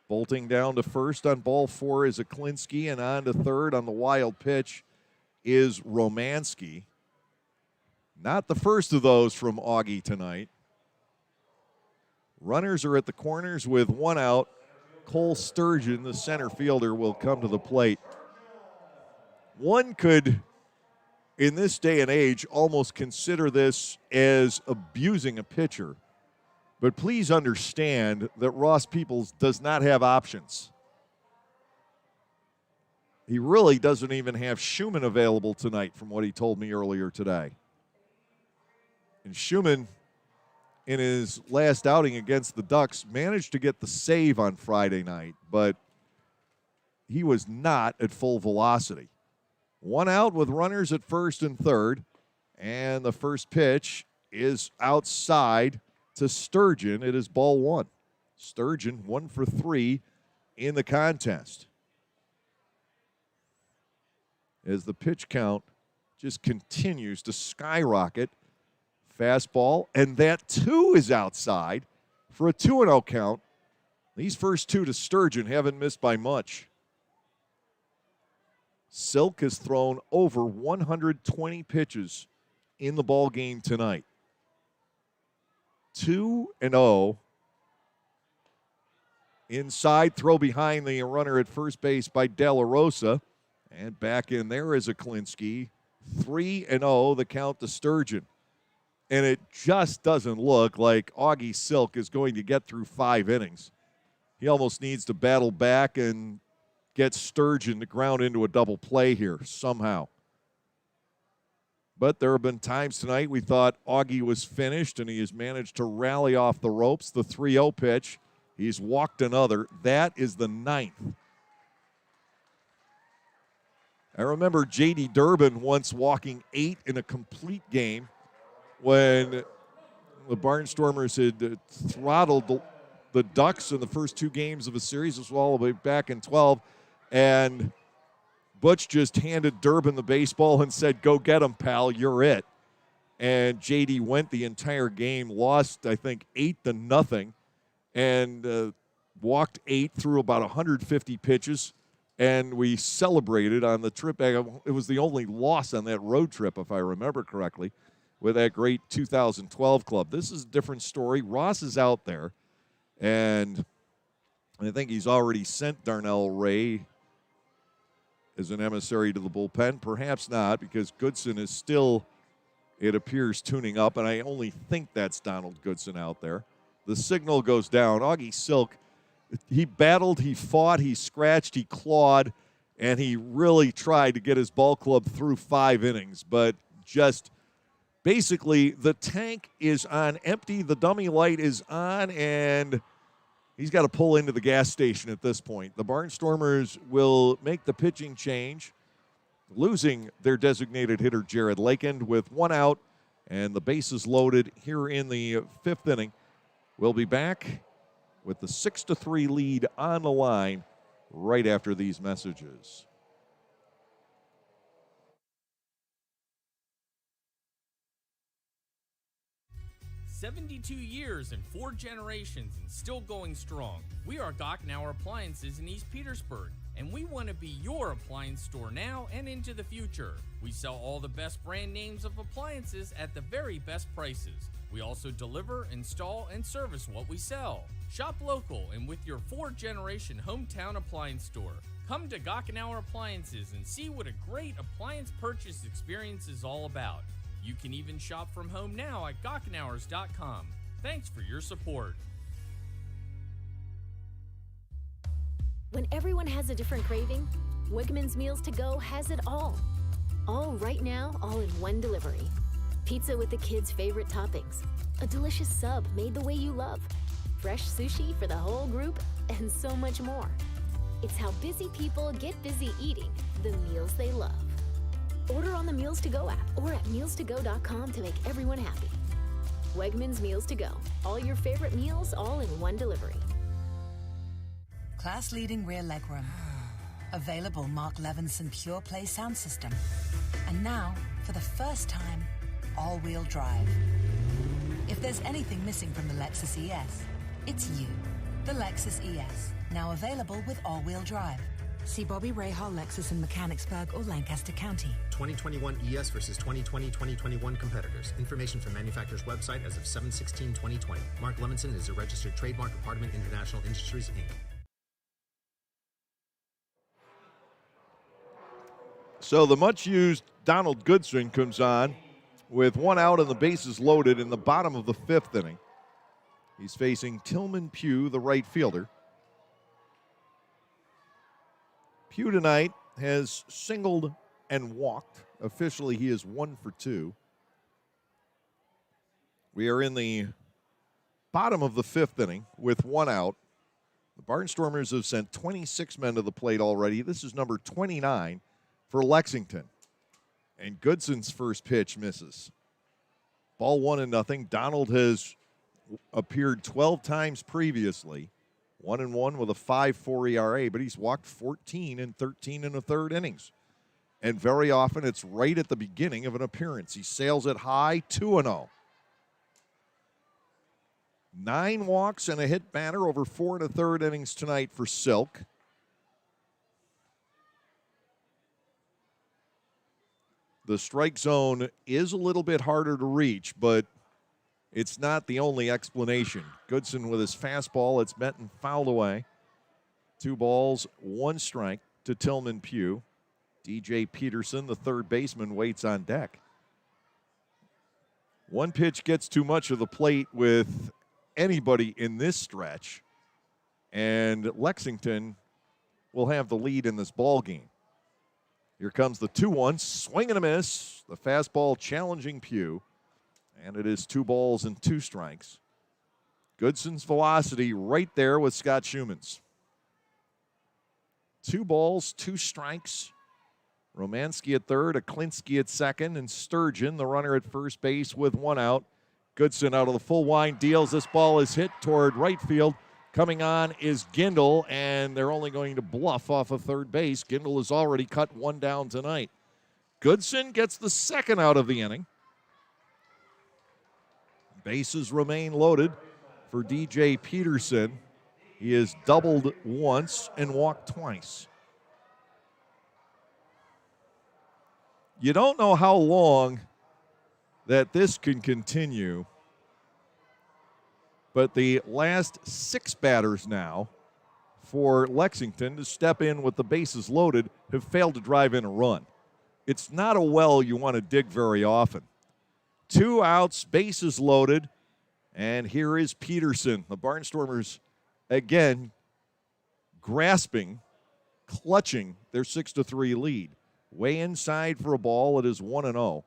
Bolting down to first on ball 4 is Aklinski, and on to third on the wild pitch is Romansky. Not the first of those from Augie tonight. Runners are at the corners with 1 out. Cole Sturgeon, the center fielder, will come to the plate. One could, in this day and age, almost consider this as abusing a pitcher. But please understand that Ross Peoples does not have options. He really doesn't even have Schumann available tonight from what he told me earlier today. And Schumann, in his last outing against the Ducks, managed to get the save on Friday night, but he was not at full velocity. 1 out with runners at first and third, and the first pitch is outside to Sturgeon. It is ball 1. Sturgeon 1 for 3 in the contest. As the pitch count just continues to skyrocket. Fastball, and that 2 is outside for a 2-0 count. These first 2 to Sturgeon haven't missed by much. Silk has thrown over 120 pitches in the ball game tonight. 2-0. Inside, throw behind the runner at first base by De La Rosa. And back in there is Aklinski. 3-0, the count to Sturgeon. And it just doesn't look like Augie Silk is going to get through 5 innings. He almost needs to battle back and get Sturgeon to ground into a double play here somehow. But there have been times tonight we thought Augie was finished, and he has managed to rally off the ropes. The 3-0 pitch, he's walked another. That is the 9th. I remember J.D. Durbin once walking 8 in a complete game when the Barnstormers had throttled the Ducks in the first 2 games of a series. This was all the way back in 12. And Butch just handed Durbin the baseball and said, "Go get him, pal, you're it." And JD went the entire game, lost, I think, 8-0, and walked 8 through about 150 pitches. And we celebrated on the trip back. It was the only loss on that road trip, if I remember correctly, with that great 2012 club. This is a different story. Ross is out there, and I think he's already sent Darnell Ray as an emissary to the bullpen. Perhaps not, because Goodson is still, it appears, tuning up, and I only think that's Donald Goodson out there. The signal goes down. Augie Silk, he battled, he fought, he scratched, he clawed, and he really tried to get his ball club through 5 innings, but just basically the tank is on empty, the dummy light is on, and he's got to pull into the gas station at this point. The Barnstormers will make the pitching change, losing their designated hitter, Jared Lakend, with 1 out and the bases loaded here in the 5th inning. We'll be back with the 6-3 lead on the line right after these messages. 72 years and 4 generations and still going strong. We are Gockenauer Appliances in East Petersburg, and we want to be your appliance store now and into the future. We sell all the best brand names of appliances at the very best prices. We also deliver, install, and service what we sell. Shop local and with your 4-generation hometown appliance store. Come to Gockenauer Appliances and see what a great appliance purchase experience is all about. You can even shop from home now at Gockenauers.com. Thanks for your support. When everyone has a different craving, Wegmans Meals to Go has it all. All right now, all in one delivery. Pizza with the kids' favorite toppings. A delicious sub made the way you love. Fresh sushi for the whole group, and so much more. It's how busy people get busy eating the meals they love. Order on the Meals to Go app or at mealstogo.com to make everyone happy. Wegmans Meals to Go. All your favorite meals all in one delivery. Class-leading rear legroom. Available Mark Levinson Pure Play sound system. And now, for the first time, all-wheel drive. If there's anything missing from the Lexus ES, it's you. The Lexus ES, now available with all-wheel drive. See Bobby Rahal Lexus in Mechanicsburg or Lancaster County. 2021 ES versus 2020-2021 competitors. Information from manufacturer's website as of 7/16/2020. Mark Levinson is a registered trademark of Hardeman International Industries, Inc. So the much-used Donald Goodson comes on with one out and the bases loaded in the bottom of the fifth inning. He's facing Tillman Pugh, the right fielder. Pugh tonight has singled and walked. Officially, he is 1 for 2. We are in the bottom of the fifth inning with one out. The Barnstormers have sent 26 men to the plate already. This is number 29 for Lexington. And Goodson's first pitch misses. Ball 1-0. Donald has appeared 12 times previously. 1-1 with a 5.4 ERA, but he's walked 14 and 13 in the third innings. And very often it's right at the beginning of an appearance. He sails it high, 2-0. 9 walks and a hit batter over 4 1/3 innings tonight for Silk. The strike zone is a little bit harder to reach, but it's not the only explanation. Goodson with his fastball, it's met and fouled away. 2 balls, 1 strike to Tillman Pugh. DJ Peterson, the third baseman, waits on deck. One pitch gets too much of the plate with anybody in this stretch, and Lexington will have the lead in this ball game. Here comes the 2-1, swing and a miss. The fastball challenging Pugh. And it is 2 balls and 2 strikes. Goodson's velocity right there with Scott Schumann's. 2 balls, 2 strikes. Romanski at third, Aklinski at second, and Sturgeon, the runner at first base with 1 out. Goodson out of the full wind deals. This ball is hit toward right field. Coming on is Gindel, and they're only going to bluff off of third base. Gindel has already cut 1 down tonight. Goodson gets the second out of the inning. Bases remain loaded for DJ Peterson. He has doubled once and walked twice. You don't know how long that this can continue, but the last 6 batters now for Lexington to step in with the bases loaded have failed to drive in a run. It's not a well you want to dig very often. 2 outs, bases loaded, and here is Peterson. The Barnstormers, again, grasping, clutching their 6-3 lead. Way inside for a ball. It is 1-0.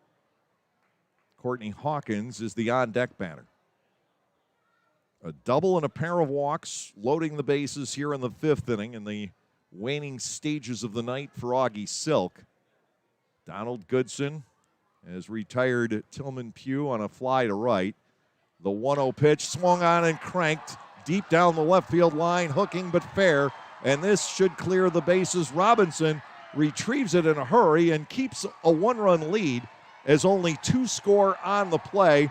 Courtney Hawkins is the on-deck batter. A double and a pair of walks, loading the bases here in the 5th inning in the waning stages of the night for Augie Silk. Donald Goodson has retired Tillman Pugh on a fly to right. The 1-0 pitch swung on and cranked deep down the left field line, hooking but fair, and this should clear the bases. Robinson retrieves it in a hurry and keeps a 1-run lead as only 2 score on the play.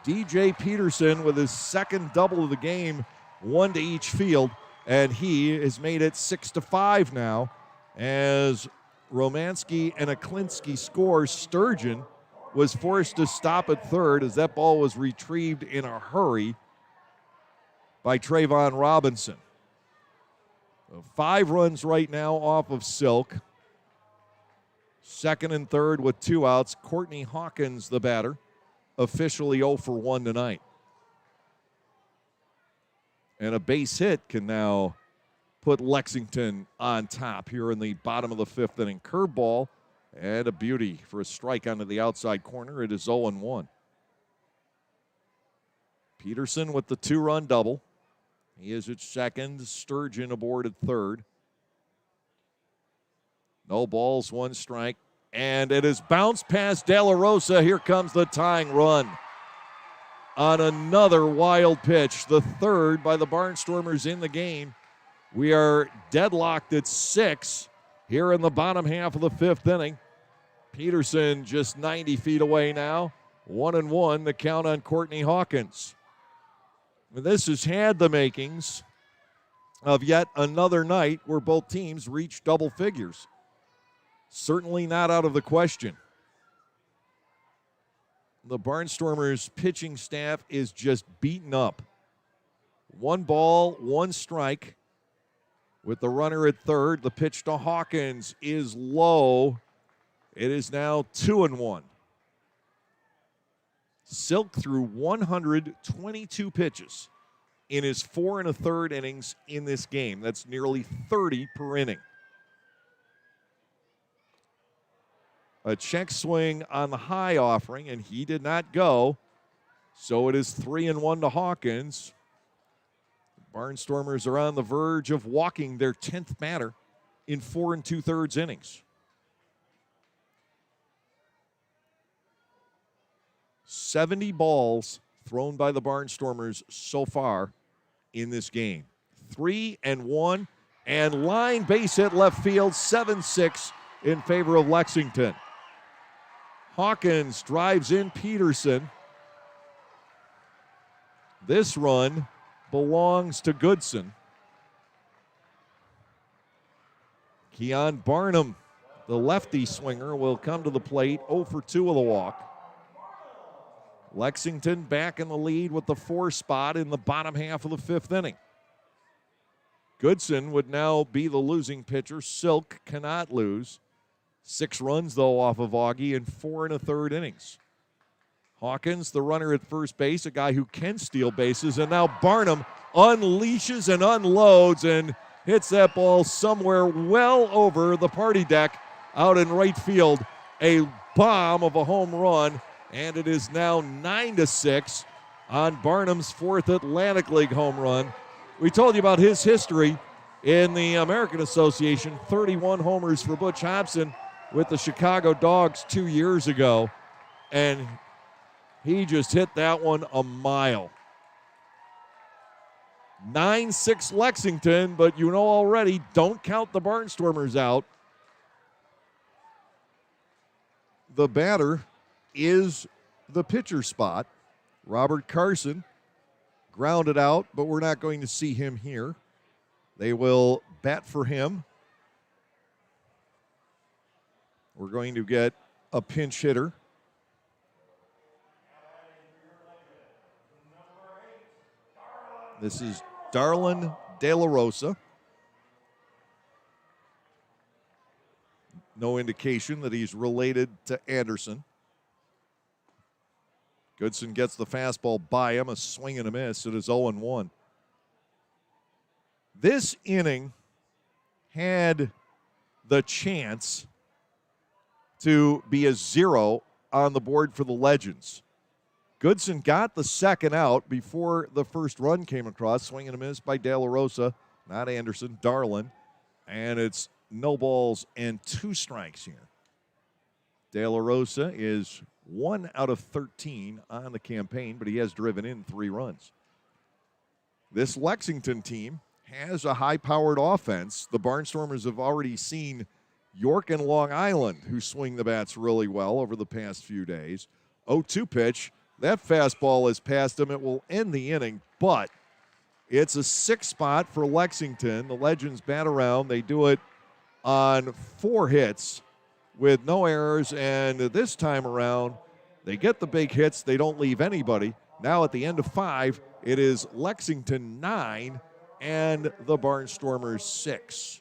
DJ Peterson with his second double of the game, 1 to each field, and he has made it 6-5 now as Romanski and Aklinski score. Sturgeon was forced to stop at third as that ball was retrieved in a hurry by Trayvon Robinson. 5 runs right now off of Silk. Second and third with 2 outs. Courtney Hawkins, the batter, officially 0 for 1 tonight. And a base hit can now put Lexington on top here in the bottom of the 5th inning. Curveball and a beauty for a strike onto the outside corner. It is 0-1. Peterson with the 2-run double. He is at second. Sturgeon aboard at third. No balls, 1 strike. And it is bounced past De La Rosa. Here comes the tying run on another wild pitch, the 3rd by the Barnstormers in the game. We are deadlocked at 6 here in the bottom half of the 5th inning. Peterson just 90 feet away now. 1-1, the count on Courtney Hawkins. This has had the makings of yet another night where both teams reach double figures. Certainly not out of the question. The Barnstormers pitching staff is just beaten up. 1 ball, 1 strike with the runner at 3rd. The pitch to Hawkins is low. It is now 2-1. Silk threw 122 pitches in his 4 1/3 innings in this game. That's nearly 30 per inning. A check swing on the high offering, and he did not go. So it is 3-1 to Hawkins. The Barnstormers are on the verge of walking their 10th batter in 4 2/3 innings. 70 balls thrown by the Barnstormers so far in this game. 3-1, and line base hit left field, 7-6 in favor of Lexington. Hawkins drives in Peterson. This run belongs to Goodson. Keon Barnum, the lefty swinger, will come to the plate, 0 for 2 with a walk. Lexington back in the lead with the 4 spot in the bottom half of the 5th inning. Goodson would now be the losing pitcher. Silk cannot lose. 6 runs, though, off of Augie in 4 1/3 innings. Hawkins, the runner at first base, a guy who can steal bases, and now Barnum unleashes and unloads and hits that ball somewhere well over the party deck out in right field. A bomb of a home run, and it is now 9-6 on Barnum's 4th Atlantic League home run. We told you about his history in the American Association, 31 homers for Butch Hobson with the Chicago Dogs 2 years ago, and he just hit that one a mile. 9-6 Lexington, but you know already, don't count the Barnstormers out. The batter is the pitcher spot. Robert Carson grounded out, but we're not going to see him here. They will bat for him. We're going to get a pinch hitter. This is Darlin De La Rosa. No indication that he's related to Anderson. Goodson gets the fastball by him, a swing and a miss. It is 0-1. This inning had the chance to be a 0 on the board for the Legends. Goodson got the second out before the first run came across. Swing and a miss by De La Rosa, not Anderson, Darlin. And it's no balls and 2 strikes here. De La Rosa is 1 out of 13 on the campaign, but he has driven in 3 runs. This Lexington team has a high-powered offense. The Barnstormers have already seen York and Long Island, who swing the bats really well over the past few days. 0-2 pitch. That fastball has passed him. It will end the inning, but it's a 6 spot for Lexington. The Legends bat around. They do it on 4 hits with no errors, and this time around, they get the big hits. They don't leave anybody. Now at the end of 5, it is Lexington 9 and the Barnstormers 6.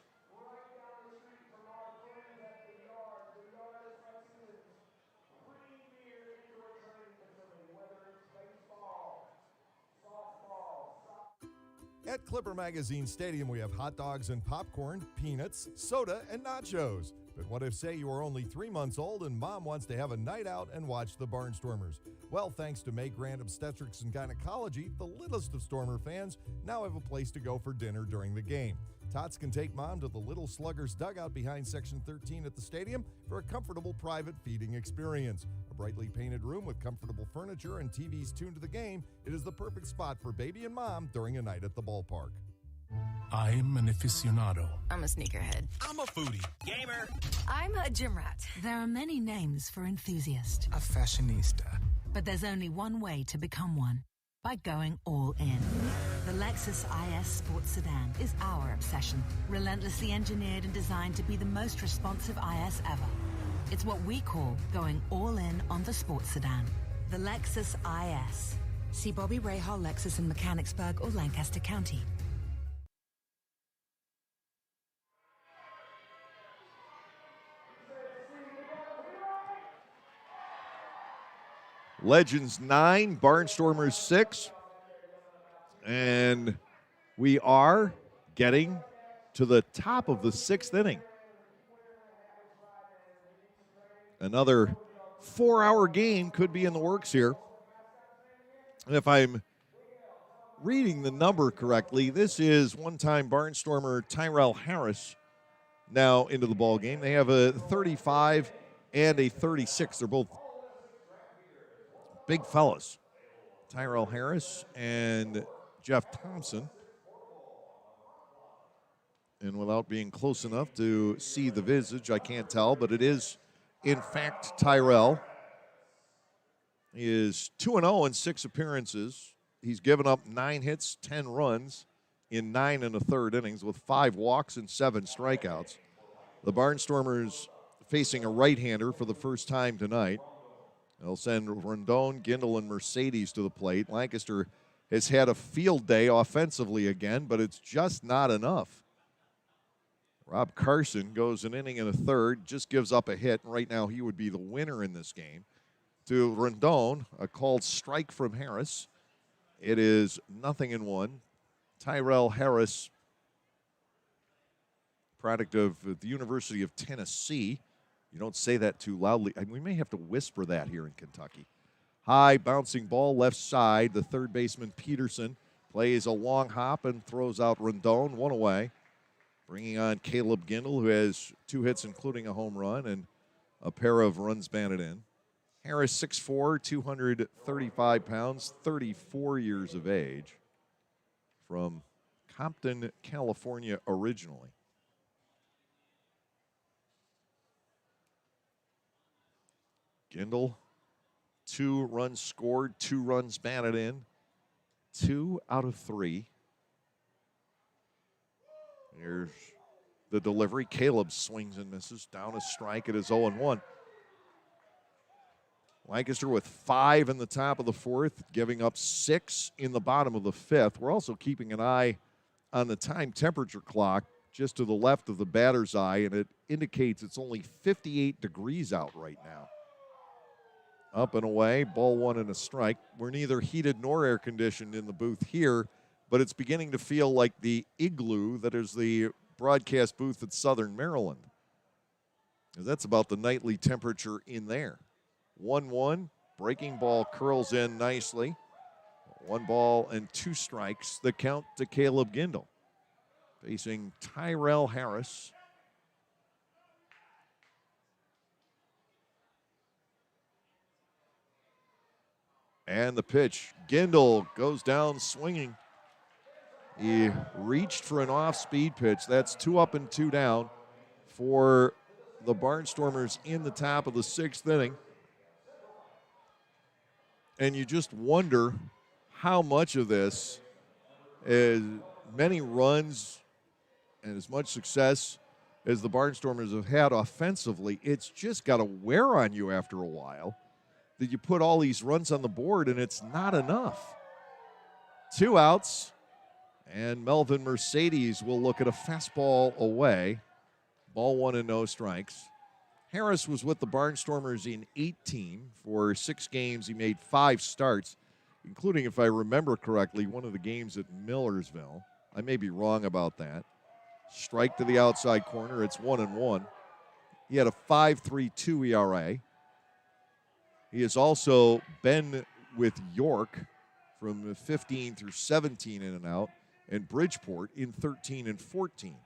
At Clipper Magazine Stadium, we have hot dogs and popcorn, peanuts, soda, and nachos. But what if, say, you are only 3 months old and mom wants to have a night out and watch the Barnstormers? Well, thanks to May Grant Obstetrics and Gynecology, the littlest of Stormer fans now have a place to go for dinner during the game. Tots can take mom to the Little Sluggers dugout behind Section 13 at the stadium for a comfortable private feeding experience. A brightly painted room with comfortable furniture and TVs tuned to the game, it is the perfect spot for baby and mom during a night at the ballpark. I'm an aficionado. I'm a sneakerhead. I'm a foodie. Gamer. I'm a gym rat. There are many names for enthusiast, A fashionista. but there's only one way to become one. By going all in. The Lexus IS Sports Sedan is our obsession. Relentlessly engineered and designed to be the most responsive IS ever. It's what we call going all in on the sports sedan. The Lexus IS. See Bobby Rahal Lexus in Mechanicsburg or Lancaster County. Legends 9, Barnstormers 6. And we are getting to the top of the 6th inning. Another 4-hour game could be in the works here. And if I'm reading the number correctly, this is one-time Barnstormer Tyrell Harris now into the ball game. They have a 35 and a 36. They're both big fellas. Tyrell Harris and Jeff Thompson. And without being close enough to see the visage, I can't tell, but it is, in fact, Tyrell. He is 2-0 in 6 appearances. He's given up 9 hits, 10 runs in 9 1/3 innings with 5 walks and 7 strikeouts. The Barnstormers facing a right-hander for the first time tonight. They'll send Rondon, Gindel, and Mercedes to the plate. Lancaster has had a field day offensively again, but it's just not enough. Rob Carson goes an inning and a third, just gives up a hit. Right now he would be the winner in this game. To Rondon, a called strike from Harris. It is 0-1. Tyrell Harris, product of the University of Tennessee. You don't say that too loudly. We may have to whisper that here in Kentucky. High bouncing ball left side. The third baseman Peterson plays a long hop and throws out Rondon, 1 away. Bringing on Caleb Gindel, who has 2 hits, including a home run and a pair of runs batted in. Harris, 6'4", 235 pounds, 34 years of age. From Compton, California originally. Gindel, 2 runs scored, 2 runs batted in, 2 out of 3. Here's the delivery. Caleb swings and misses. Down a strike. It is 0-1. Lancaster with 5 in the top of the 4th, giving up 6 in the bottom of the 5th. We're also keeping an eye on the time temperature clock just to the left of the batter's eye, and it indicates it's only 58 degrees out right now. Up and away, ball 1 and a strike. We're neither heated nor air conditioned in the booth here, but it's beginning to feel like the igloo that is the broadcast booth at Southern Maryland. That's about the nightly temperature in there. 1-1, breaking ball curls in nicely. 1 ball and 2 strikes. The count to Caleb Gindel. Facing Tyrell Harris. And the pitch. Gindel goes down swinging. He reached for an off-speed pitch. That's 2 up and 2 down for the Barnstormers in the top of the 6th inning. And you just wonder how much of this, as many runs and as much success as the Barnstormers have had offensively, it's just got to wear on you after a while that you put all these runs on the board and it's not enough. 2 outs, and Melvin Mercedes will look at a fastball away. Ball 1 and no strikes. Harris was with the Barnstormers in 18 for 6 games. He made 5 starts, including, if I remember correctly, one of the games at Millersville. I may be wrong about that. Strike to the outside corner. It's 1-1. He had a 5.32 ERA. He has also been with York from 15 through 17 in and out, and Bridgeport in 13 and 14.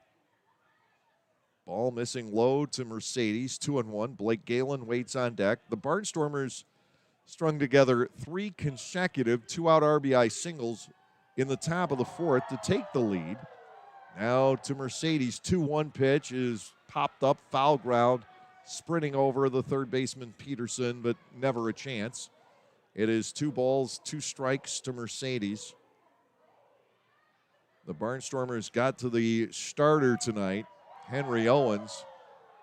Ball missing low to Mercedes, 2-1. Blake Galen waits on deck. The Barnstormers strung together 3 consecutive 2-out RBI singles in the top of the 4th to take the lead. Now to Mercedes, 2-1 pitch is popped up, foul ground, sprinting over the third baseman Peterson, but never a chance. It is 2 balls, 2 strikes to Mercedes. The Barnstormers got to the starter tonight, Henry Owens,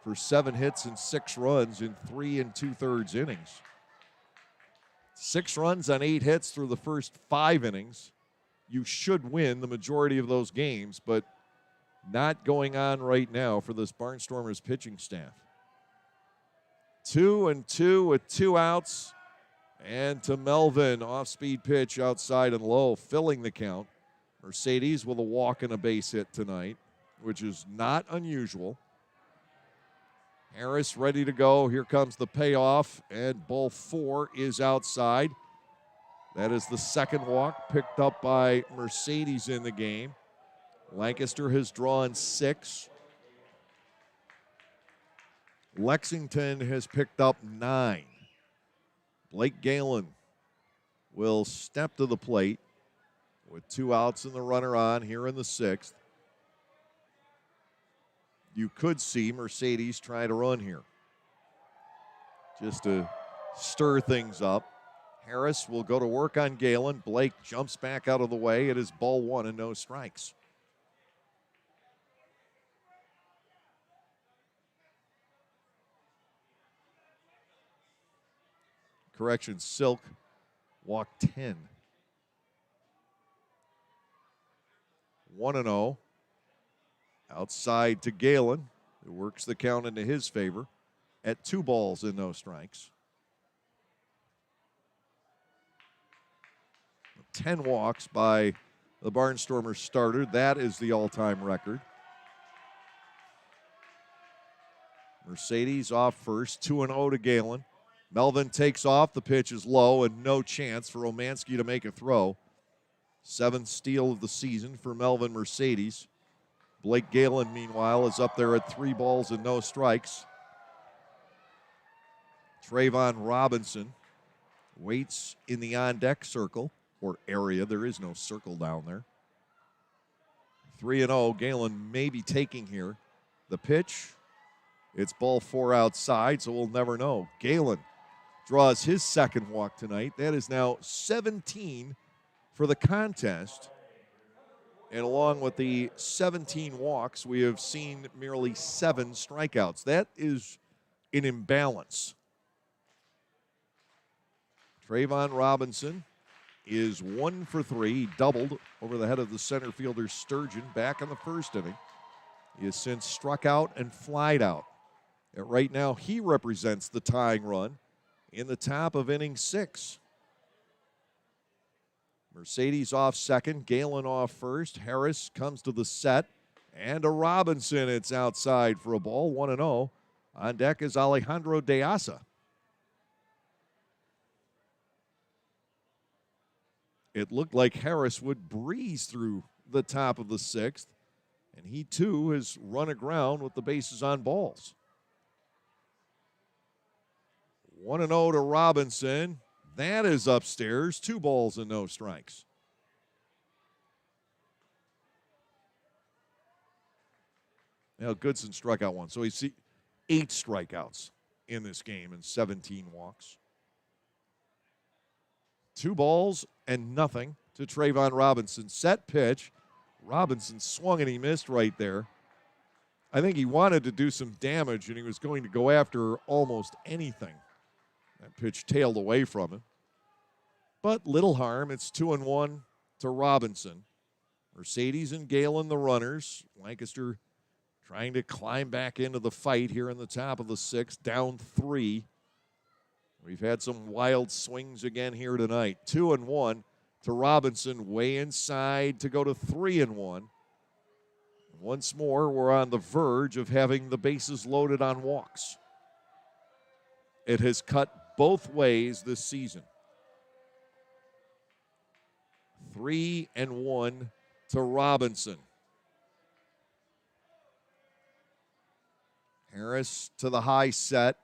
for 7 hits and 6 runs in 3 2/3 innings. 6 runs on 8 hits through the first 5 innings. You should win the majority of those games, but not going on right now for this Barnstormers pitching staff. 2-2 with 2 outs. And to Melvin, off-speed pitch outside and low, filling the count. Mercedes with a walk and a base hit tonight, which is not unusual. Harris ready to go. Here comes the payoff, and ball 4 is outside. That is the second walk picked up by Mercedes in the game. Lancaster has drawn 6. Lexington has picked up 9. Blake Galen will step to the plate with 2 outs and the runner on here in the 6th. You could see Mercedes try to run here just to stir things up. Harris will go to work on Galen. Blake jumps back out of the way. It is ball 1 and no strikes. Correction, Silk walked 10. 1-0. Outside to Galen, who works the count into his favor at 2 balls and no strikes. 10 walks by the Barnstormers starter. That is the all-time record. Mercedes off first, 2-0 to Galen. Melvin takes off. The pitch is low and no chance for Omansky to make a throw. 7th steal of the season for Melvin Mercedes. Blake Galen, meanwhile, is up there at 3 balls and no strikes. Trayvon Robinson waits in the on-deck circle or area. There is no circle down there. 3-0. Galen may be taking here. The pitch, it's ball 4 outside, so we'll never know. Galen draws his second walk tonight. That is now 17 for the contest. And along with the 17 walks, we have seen merely 7 strikeouts. That is an imbalance. Trayvon Robinson is 1 for 3. He doubled over the head of the center fielder Sturgeon back in the first inning. He has since struck out and flied out. And right now, he represents the tying run in the top of inning 6. Mercedes off second, Galen off first. Harris comes to the set, and a Robinson. It's outside for a ball, 1-0. On deck is Alejandro De Asa. It looked like Harris would breeze through the top of the 6th, and he too has run aground with the bases on balls. 1-0 to Robinson. That is upstairs. 2 balls and no strikes. Now Goodson struck out 1. So he's 8 strikeouts in this game and 17 walks. 2 balls and nothing to Trayvon Robinson. Set pitch. Robinson swung and he missed right there. I think he wanted to do some damage and he was going to go after almost anything. That pitch tailed away from him. But little harm. It's 2-1 to Robinson. Mercedes and Galen the runners. Lancaster trying to climb back into the fight here in the top of the 6th. Down 3. We've had some wild swings again here tonight. 2-1 to Robinson. Way inside to go to 3-1. Once more, we're on the verge of having the bases loaded on walks. It has cut both ways this season. 3-1 to Robinson. Harris to the high set.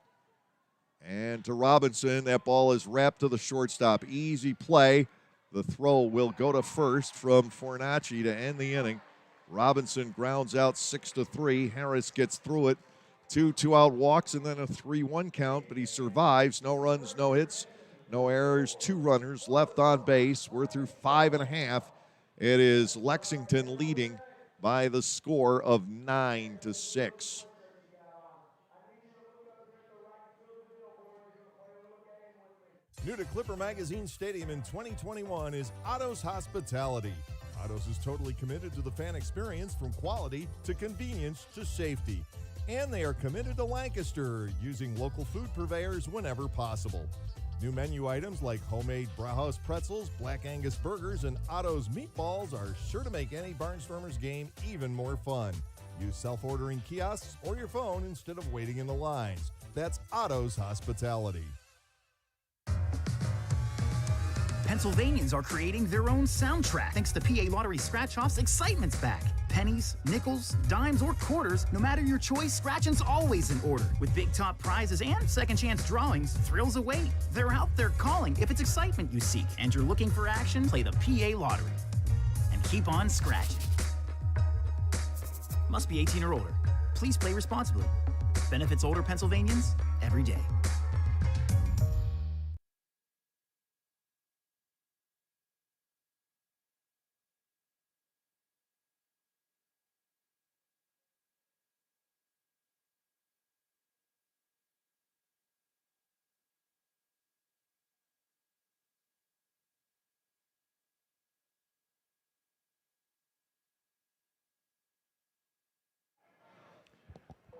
And to Robinson, that ball is wrapped to the shortstop. Easy play. The throw will go to first from Fornacci to end the inning. Robinson grounds out 6-3. Harris gets through it. 2 2-out walks and then a 3-1 count, but he survives. No runs, no hits, no errors, 2 runners left on base. We're through 5.5. It is Lexington leading by the score of 9-6. New to Clipper Magazine Stadium in 2021 is Otto's Hospitality. Otto's is totally committed to the fan experience, from quality to convenience to safety. And they are committed to Lancaster, using local food purveyors whenever possible. New menu items like homemade Brauhaus pretzels, Black Angus burgers, and Otto's meatballs are sure to make any Barnstormers game even more fun. Use self-ordering kiosks or your phone instead of waiting in the lines. That's Otto's Hospitality. Pennsylvanians are creating their own soundtrack. Thanks to PA Lottery Scratch-Offs, excitement's back. Pennies, nickels, dimes, or quarters, no matter your choice, scratching's always in order. With big top prizes and second chance drawings, thrills await. They're out there calling. If it's excitement you seek and you're looking for action, play the PA Lottery. And keep on scratching. Must be 18 or older. Please play responsibly. Benefits older Pennsylvanians every day.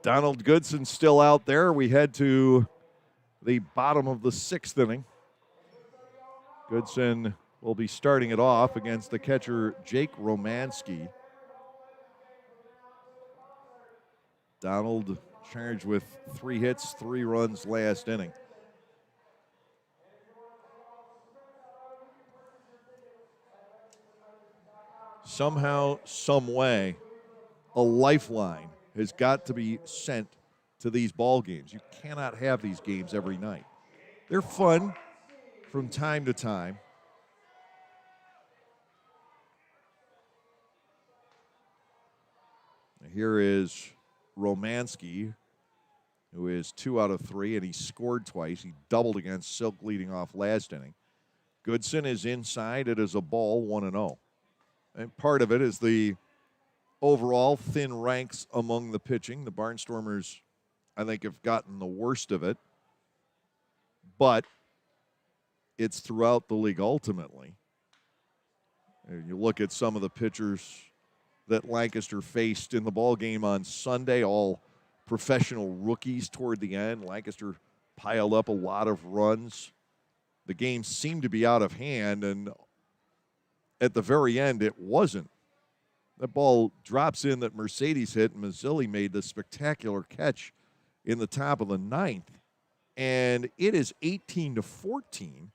Donald Goodson still out there. We head to the bottom of the 6th inning. Goodson will be starting it off against the catcher Jake Romanski. Donald charged with 3 hits, 3 runs last inning. Somehow, some way, a lifeline has got to be sent to these ball games. You cannot have these games every night. They're fun from time to time. Here is Romanski, who is 2 out of 3, and he scored twice. He doubled against Silk leading off last inning. Goodson is inside. It is a ball, 1-0. And part of it is the overall thin ranks among the pitching. The Barnstormers, I think, have gotten the worst of it. But it's throughout the league ultimately. You look at some of the pitchers that Lancaster faced in the ball game on Sunday, all professional rookies toward the end. Lancaster piled up a lot of runs. The game seemed to be out of hand, and at the very end, it wasn't. That ball drops in that Mercedes hit, and Mazzilli made the spectacular catch in the top of the 9th. And it is 18-14,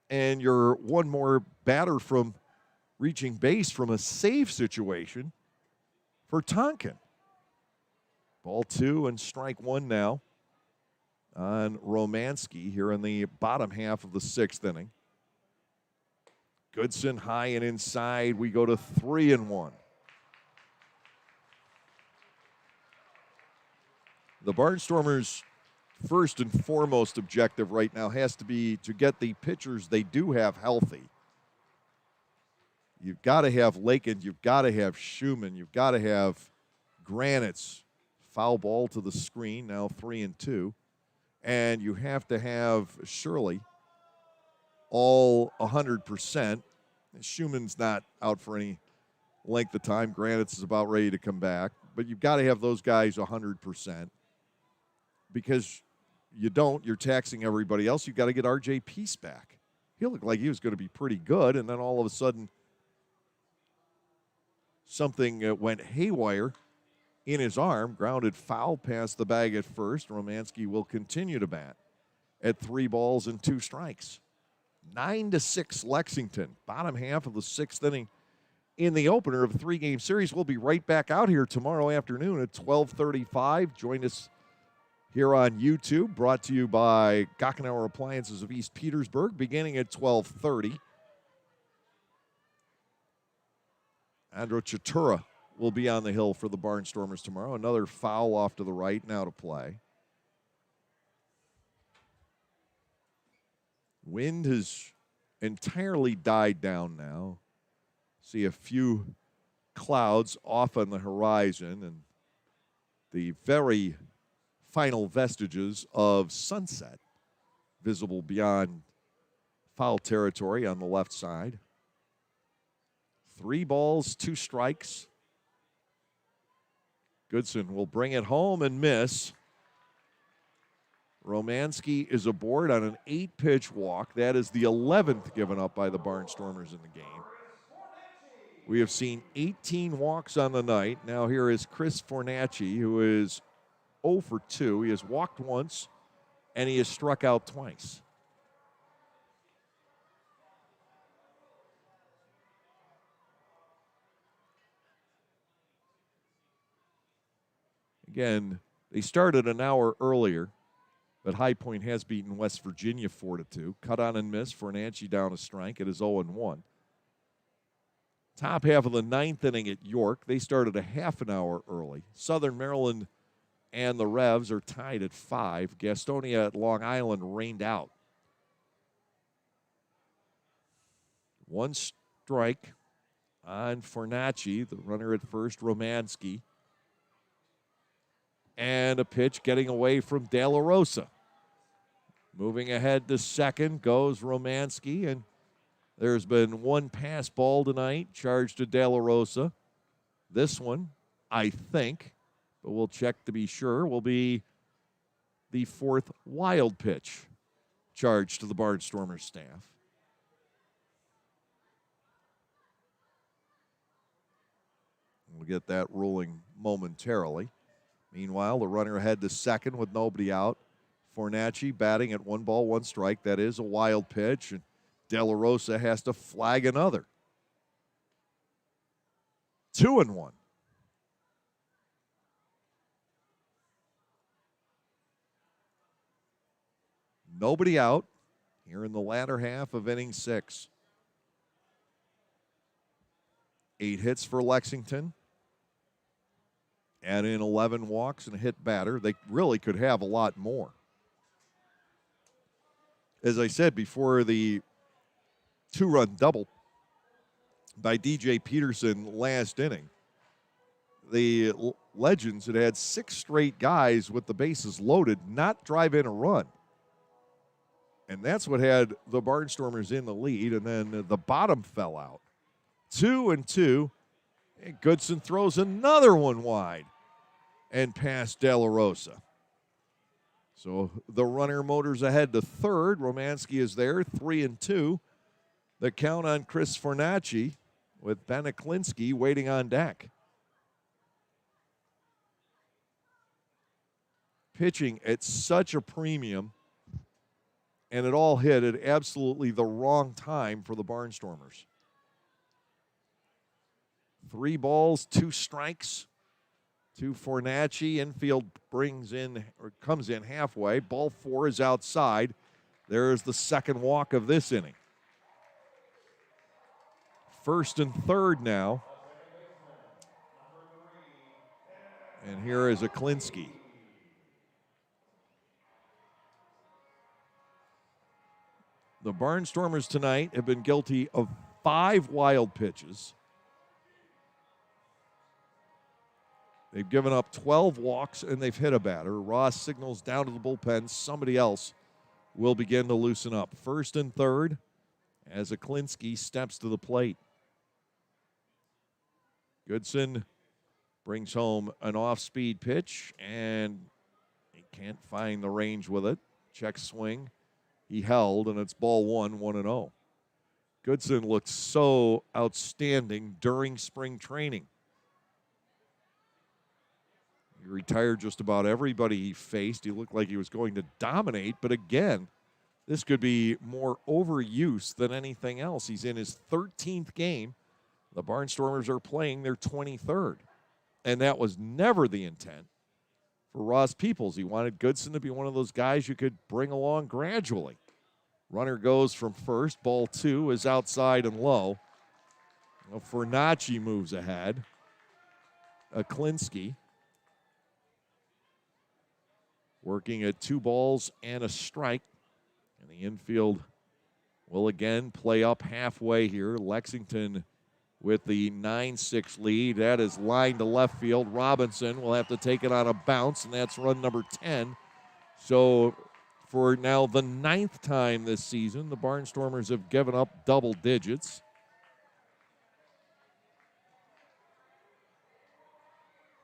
and you're one more batter from reaching base from a save situation for Tonkin. Ball 2 and strike 1 now on Romanski here in the bottom half of the 6th inning. Goodson high and inside. We go to 3-1. The Barnstormers' first and foremost objective right now has to be to get the pitchers they do have healthy. You've got to have Lakin. You've got to have Schumann. You've got to have Granitz. Foul ball to the screen, now 3-2. And you have to have Shirley all 100%. Schumann's not out for any length of time. Granitz is about ready to come back. But you've got to have those guys 100%. Because you don't, you're taxing everybody else. You've got to get R.J. Peace back. He looked like he was going to be pretty good, and then all of a sudden something went haywire in his arm. Grounded foul past the bag at first. Romanski will continue to bat at 3 balls and 2 strikes. 9-6 Lexington. Bottom half of the 6th inning in the opener of a 3-game series. We'll be right back out here tomorrow afternoon at 12:35. Join us here on YouTube, brought to you by Gockenauer Appliances of East Petersburg, beginning at 12:30. Andro Chatura will be on the hill for the Barnstormers tomorrow. Another foul off to the right, now to play. Wind has entirely died down now. See a few clouds off on the horizon and the very final vestiges of sunset visible beyond foul territory on the left side. 3 balls, 2 strikes. Goodson will bring it home and miss. Romanski is aboard on an 8-pitch walk. That is the 11th given up by the Barnstormers in the game. We have seen 18 walks on the night. Now here is Chris Fornacci, who is 0 for 2. He has walked once, and he has struck out twice. Again, they started an hour earlier, but High Point has beaten West Virginia 4-2. Cut on and miss. Fornacci down a strike. It is 0-1. Top half of the 9th inning at York. They started a half an hour early. Southern Maryland and the Revs are tied at 5. Gastonia at Long Island rained out. 1 strike on Fornacci, the runner at first, Romanski. And a pitch getting away from De La Rosa. Moving ahead to second goes Romanski, and there's been 1 pass ball tonight charged to De La Rosa. This one, I think, but we'll check to be sure, will be the 4th wild pitch charged to the Barnstormers staff. We'll get that ruling momentarily. Meanwhile, the runner ahead to second with nobody out. Fornacci batting at 1 ball, 1 strike. That is a wild pitch, and De La Rosa has to flag another. 2-1. Nobody out here in the latter half of inning 6. 8 hits for Lexington. Add in 11 walks and a hit batter. They really could have a lot more. As I said before, the 2-run double by DJ Peterson last inning, the Legends had 6 straight guys with the bases loaded not drive in a run. And that's what had the Barnstormers in the lead, and then the bottom fell out. 2-2, and Goodson throws another one wide and past De La Rosa. So the runner motors ahead to third. Romanski is there, 3-2. The count on Chris Fornacci with Ben Aklinski waiting on deck. Pitching at such a premium, and it all hit at absolutely the wrong time for the Barnstormers. 3 balls, 2 strikes to Fornacci. Infield comes in halfway. Ball 4 is outside. There's the second walk of this inning. 1st and 3rd now. And here is Aklinski. The Barnstormers tonight have been guilty of 5 wild pitches. They've given up 12 walks, and they've hit a batter. Ross signals down to the bullpen. Somebody else will begin to loosen up. 1st and 3rd as Aklinski steps to the plate. Goodson brings home an off-speed pitch, and he can't find the range with it. Check swing. He held, and it's ball 1, 1-0. Goodson looked so outstanding during spring training. He retired just about everybody he faced. He looked like he was going to dominate, but again, this could be more overuse than anything else. He's in his 13th game. The Barnstormers are playing their 23rd, and that was never the intent for Ross Peoples. He wanted Goodson to be one of those guys you could bring along gradually. Runner goes from first. Ball 2 is outside and low. Well, Fernacci moves ahead. Aklinski working at 2 balls and a strike. And the infield will again play up halfway here. Lexington with the 9-6 lead. That is lined to left field. Robinson will have to take it on a bounce, and that's run number 10. So for now the 9th time this season, the Barnstormers have given up double digits.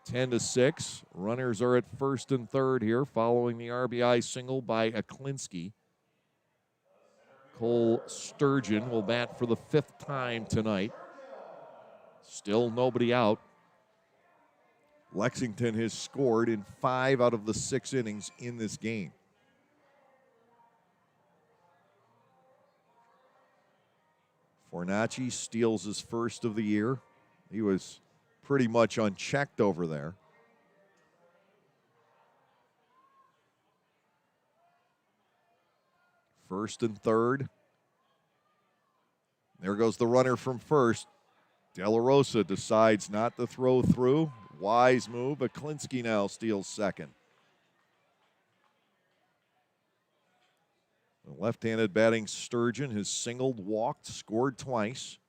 Ten to 6. Runners are at first and third here following the RBI single by Aklinski. Cole Sturgeon will bat for the 5th time tonight. Still nobody out. Lexington has scored in 5 out of the 6 innings in this game. Fornacci steals his first of the year. He was pretty much unchecked over there. First and third. There goes the runner from first. De La Rosa decides not to throw through. Wise move. Aklinski now steals second. The left-handed batting Sturgeon has singled, walked, scored twice.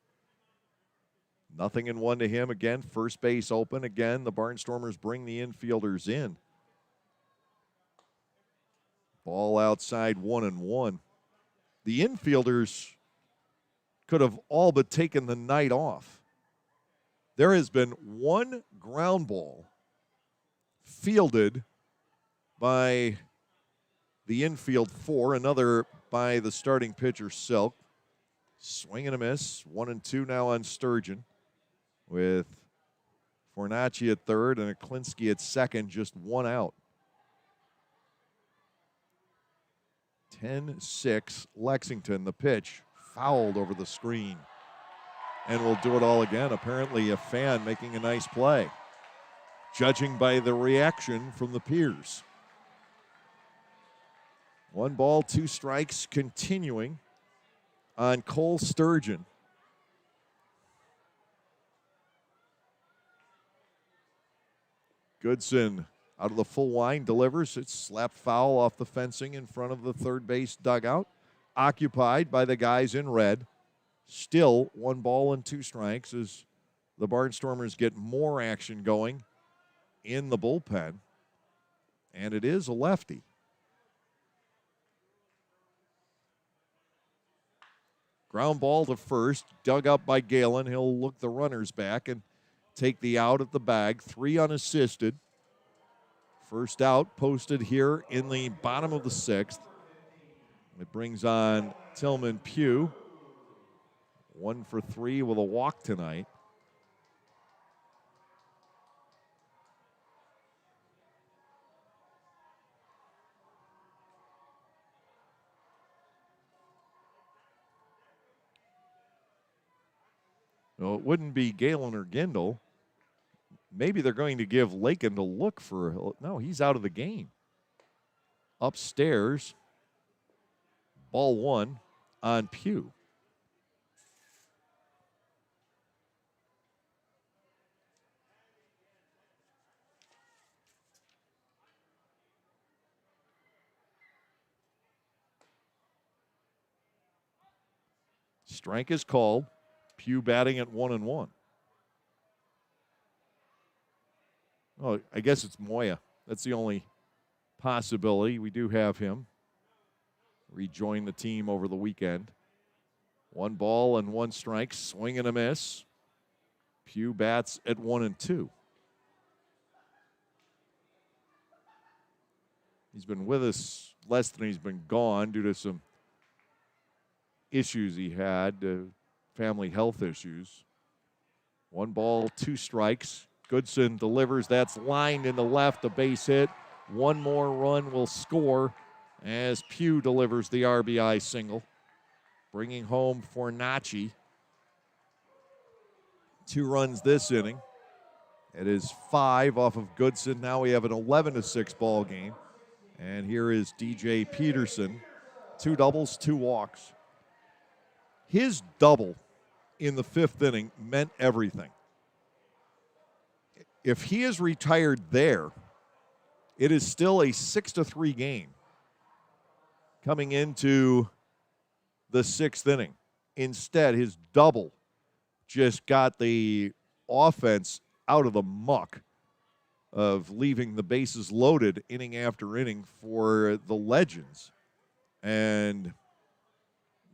0-1 to him. Again, first base open. Again, the Barnstormers bring the infielders in. Ball outside 1-1. The infielders could have all but taken the night off. There has been one ground ball fielded by the infield 4, another by the starting pitcher Silk. Swing and a miss. 1-2 now on Sturgeon, with Fornacci at third and Aklinski at second, just 1 out. 10-6 Lexington. The pitch fouled over the screen. And we'll do it all again. Apparently a fan making a nice play, judging by the reaction from the peers. 1 ball, 2 strikes continuing on Cole Sturgeon. Goodson out of the full line delivers. It's slapped foul off the fencing in front of the third base dugout. Occupied by the guys in red. Still 1 ball and 2 strikes as the Barnstormers get more action going in the bullpen. And it is a lefty. Ground ball to first, dug up by Galen. He'll look the runners back and take the out at the bag. 3 unassisted. First out posted here in the bottom of the 6th. It brings on Tillman Pugh. 1 for 3 with a walk tonight. No, it wouldn't be Galen or Gindel. Maybe they're going to give Lakin to look for. No, he's out of the game. Upstairs, ball 1 on Pugh. Strike is called. Pugh batting at 1-1. Oh, I guess it's Moya. That's the only possibility. We do have him rejoin the team over the weekend. 1 ball and 1 strike. Swing and a miss. Pugh bats at 1-2. He's been with us less than he's been gone due to some issues he had. Family health issues. 1 ball, 2 strikes. Goodson delivers. That's lined in the left, a base hit. One more run will score as Pugh delivers the RBI single, bringing home Fornacci. 2 runs this inning. It is 5 off of Goodson. Now we have an 11-6 ball game. And here is DJ Peterson. 2 doubles, 2 walks. His double in the 5th inning meant everything. If he is retired there, it is still a 6-3 game coming into the 6th inning. Instead, his double just got the offense out of the muck of leaving the bases loaded inning after inning for the Legends. And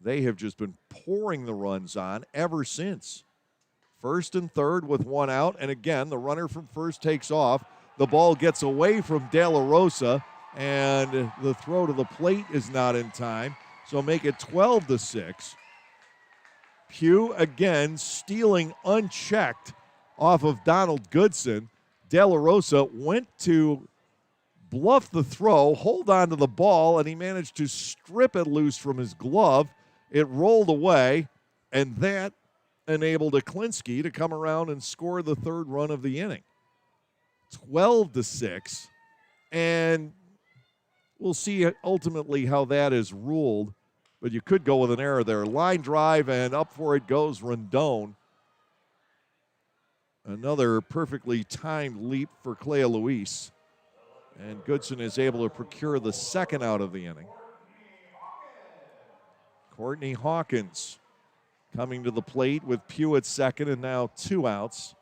they have just been pouring the runs on ever since. 1st and 3rd with 1 out. And again, the runner from first takes off. The ball gets away from De La Rosa, and the throw to the plate is not in time. So make it 12-6. Pugh again stealing unchecked off of Donald Goodson. De La Rosa went to bluff the throw, hold on to the ball, and he managed to strip it loose from his glove. It rolled away, and that enabled Aklinski to come around and score the 3rd run of the inning. 12-6, and we'll see ultimately how that is ruled, but you could go with an error there. Line drive, and up for it goes Rendon. Another perfectly timed leap for Clea Luis, and Goodson is able to procure the 2nd out of the inning. Courtney Hawkins coming to the plate with Pugh at 2nd and now 2 outs.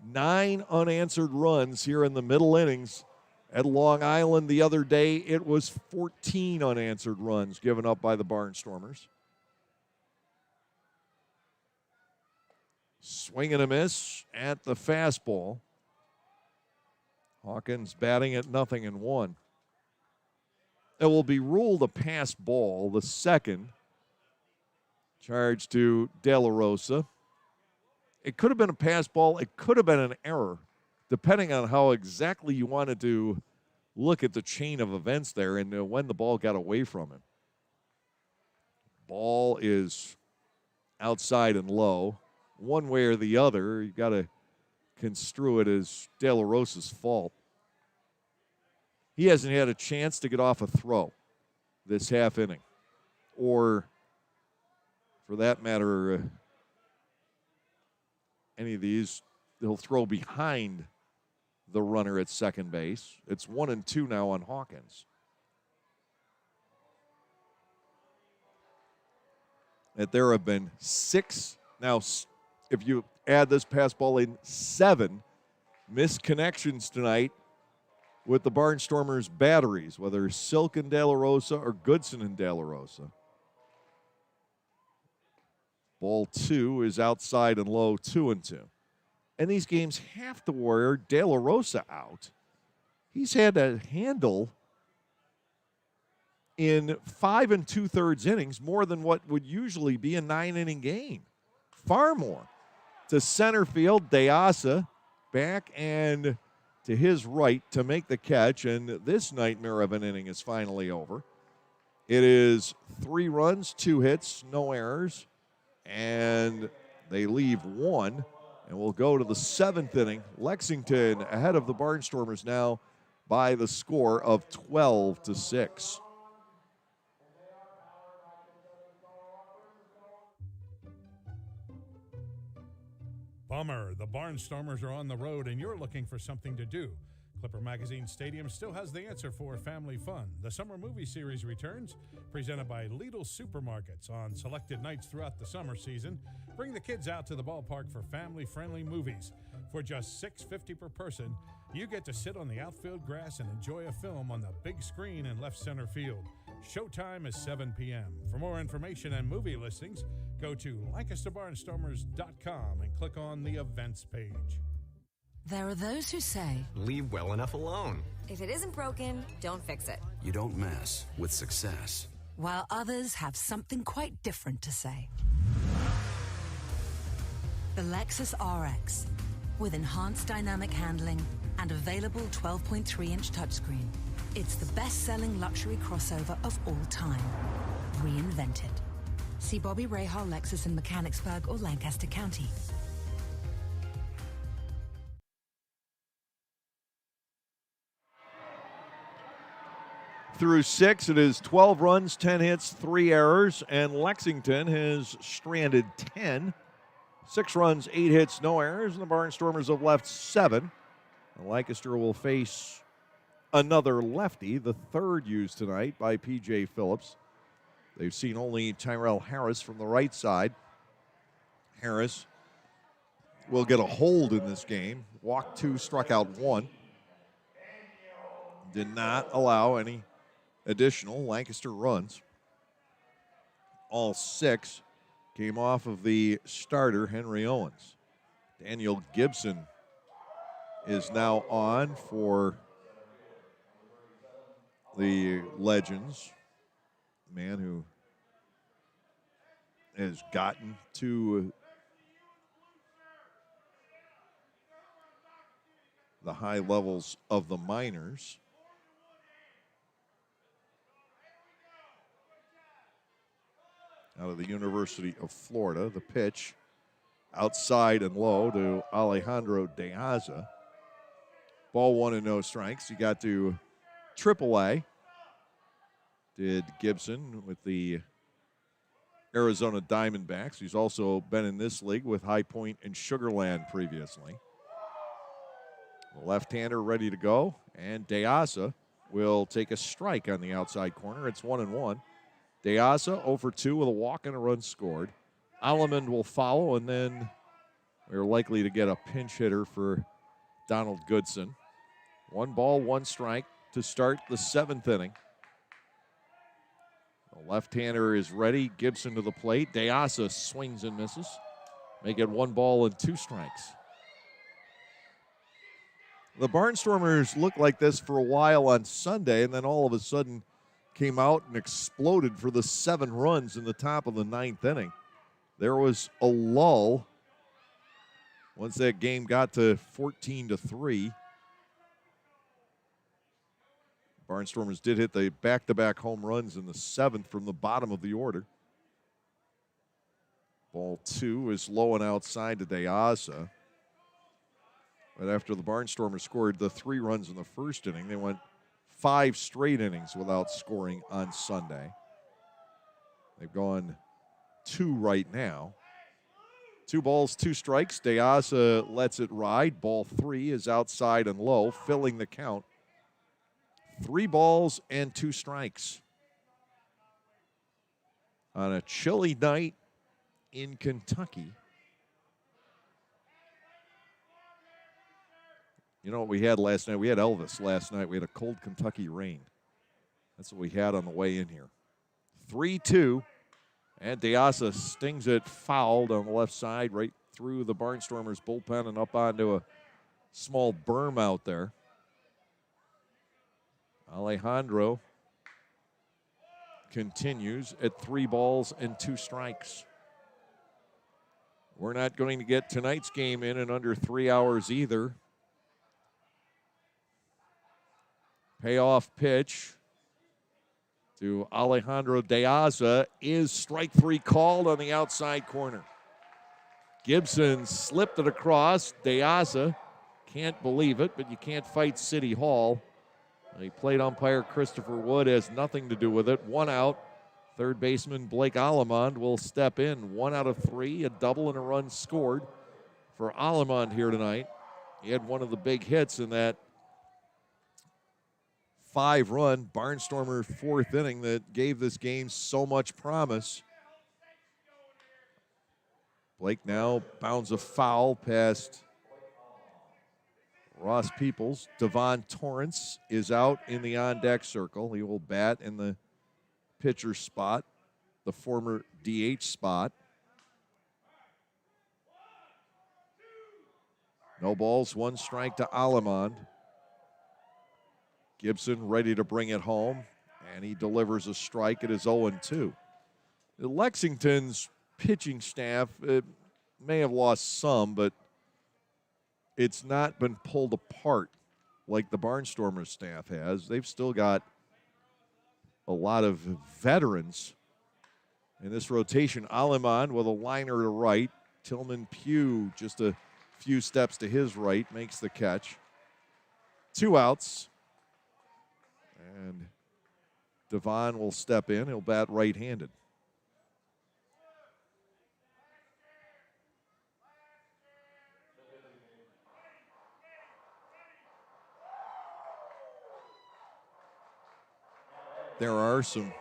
9 unanswered runs here in the middle innings. At Long Island the other day, it was 14 unanswered runs given up by the Barnstormers. Swing and a miss at the fastball. Hawkins batting at 0-1. It will be ruled a pass ball, the 2nd. Charge to De La Rosa. It could have been a pass ball. It could have been an error, depending on how exactly you wanted to look at the chain of events there and when the ball got away from him. Ball is outside and low. One way or the other, you got to construe it as De La Rosa's fault. He hasn't had a chance to get off a throw this half inning, or for that matter, any of these. He'll throw behind the runner at 2nd base. It's 1-2 now on Hawkins. That there have been 6. Now, if you add this pass ball in, 7 missed connections tonight with the Barnstormers' batteries, whether Silk and De La Rosa or Goodson and De La Rosa. Ball 2 is outside and low, 2-2. And these games have to wear De La Rosa out. He's had to handle in 5 2/3 innings more than what would usually be a 9-inning game. Far more. To center field, Deasa back and to his right to make the catch, and this nightmare of an inning is finally over. It is 3 runs, 2 hits, no errors, and they leave 1. And we'll go to the 7th inning. Lexington ahead of the Barnstormers now by the score of 12-6. Bummer, the Barnstormers are on the road and you're looking for something to do. Clipper Magazine Stadium still has the answer for family fun. The summer movie series returns, presented by Lidl Supermarkets on selected nights throughout the summer season. Bring the kids out to the ballpark for family-friendly movies. For just $6.50 per person, you get to sit on the outfield grass and enjoy a film on the big screen in left center field. Showtime is 7 p.m. For more information and movie listings, go to LancasterBarnstormers.com and click on the events page. There are those who say, leave well enough alone. If it isn't broken, don't fix it. You don't mess with success. while others have something quite different to say. The Lexus RX. with enhanced dynamic handling and available 12.3-inch touchscreen. It's the best-selling luxury crossover of all time. Reinvented. See Bobby Rahal Lexus in Mechanicsburg or Lancaster County. Through 6, it is 12 runs, 10 hits, 3 errors, and Lexington has stranded 10. 6 runs, 8 hits, no errors, and the Barnstormers have left 7. And Lancaster will face another lefty, the third used tonight by P.J. Phillips. They've seen only Tyrell Harris from the right side. Harris will get a hold in this game. Walked 2, struck out 1. Did not allow any additional Lancaster runs. All 6 came off of the starter, Henry Owens. Daniel Gibson is now on for the Legends. Man who has gotten to the high levels of the minors. Out of the University of Florida, the pitch outside and low to Alejandro De Aza. Ball 1 and no strikes. He got to AAA. Did Gibson with the Arizona Diamondbacks. He's also been in this league with High Point and Sugar Land previously. The left-hander ready to go, and De Aza will take a strike on the outside corner. It's 1-1. De Aza 0 for 2 with a walk and a run scored. Alemond will follow, and then we're likely to get a pinch hitter for Donald Goodson. 1 ball, 1 strike to start the 7th inning. The left-hander is ready. Gibson to the plate. De Aza swings and misses. Make it 1 ball and 2 strikes. The Barnstormers looked like this for a while on Sunday, and then all of a sudden came out and exploded for the 7 runs in the top of the 9th inning. There was a lull once that game got to 14-3. Barnstormers did hit the back-to-back home runs in the 7th from the bottom of the order. Ball 2 is low and outside to De Aza. But after the Barnstormers scored the 3 runs in the first inning, they went 5 straight innings without scoring on Sunday. They've gone 2 right now. 2 balls, 2 strikes. De Aza lets it ride. Ball 3 is outside and low, filling the count. 3 balls and 2 strikes. On a chilly night in Kentucky. You know what we had last night? We had Elvis last night. We had a cold Kentucky rain. That's what we had on the way in here. 3-2, and De Aza stings it fouled on the left side right through the Barnstormers bullpen and up onto a small berm out there. Alejandro continues at 3 balls and 2 strikes. We're not going to get tonight's game in under 3 hours either. Payoff pitch to Alejandro De Aza is strike 3 called on the outside corner. Gibson slipped it across. De Aza can't believe it, but you can't fight City Hall. The plate umpire Christopher Wood has nothing to do with it. 1 out. Third baseman Blake Alemond will step in. 1 out of 3, a double and a run scored for Alemond here tonight. He had one of the big hits in that 5-run Barnstormer 4th inning that gave this game so much promise. Blake now bounds a foul past Ross Peoples. Devon Torrance is out in the on-deck circle. He will bat in the pitcher spot, the former DH spot. No balls, 1 strike to Alemond. Gibson ready to bring it home, and he delivers a strike. It is 0-2. Lexington's pitching staff may have lost some, but it's not been pulled apart like the Barnstormers staff has. They've still got a lot of veterans in this rotation. Aleman with a liner to right. Tillman Pugh just a few steps to his right makes the catch. 2 outs. And Devon will step in. He'll bat right-handed. There are some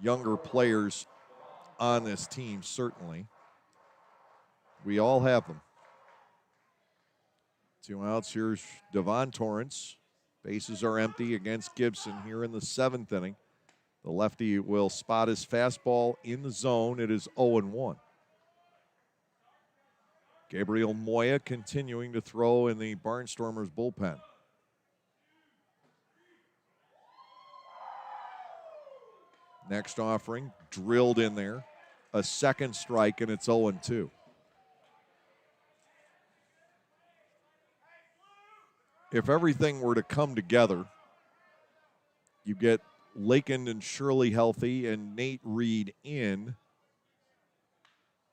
younger players on this team, certainly. We all have them. 2 outs. Here's Devon Torrance. Bases are empty against Gibson here in the 7th inning. The lefty will spot his fastball in the zone. It is 0-1. Gabriel Moya continuing to throw in the Barnstormers bullpen. Next offering, drilled in there. A second strike, and it's 0-2. If everything were to come together, you get Lakin and Shirley healthy and Nate Reed in,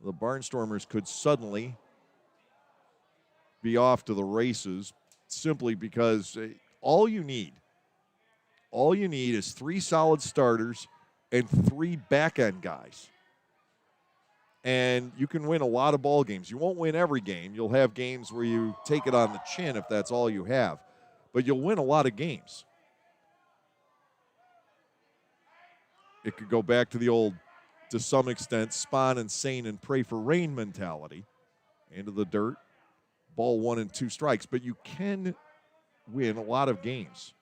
the Barnstormers could suddenly be off to the races simply because all you need is 3 solid starters and 3 back-end guys. And you can win a lot of ball games. You won't win every game. You'll have games where you take it on the chin if that's all you have. But you'll win a lot of games. It could go back to the old, to some extent, spawn and sane and pray for rain mentality. Into the dirt, ball 1 and 2 strikes. But you can win a lot of games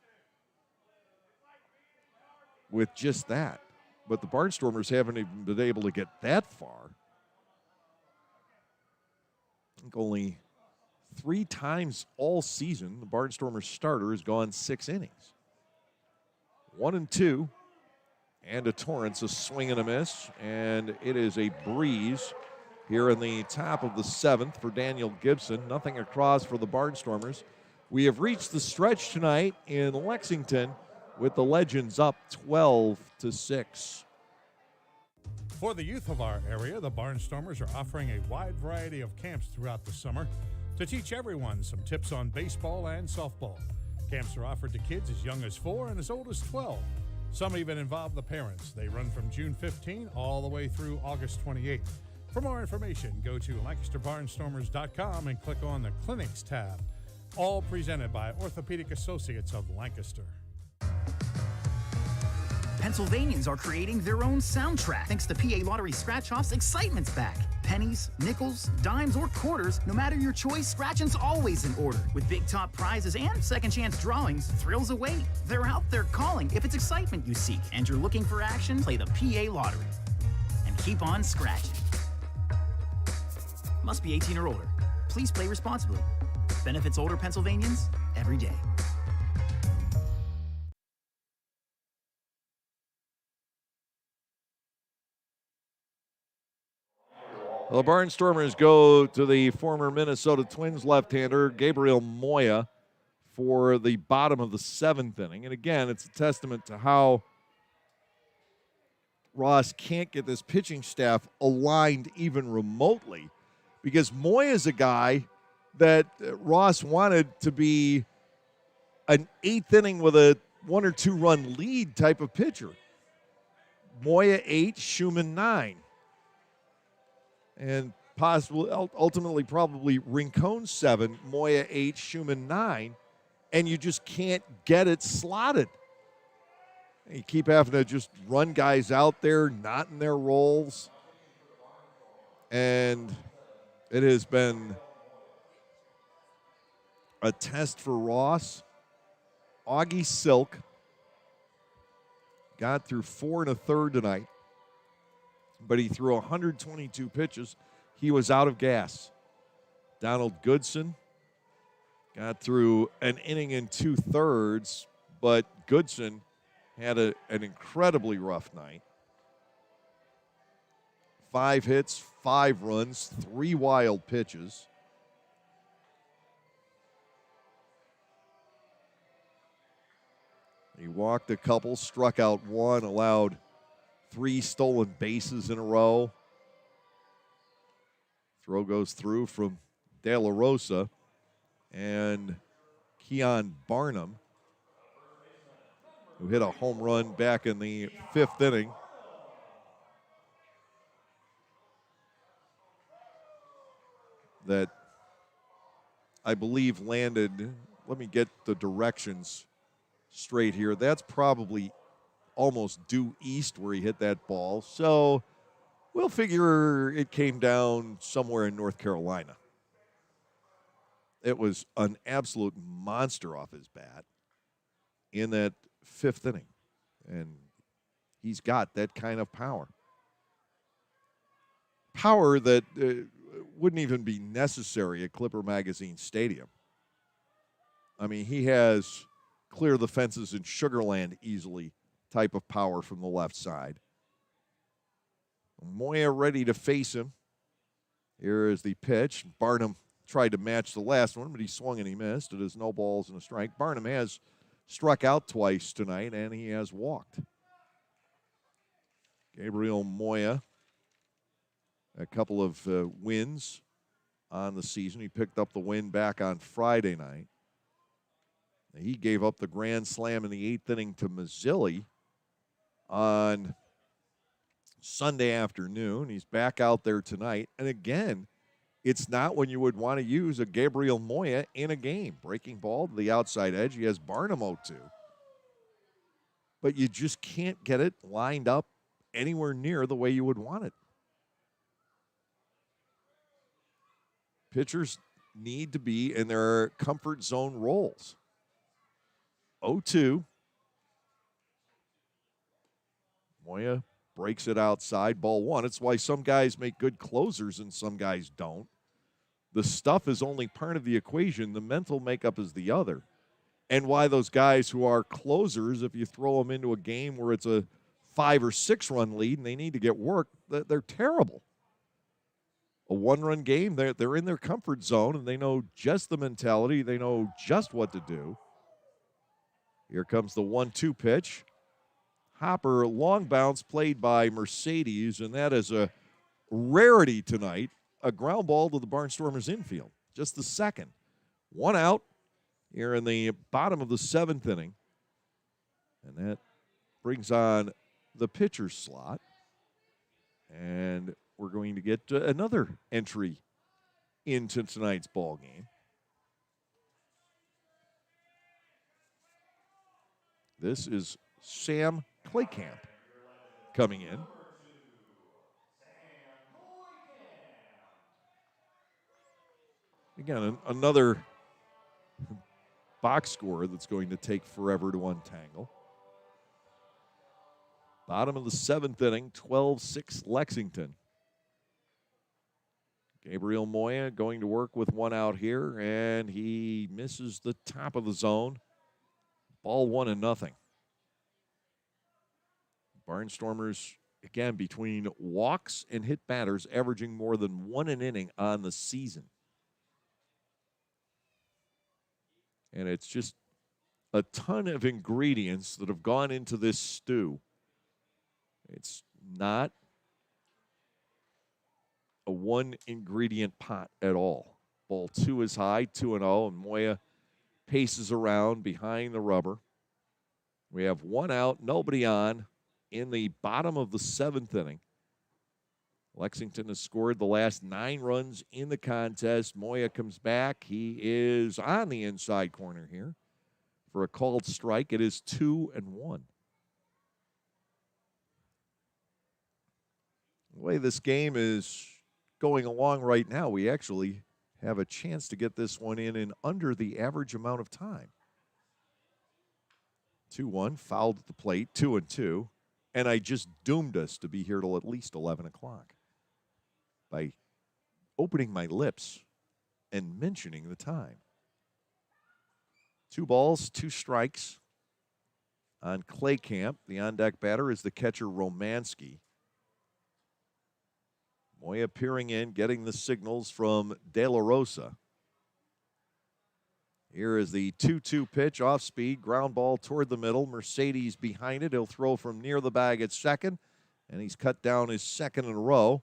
with just that. But the Barnstormers haven't even been able to get that far. I think only 3 times all season the Barnstormers starter has gone 6 innings. 1 and 2. And a Torrance, a swing and a miss. And it is a breeze here in the top of the 7th for Daniel Gibson. Nothing across for the Barnstormers. We have reached the stretch tonight in Lexington with the Legends up 12-6. For the youth of our area, the Barnstormers are offering a wide variety of camps throughout the summer to teach everyone some tips on baseball and softball. Camps are offered to kids as young as 4 and as old as 12. Some even involve the parents. They run from June 15 all the way through August 28. For more information, go to LancasterBarnstormers.com and click on the Clinics tab. All presented by Orthopedic Associates of Lancaster. Pennsylvanians are creating their own soundtrack. Thanks to PA Lottery Scratch-Offs, excitement's back. Pennies, nickels, dimes, or quarters, no matter your choice, scratching's always in order. With big top prizes and second chance drawings, thrills await. They're out there calling. If it's excitement you seek and you're looking for action, play the PA Lottery. And keep on scratching. Must be 18 or older. Please play responsibly. Benefits older Pennsylvanians every day. The Barnstormers go to the former Minnesota Twins left-hander, Gabriel Moya, for the bottom of the 7th inning. And again, it's a testament to how Ross can't get this pitching staff aligned even remotely, because Moya is a guy that Ross wanted to be an 8th inning with a 1 or 2 run lead type of pitcher. Moya 8, Schumann 9. And possibly, ultimately, probably Rincon 7, Moya 8, Schumann 9, and you just can't get it slotted. You keep having to just run guys out there, not in their roles. And it has been a test for Ross. Augie Silk got through 4 1/3 tonight, but he threw 122 pitches. He was out of gas. Donald Goodson got through an inning and 2/3, but Goodson had an incredibly rough night. 5 hits, 5 runs, 3 wild pitches. He walked a couple, struck out one, allowed 3 stolen bases in a row. Throw goes through from De La Rosa and Keon Barnum, who hit a home run back in the 5th inning. That I believe landed, let me get the directions straight here. That's probably almost due east where he hit that ball. So we'll figure it came down somewhere in North Carolina. It was an absolute monster off his bat in that 5th inning. And he's got that kind of power. Power that wouldn't even be necessary at Clipper Magazine Stadium. I mean, he has clear the fences in Sugar Land easily type of power from the left side. Moya ready to face him. Here is the pitch. Barnum tried to match the last one, but he swung and he missed. It is no balls and a strike. Barnum has struck out twice tonight, and he has walked. Gabriel Moya, a couple of wins on the season. He picked up the win back on Friday night. He gave up the grand slam in the 8th inning to Mazzilli on Sunday afternoon. He's back out there tonight. And again, it's not when you would want to use a Gabriel Moya in a game. Breaking ball to the outside edge. He has Barnum 0-2. But you just can't get it lined up anywhere near the way you would want it. Pitchers need to be in their comfort zone roles. 0-2. Moya breaks it outside, ball 1. It's why some guys make good closers and some guys don't. The stuff is only part of the equation. The mental makeup is the other. And why those guys who are closers, if you throw them into a game where it's a 5 or 6 run lead and they need to get work, they're terrible. A 1-run game, they're in their comfort zone and they know just the mentality. They know just what to do. Here comes the 1-2 pitch. Hopper, long bounce played by Mercedes, and that is a rarity tonight. A ground ball to the Barnstormers infield. Just the second. 1 out here in the bottom of the 7th inning. And that brings on the pitcher's slot. And we're going to get another entry into tonight's ball game. This is Sam Claycamp coming in. Again, another box score that's going to take forever to untangle. Bottom of the 7th inning, 12-6 Lexington. Gabriel Moya going to work with 1 out here, and he misses the top of the zone. Ball 1-0. Barnstormers, again, between walks and hit batters, averaging more than 1 an inning on the season. And it's just a ton of ingredients that have gone into this stew. It's not a 1-ingredient pot at all. Ball 2 is high, 2-0, and Moya paces around behind the rubber. We have 1 out, nobody on in the bottom of the 7th inning. Lexington has scored the last 9 runs in the contest. Moya comes back. He is on the inside corner here for a called strike. It is 2-1. The way this game is going along right now, we actually have a chance to get this one in under the average amount of time. 2-1, fouled at the plate, 2-2. And I just doomed us to be here till at least 11 o'clock by opening my lips and mentioning the time. 2 balls, 2 strikes on Claycamp. The on-deck batter is the catcher Romansky. Moya peering in, getting the signals from De La Rosa. Here is the 2-2 pitch, off speed, ground ball toward the middle. Mercedes behind it. He'll throw from near the bag at second, and he's cut down his second in a row.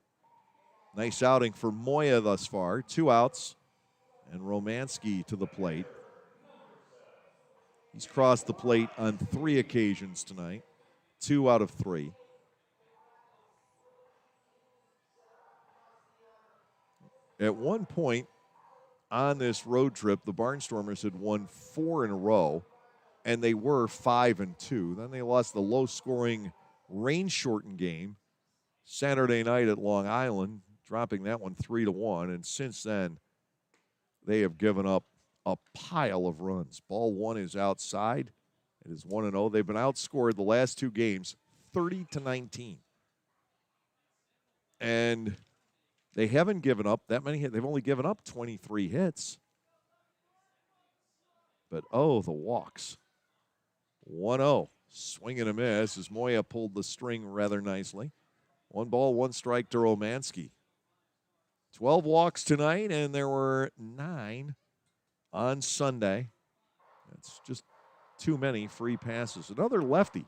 Nice outing for Moya thus far. 2 outs, and Romanski to the plate. He's crossed the plate on 3 occasions tonight, 2 out of 3. At one point on this road trip, the Barnstormers had won 4 in a row, and they were 5-2. Then they lost the low-scoring, rain-shortened game Saturday night at Long Island, dropping that one 3-1. And since then, they have given up a pile of runs. Ball 1 is outside. It is 1-0. They've been outscored the last 2 games 30-19. And they haven't given up that many hits. They've only given up 23 hits. But, oh, the walks. 1-0. Swing and a miss as Moya pulled the string rather nicely. 1 ball, 1 strike to Romanski. 12 walks tonight, and there were 9 on Sunday. That's just too many free passes. Another lefty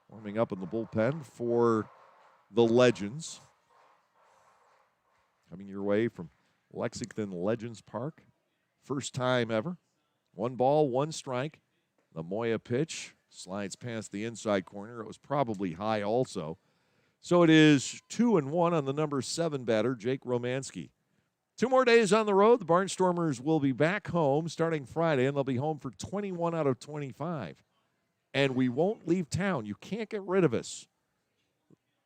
warming up in the bullpen for the Legends. Coming your way from Lexington Legends Park. First time ever. 1 ball, 1 strike. The Moya pitch slides past the inside corner. It was probably high also. So it is 2-1 on the number 7 batter, Jake Romanski. 2 more days on the road. The Barnstormers will be back home starting Friday, and they'll be home for 21 out of 25. And we won't leave town. You can't get rid of us.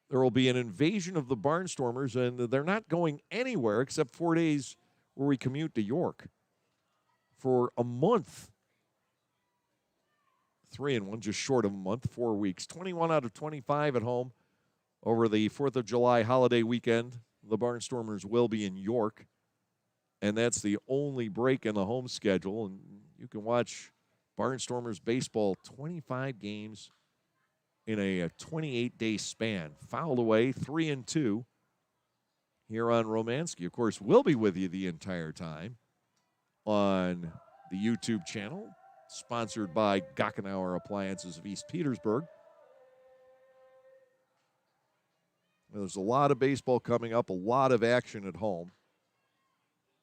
There will be an invasion of the Barnstormers, and they're not going anywhere except 4 days where we commute to York for a month. 3-1, just short of a month, 4 weeks. 21 out of 25 at home over the 4th of July holiday weekend. The Barnstormers will be in York, and that's the only break in the home schedule. And you can watch Barnstormers baseball 25 games in a 28-day span. Fouled away, 3-2 here on Romanski. Of course, we'll be with you the entire time on the YouTube channel, sponsored by Gockenauer Appliances of East Petersburg. There's a lot of baseball coming up, a lot of action at home.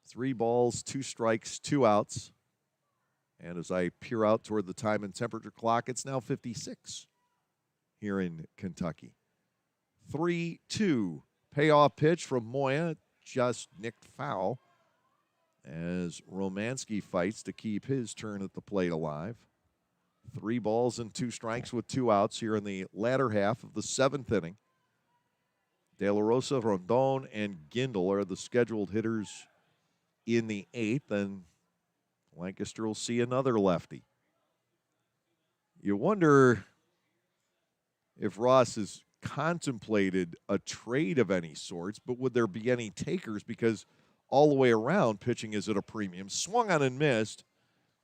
3 balls, 2 strikes, 2 outs. And as I peer out toward the time and temperature clock, it's now 56 here in Kentucky. 3-2. Payoff pitch from Moya, just nicked foul as Romanski fights to keep his turn at the plate alive. 3 balls and 2 strikes with 2 outs here in the latter half of the 7th inning. De La Rosa, Rondon, and Gindel are the scheduled hitters in the 8th, and Lancaster will see another lefty. You wonder if Ross has contemplated a trade of any sorts, but would there be any takers? Because all the way around, pitching is at a premium. Swung on and missed.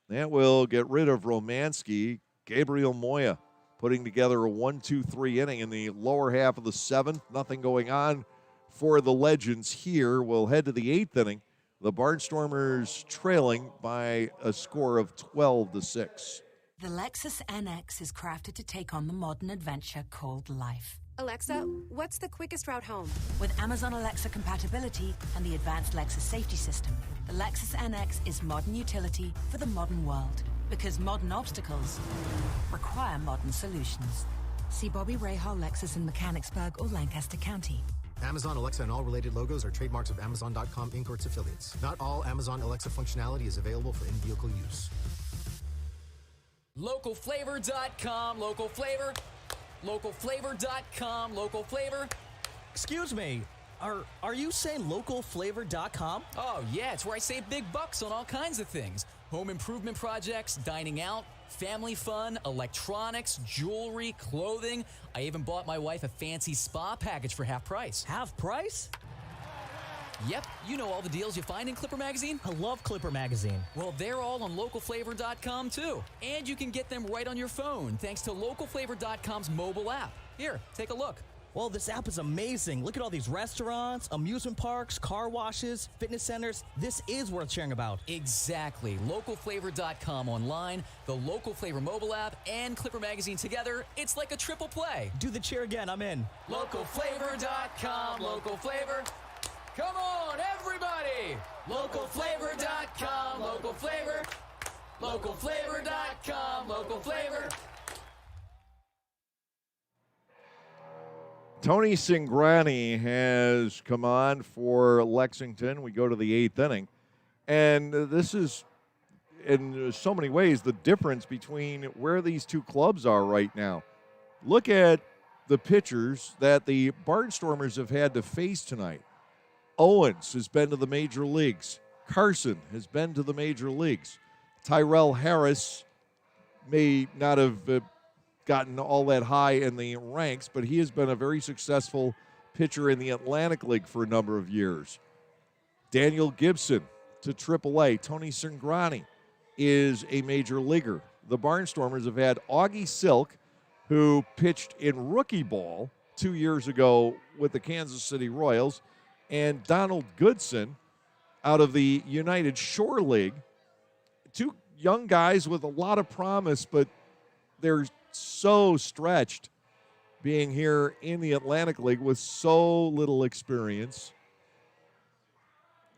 That will get rid of Romanski. Gabriel Moya putting together a 1-2-3 inning in the lower half of the 7th. Nothing going on for the Legends here. We'll head to the 8th inning. The Barnstormers trailing by a score of 12-6. The Lexus NX is crafted to take on the modern adventure called life. Alexa, what's the quickest route home? With Amazon Alexa compatibility and the advanced Lexus safety system, the Lexus NX is modern utility for the modern world. Because modern obstacles require modern solutions. See Bobby Rahal Lexus in Mechanicsburg or Lancaster County. Amazon Alexa and all related logos are trademarks of Amazon.com Inc. or its affiliates. Not all Amazon Alexa functionality is available for in-vehicle use. Localflavor.com, local flavor. Localflavor.com, local flavor. Excuse me, are you saying localflavor.com? Oh, yeah, it's where I save big bucks on all kinds of things. Home improvement projects, dining out, family fun, electronics, jewelry, clothing. I even bought my wife a fancy spa package for half price. Half price? Yep, you know all the deals you find in Clipper Magazine. I love Clipper Magazine. Well, they're all on localflavor.com too. And you can get them right on your phone thanks to localflavor.com's mobile app. Here, take a look. Well, this app is amazing. Look at all these restaurants, amusement parks, car washes, fitness centers. This is worth sharing about. Exactly. Localflavor.com online, the Local Flavor mobile app, and Clipper Magazine together. It's like a triple play. Do the cheer again. I'm in. Localflavor.com. Local Flavor. Come on, everybody. Localflavor.com. Local Flavor. Localflavor.com. Local Flavor. Tony Cingrani has come on for Lexington. We go to the 8th inning. And this is, in so many ways, the difference between where these two clubs are right now. Look at the pitchers that the Barnstormers have had to face tonight. Owens has been to the major leagues. Carson has been to the major leagues. Tyrell Harris may not have gotten all that high in the ranks, but he has been a very successful pitcher in the Atlantic League for a number of years. Daniel Gibson to AAA. Tony Cingrani is a major leaguer. The Barnstormers have had Augie Silk, who pitched in rookie ball 2 years ago with the Kansas City Royals, and Donald Goodson out of the United Shore League. Two young guys with a lot of promise, but they're so stretched being here in the Atlantic League with so little experience.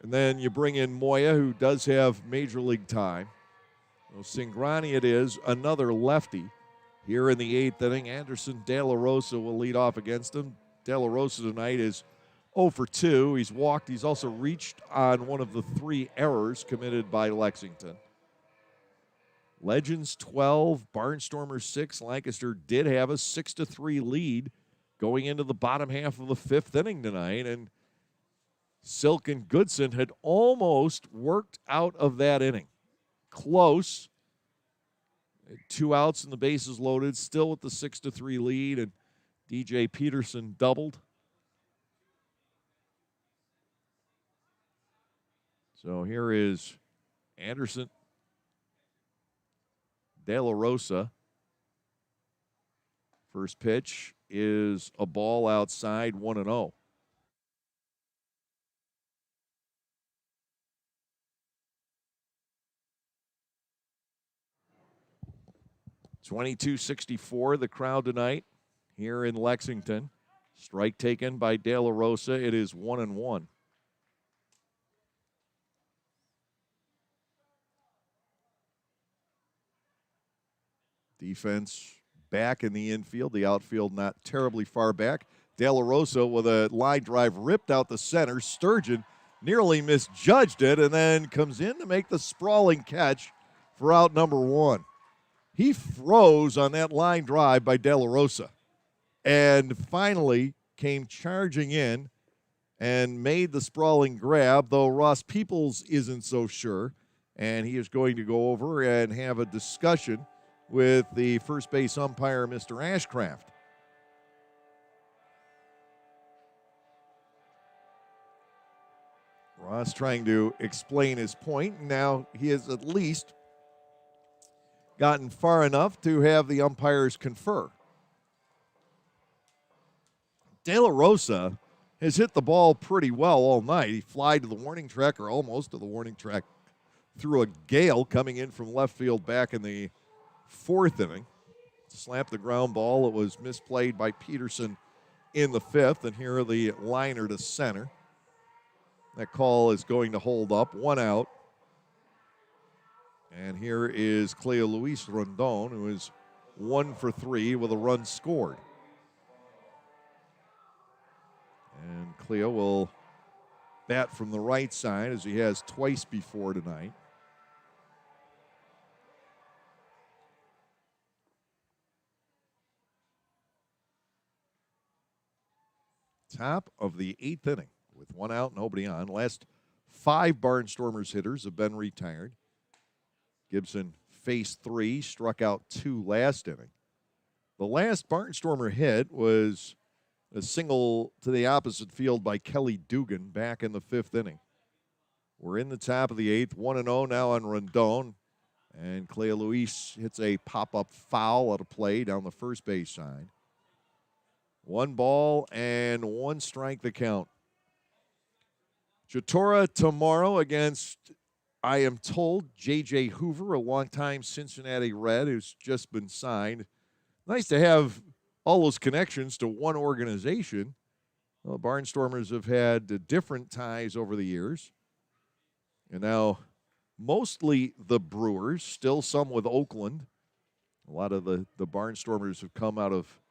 And then you bring in Moya, who does have major league time. Well, Cingrani it is, another lefty. Here in the 8th inning, Anderson De La Rosa will lead off against him. De La Rosa tonight is 0 for 2. He's walked. He's also reached on one of the 3 errors committed by Lexington. Legends 12, Barnstormers 6. Lancaster did have a 6-3 lead going into the bottom half of the 5th inning tonight, and Silk and Goodson had almost worked out of that inning. Close. 2 outs and the bases loaded, still with the 6-3 lead, and DJ Peterson doubled. So here is Anderson De La Rosa. First pitch is a ball outside, 1-0. $22.64 the crowd tonight here in Lexington. Strike taken by De La Rosa. It is 1-1. Defense back in the infield. The outfield not terribly far back. De La Rosa with a line drive ripped out the center. Sturgeon nearly misjudged it and then comes in to make the sprawling catch for out number 1. He froze on that line drive by De La Rosa and finally came charging in and made the sprawling grab, though Ross Peoples isn't so sure, and he is going to go over and have a discussion with the first base umpire, Mr. Ashcraft. Ross trying to explain his point. Now he has at least gotten far enough to have the umpires confer. De La Rosa has hit the ball pretty well all night. He flied to the warning track, or almost to the warning track, through a gale coming in from left field back in the 4th inning. Slapped the ground ball. It was misplayed by Peterson in the 5th, and here are the liner to center. That call is going to hold up. 1 out. And here is Cleo Luis Rondon, who is 1 for 3 with a run scored. And Cleo will bat from the right side, as he has twice before tonight. Top of the 8th inning with 1 out, nobody on. Last 5 Barnstormers hitters have been retired. Gibson faced 3, struck out 2 last inning. The last Barnstormer hit was a single to the opposite field by Kelly Dugan back in the 5th inning. We're in the top of the 8th, 1-0 now on Rondon. And Cleo Luis hits a pop-up foul out of play down the first base side. 1 ball and 1 strike the count. Chatora tomorrow against, I am told, J.J. Hoover, a longtime Cincinnati Red who's just been signed. Nice to have all those connections to one organization. Well, Barnstormers have had different ties over the years. And now mostly the Brewers, still some with Oakland. A lot of the Barnstormers have come out of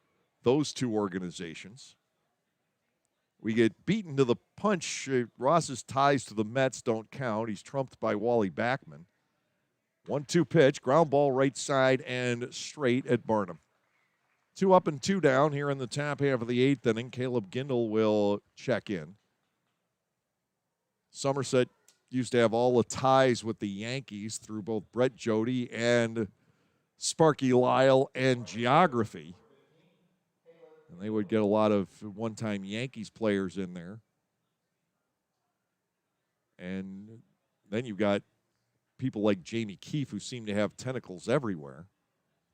those two organizations. We get beaten to the punch. Ross's ties to the Mets don't count. He's trumped by Wally Backman. 1-2 pitch, ground ball right side and straight at Barnum. 2 up and 2 down here in the top half of the 8th inning. Caleb Gindel will check in. Somerset used to have all the ties with the Yankees through both Brett Jody and Sparky Lyle and geography. And they would get a lot of one-time Yankees players in there. And then you've got people like Jamie Keefe who seem to have tentacles everywhere.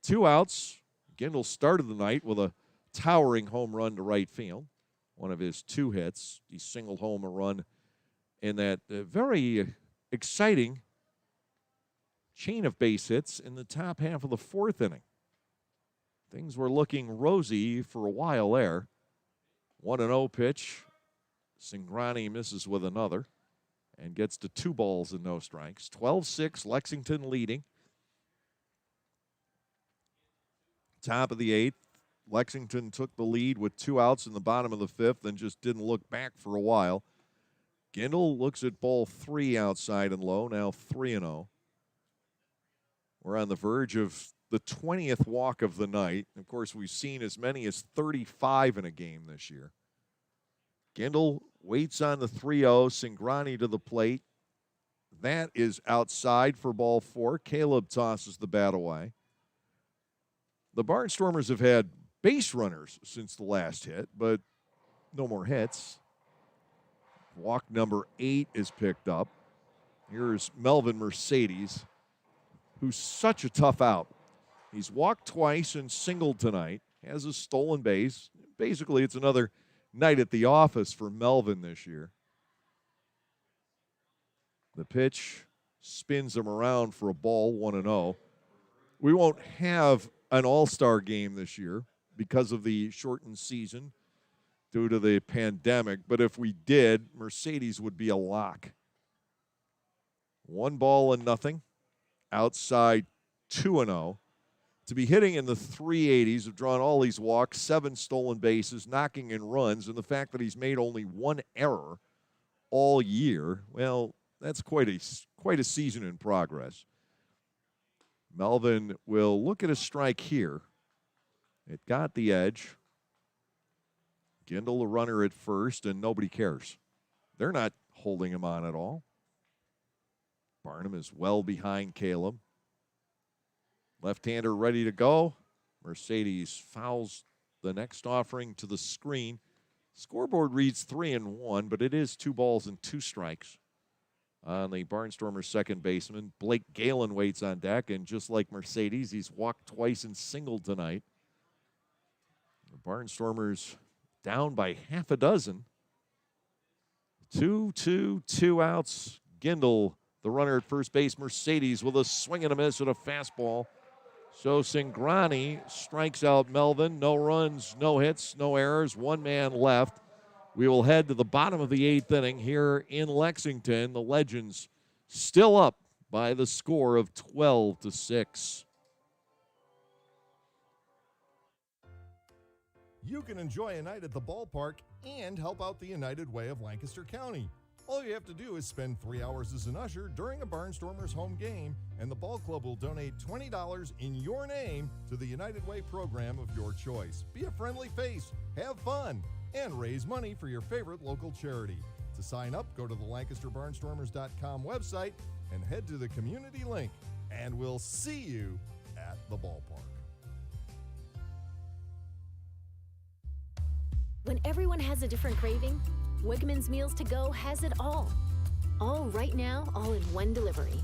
2 outs. Gindel started the night with a towering home run to right field. One of his 2 hits. He singled home a run in that very exciting chain of base hits in the top half of the 4th inning. Things were looking rosy for a while there. 1-0 pitch. Cingrani misses with another and gets to 2 balls and no strikes. 12-6, Lexington leading. Top of the 8th. Lexington took the lead with 2 outs in the bottom of the 5th and just didn't look back for a while. Gindel looks at ball 3 outside and low, now 3-0. We're on the verge of the 20th walk of the night. Of course, we've seen as many as 35 in a game this year. Gindel waits on the 3-0. Cingrani to the plate. That is outside for ball 4. Caleb tosses the bat away. The Barnstormers have had base runners since the last hit, but no more hits. Walk number 8 is picked up. Here's Melvin Mercedes, who's such a tough out. He's walked twice and singled tonight, has a stolen base. Basically, it's another night at the office for Melvin this year. The pitch spins him around for a ball, 1-0. We won't have an all-star game this year because of the shortened season due to the pandemic, but if we did, Mercedes would be a lock. 1 ball and nothing. Outside 2-0. To be hitting in the 380s, have drawn all these walks, 7 stolen bases, knocking in runs, and the fact that he's made only 1 error all year, well, that's quite a season in progress. Melvin will look at a strike here. It got the edge. Gindel, the runner at first, and nobody cares. They're not holding him on at all. Barnum is well behind Caleb. Left-hander ready to go. Mercedes fouls the next offering to the screen. Scoreboard reads 3-1, but it is 2 balls and 2 strikes on the Barnstormers' second baseman. Blake Galen waits on deck, and just like Mercedes, he's walked twice and singled tonight. The Barnstormers down by half a dozen. 2 outs. Gindel, the runner at first base. Mercedes with a swing and a miss at a fastball. So Cingrani strikes out Melvin. No runs, no hits, no errors. 1 man left. We will head to the bottom of the 8th inning here in Lexington. The Legends still up by the score of 12-6. You can enjoy a night at the ballpark and help out the United Way of Lancaster County. All you have to do is spend 3 hours as an usher during a Barnstormers home game, and the ball club will donate $20 in your name to the United Way program of your choice. Be a friendly face, have fun, and raise money for your favorite local charity. To sign up, go to the LancasterBarnstormers.com website and head to the community link, and we'll see you at the ballpark. When everyone has a different craving, Wegmans Meals to Go has it all. All right now, all in one delivery.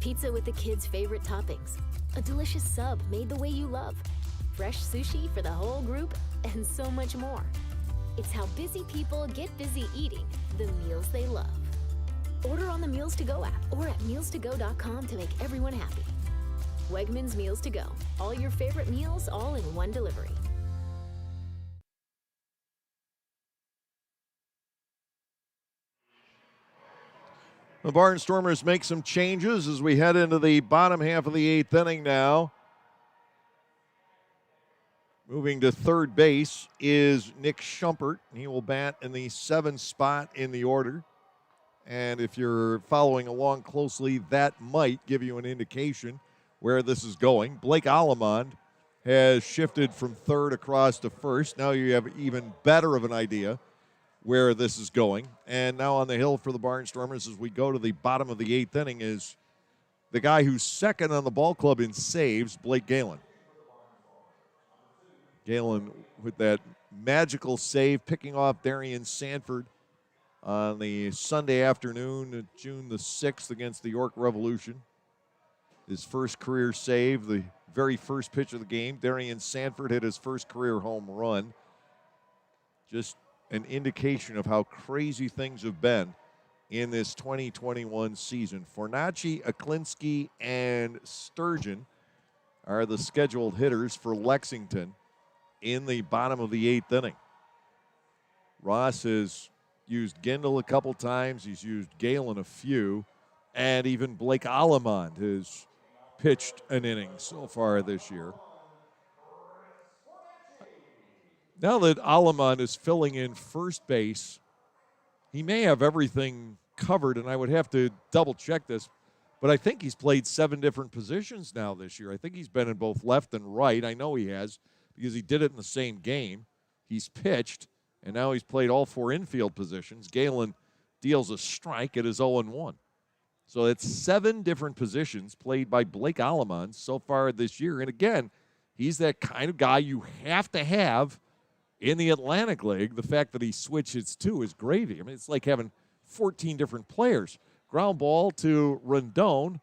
Pizza with the kids' favorite toppings. A delicious sub made the way you love. fresh sushi for the whole group, and so much more. It's how busy people get busy eating the meals they love. Order on the Meals to Go app or at mealstogo.com to make everyone happy. Wegmans Meals to Go. All your favorite meals all in one delivery. The Barnstormers make some changes as we head into the bottom half of the 8th inning now. Moving to third base is Nick Schumpert. He will bat in the 7th spot in the order. And if you're following along closely, that might give you an indication where this is going. Blake Allemond has shifted from third across to first. Now you have even better of an idea where this is going. And now on the hill for the Barnstormers as we go to the bottom of the 8th inning is the guy who's second on the ball club in saves, Blake Galen. Galen with that magical save, picking off Darian Sanford on the Sunday afternoon, June the 6th against the York Revolution. His first career save, the very first pitch of the game. Darian Sanford hit his first career home run. Just an indication of how crazy things have been in this 2021 season. Fornacci, Aklinski, and Sturgeon are the scheduled hitters for Lexington in the bottom of the 8th inning. Ross has used Gendel a couple times. He's used Galen a few. And even Blake Allemond has pitched an inning so far this year. Now that Allemond is filling in first base, he may have everything covered, and I would have to double-check this, but I think he's played 7 different positions now this year. I think he's been in both left and right. I know he has because he did it in the same game. He's pitched, and now he's played all 4 infield positions. Galen deals a strike at his 0-1. So it's 7 different positions played by Blake Allemond so far this year. And again, he's that kind of guy you have to have in the Atlantic League. The fact that he switches too is gravy. I mean, it's like having 14 different players. Ground ball to Rendon,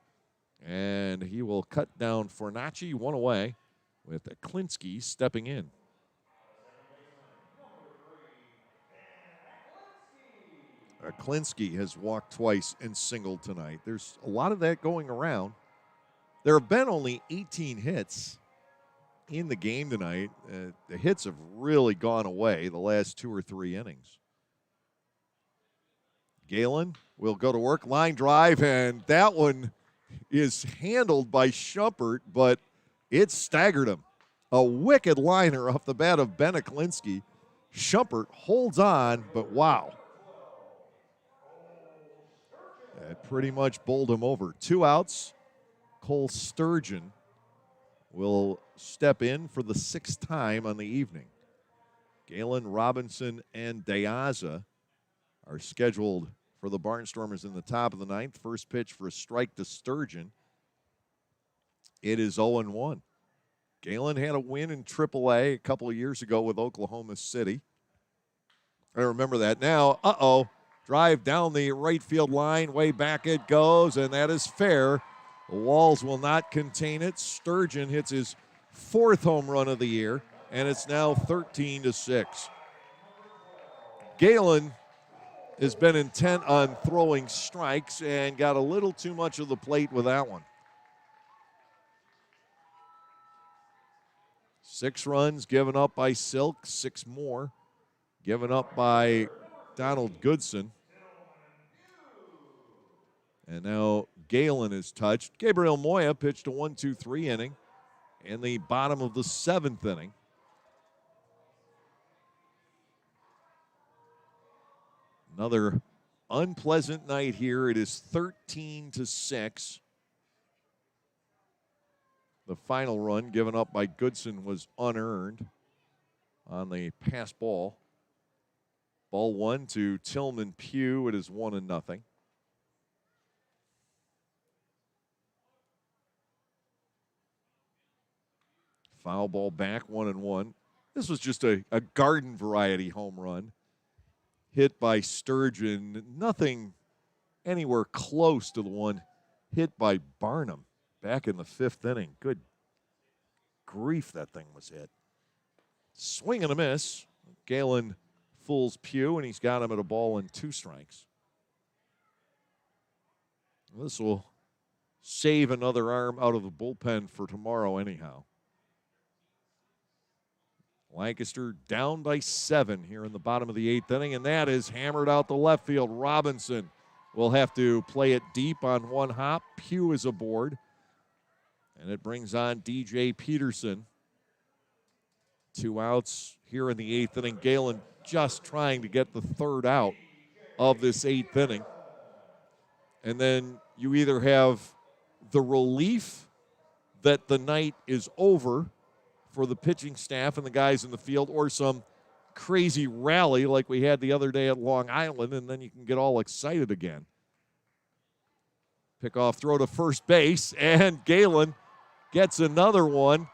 and he will cut down Fornacci, 1 away, with Aklinski stepping in. Aklinski has walked twice and singled tonight. There's a lot of that going around. There have been only 18 hits in the game tonight. The hits have really gone away the last 2 or 3 innings. Galen will go to work, line drive, and that one is handled by Schumpert, but it staggered him. A wicked liner off the bat of Ben Aklinski. Schumpert holds on, but wow. That pretty much bowled him over. 2 outs. Cole Sturgeon will step in for the 6th time on the evening. Galen, Robinson, and Diaza are scheduled for the Barnstormers in the top of the 9th. First pitch for a strike to Sturgeon. It is 0-1. Galen had a win in AAA a couple of years ago with Oklahoma City. I remember that. Now, drive down the right field line. Way back it goes, and that is fair. The walls will not contain it. Sturgeon hits his 4th home run of the year, and it's now 13-6. Galen has been intent on throwing strikes and got a little too much of the plate with that one. 6 runs given up by Silk, 6 more given up by Donald Goodson. And now Galen is touched. Gabriel Moya pitched a 1-2-3 inning in the bottom of the 7th inning. Another unpleasant night here. It is 13-6. The final run given up by Goodson was unearned on the pass ball. Ball 1 to Tillman Pugh. It is 1-0. Foul ball back, 1-1. This was just a garden variety home run. Hit by Sturgeon. Nothing anywhere close to the one hit by Barnum back in the 5th inning. Good grief, that thing was hit. Swing and a miss. Galen fools Pugh, and he's got him at a ball and 2 strikes. This will save another arm out of the bullpen for tomorrow anyhow. Lancaster down by 7 here in the bottom of the 8th inning, and that is hammered out the left field. Robinson will have to play it deep on one hop. Pugh is aboard, and it brings on DJ Peterson. 2 outs here in the 8th inning. Galen just trying to get the 3rd out of this 8th inning. And then you either have the relief that the night is over for the pitching staff and the guys in the field, or some crazy rally like we had the other day at Long Island, and then you can get all excited again. Pickoff throw to first base, and Galen gets another one.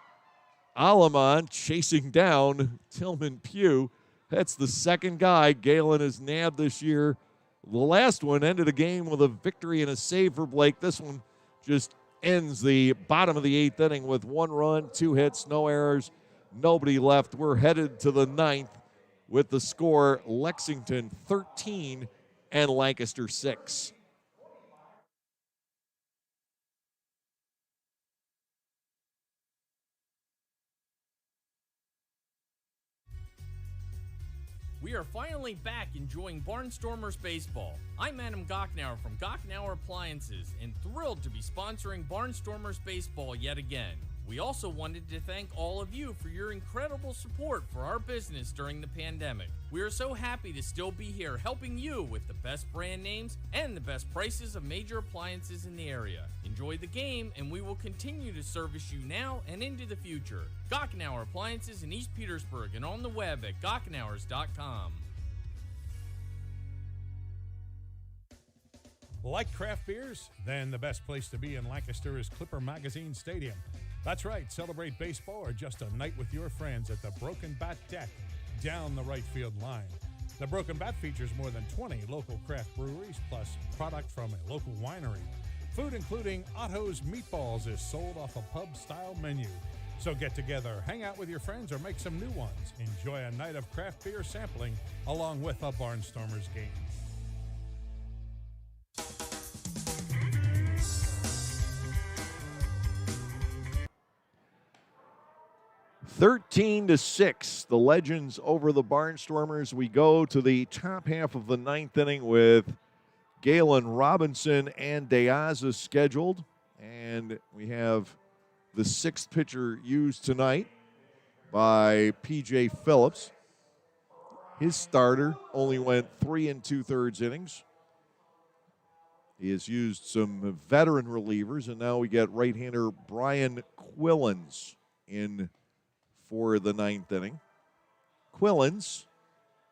Aleman chasing down Tillman Pugh. That's the second guy Galen has nabbed this year. The last one ended a game with a victory and a save for Blake. This one just ends the bottom of the 8th inning with 1 run, 2 hits, no errors, nobody left. We're headed to the 9th with the score Lexington 13 and Lancaster 6. We are finally back enjoying Barnstormers baseball. I'm Adam Gocknauer from Gocknauer Appliances and thrilled to be sponsoring Barnstormers baseball yet again. We also wanted to thank all of you for your incredible support for our business during the pandemic. We are so happy to still be here helping you with the best brand names and the best prices of major appliances in the area. Enjoy the game, and we will continue to service you now and into the future. Gocknauer Appliances in East Petersburg and on the web at gocknauers.com. Like craft beers? Then the best place to be in Lancaster is Clipper Magazine Stadium. That's right, celebrate baseball or just a night with your friends at the Broken Bat Deck down the right field line. The Broken Bat features more than 20 local craft breweries plus product from a local winery. Food including Otto's Meatballs is sold off a pub-style menu. So get together, hang out with your friends, or make some new ones. Enjoy a night of craft beer sampling along with a Barnstormers game. 13-6, the Legends over the Barnstormers. We go to the top half of the 9th inning with Galen Robinson and De Aza scheduled. And we have the 6th pitcher used tonight by P.J. Phillips. His starter only went 3 2/3 innings. He has used some veteran relievers, and now we get right-hander Brian Quillens in for the 9th inning. Quillens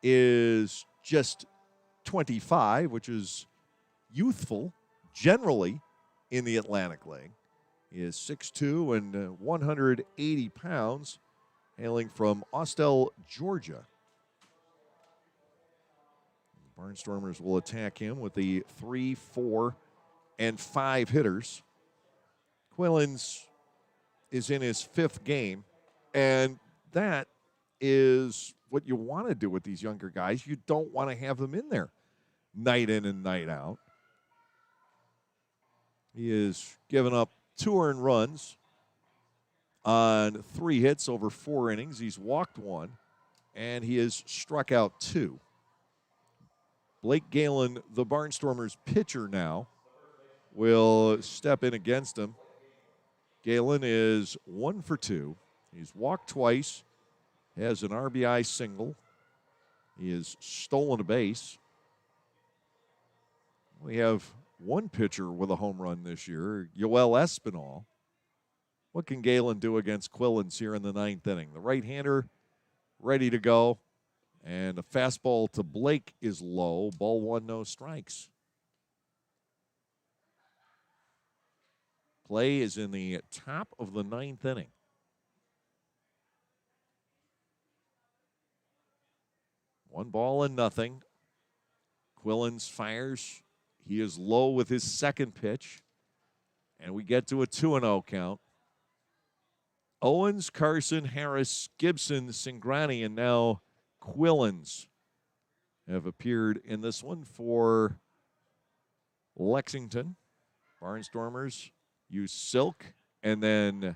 is just 25, which is youthful generally in the Atlantic League. He is 6'2" and 180 pounds, hailing from Austell, Georgia. The Barnstormers will attack him with the 3, 4, and 5 hitters. Quillens is in his 5th game. And that is what you want to do with these younger guys. You don't want to have them in there night in and night out. He has given up 2 earned runs on 3 hits over 4 innings. He's walked 1, and he has struck out 2. Blake Galen, the Barnstormers pitcher now, will step in against him. Galen is 1 for 2. He's walked twice, has an RBI single. He has stolen a base. We have one pitcher with a home run this year, Yoel Espinal. What can Galen do against Quillens here in the 9th inning? The right-hander ready to go, and a fastball to Blake is low. Ball 1, no strikes. Play is in the top of the 9th inning. 1 ball and nothing. Quillens fires. He is low with his 2nd pitch. And we get to a 2-0 count. Owens, Carson, Harris, Gibson, Singrani, and now Quillens have appeared in this one for Lexington. Barnstormers used Silk, and then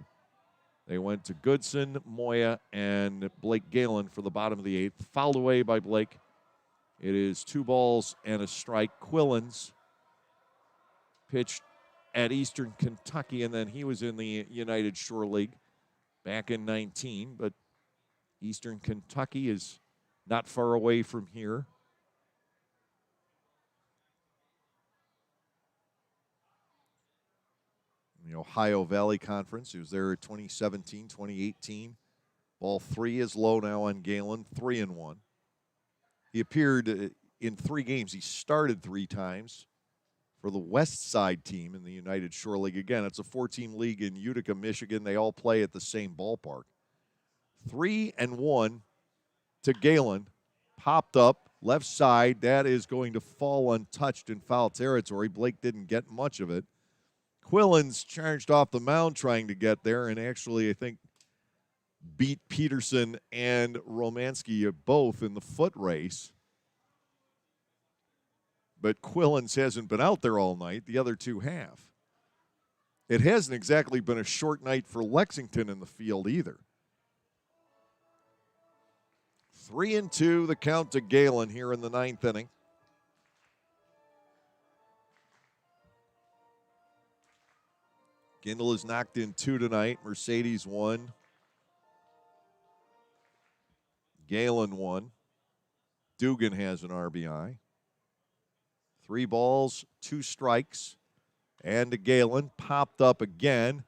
they went to Goodson, Moya, and Blake Galen for the bottom of the eighth. Fouled away by Blake. It is 2 balls and a strike. Quillens pitched at Eastern Kentucky, and then he was in the United Shore League back in 19, but Eastern Kentucky is not far away from here. The Ohio Valley Conference. He was there 2017, 2018. Ball 3 is low now on Galen, 3-1. He appeared in 3 games. He started 3 times for the West Side team in the United Shore League. Again, it's a 4-team league in Utica, Michigan. They all play at the same ballpark. 3-1 to Galen. Popped up, left side. That is going to fall untouched in foul territory. Blake didn't get much of it. Quillens charged off the mound trying to get there, and actually, I think, beat Peterson and Romansky both in the foot race. But Quillens hasn't been out there all night. The other 2 have. It hasn't exactly been a short night for Lexington in the field either. 3-2, the count to Galen here in the 9th inning. Gindel has knocked in 2 tonight. Mercedes 1. Galen 1. Dugan has an RBI. 3 balls, 2 strikes. And Galen popped up again,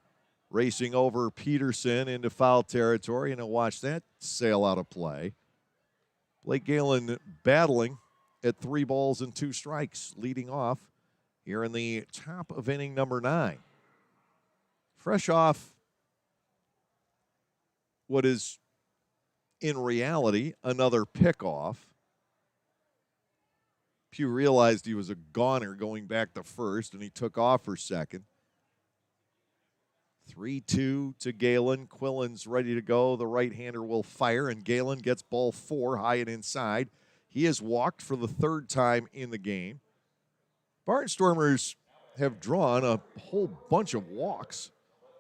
racing over Peterson into foul territory. And he'll watch that sail out of play. Blake Galen battling at 3 balls and 2 strikes, leading off here in the top of inning number 9. Fresh off what is, in reality, another pickoff. Pugh realized he was a goner going back to first, and he took off for second. 3-2 to Galen. Quillens ready to go. The right-hander will fire, and Galen gets ball 4 high and inside. He has walked for the 3rd time in the game. Barnstormers have drawn a whole bunch of walks.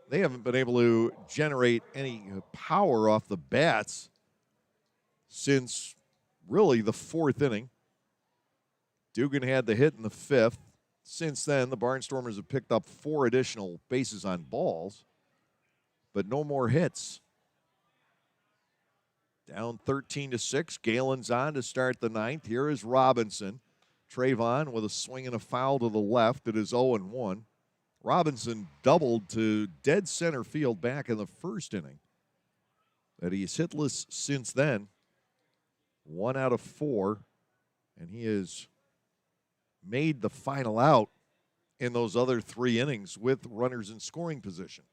They haven't been able to generate any power off the bats since really the 4th inning. Dugan had the hit in the 5th. Since then, the Barnstormers have picked up 4 additional bases on balls, but no more hits. Down 13-6. Galen's on to start the 9th. Here is Robinson. Trayvon with a swing and a foul to the left. It is 0-1. Robinson doubled to dead center field back in the 1st inning. But he's hitless since then. 1 out of 4. And he has made the final out in those other 3 innings with runners in scoring position.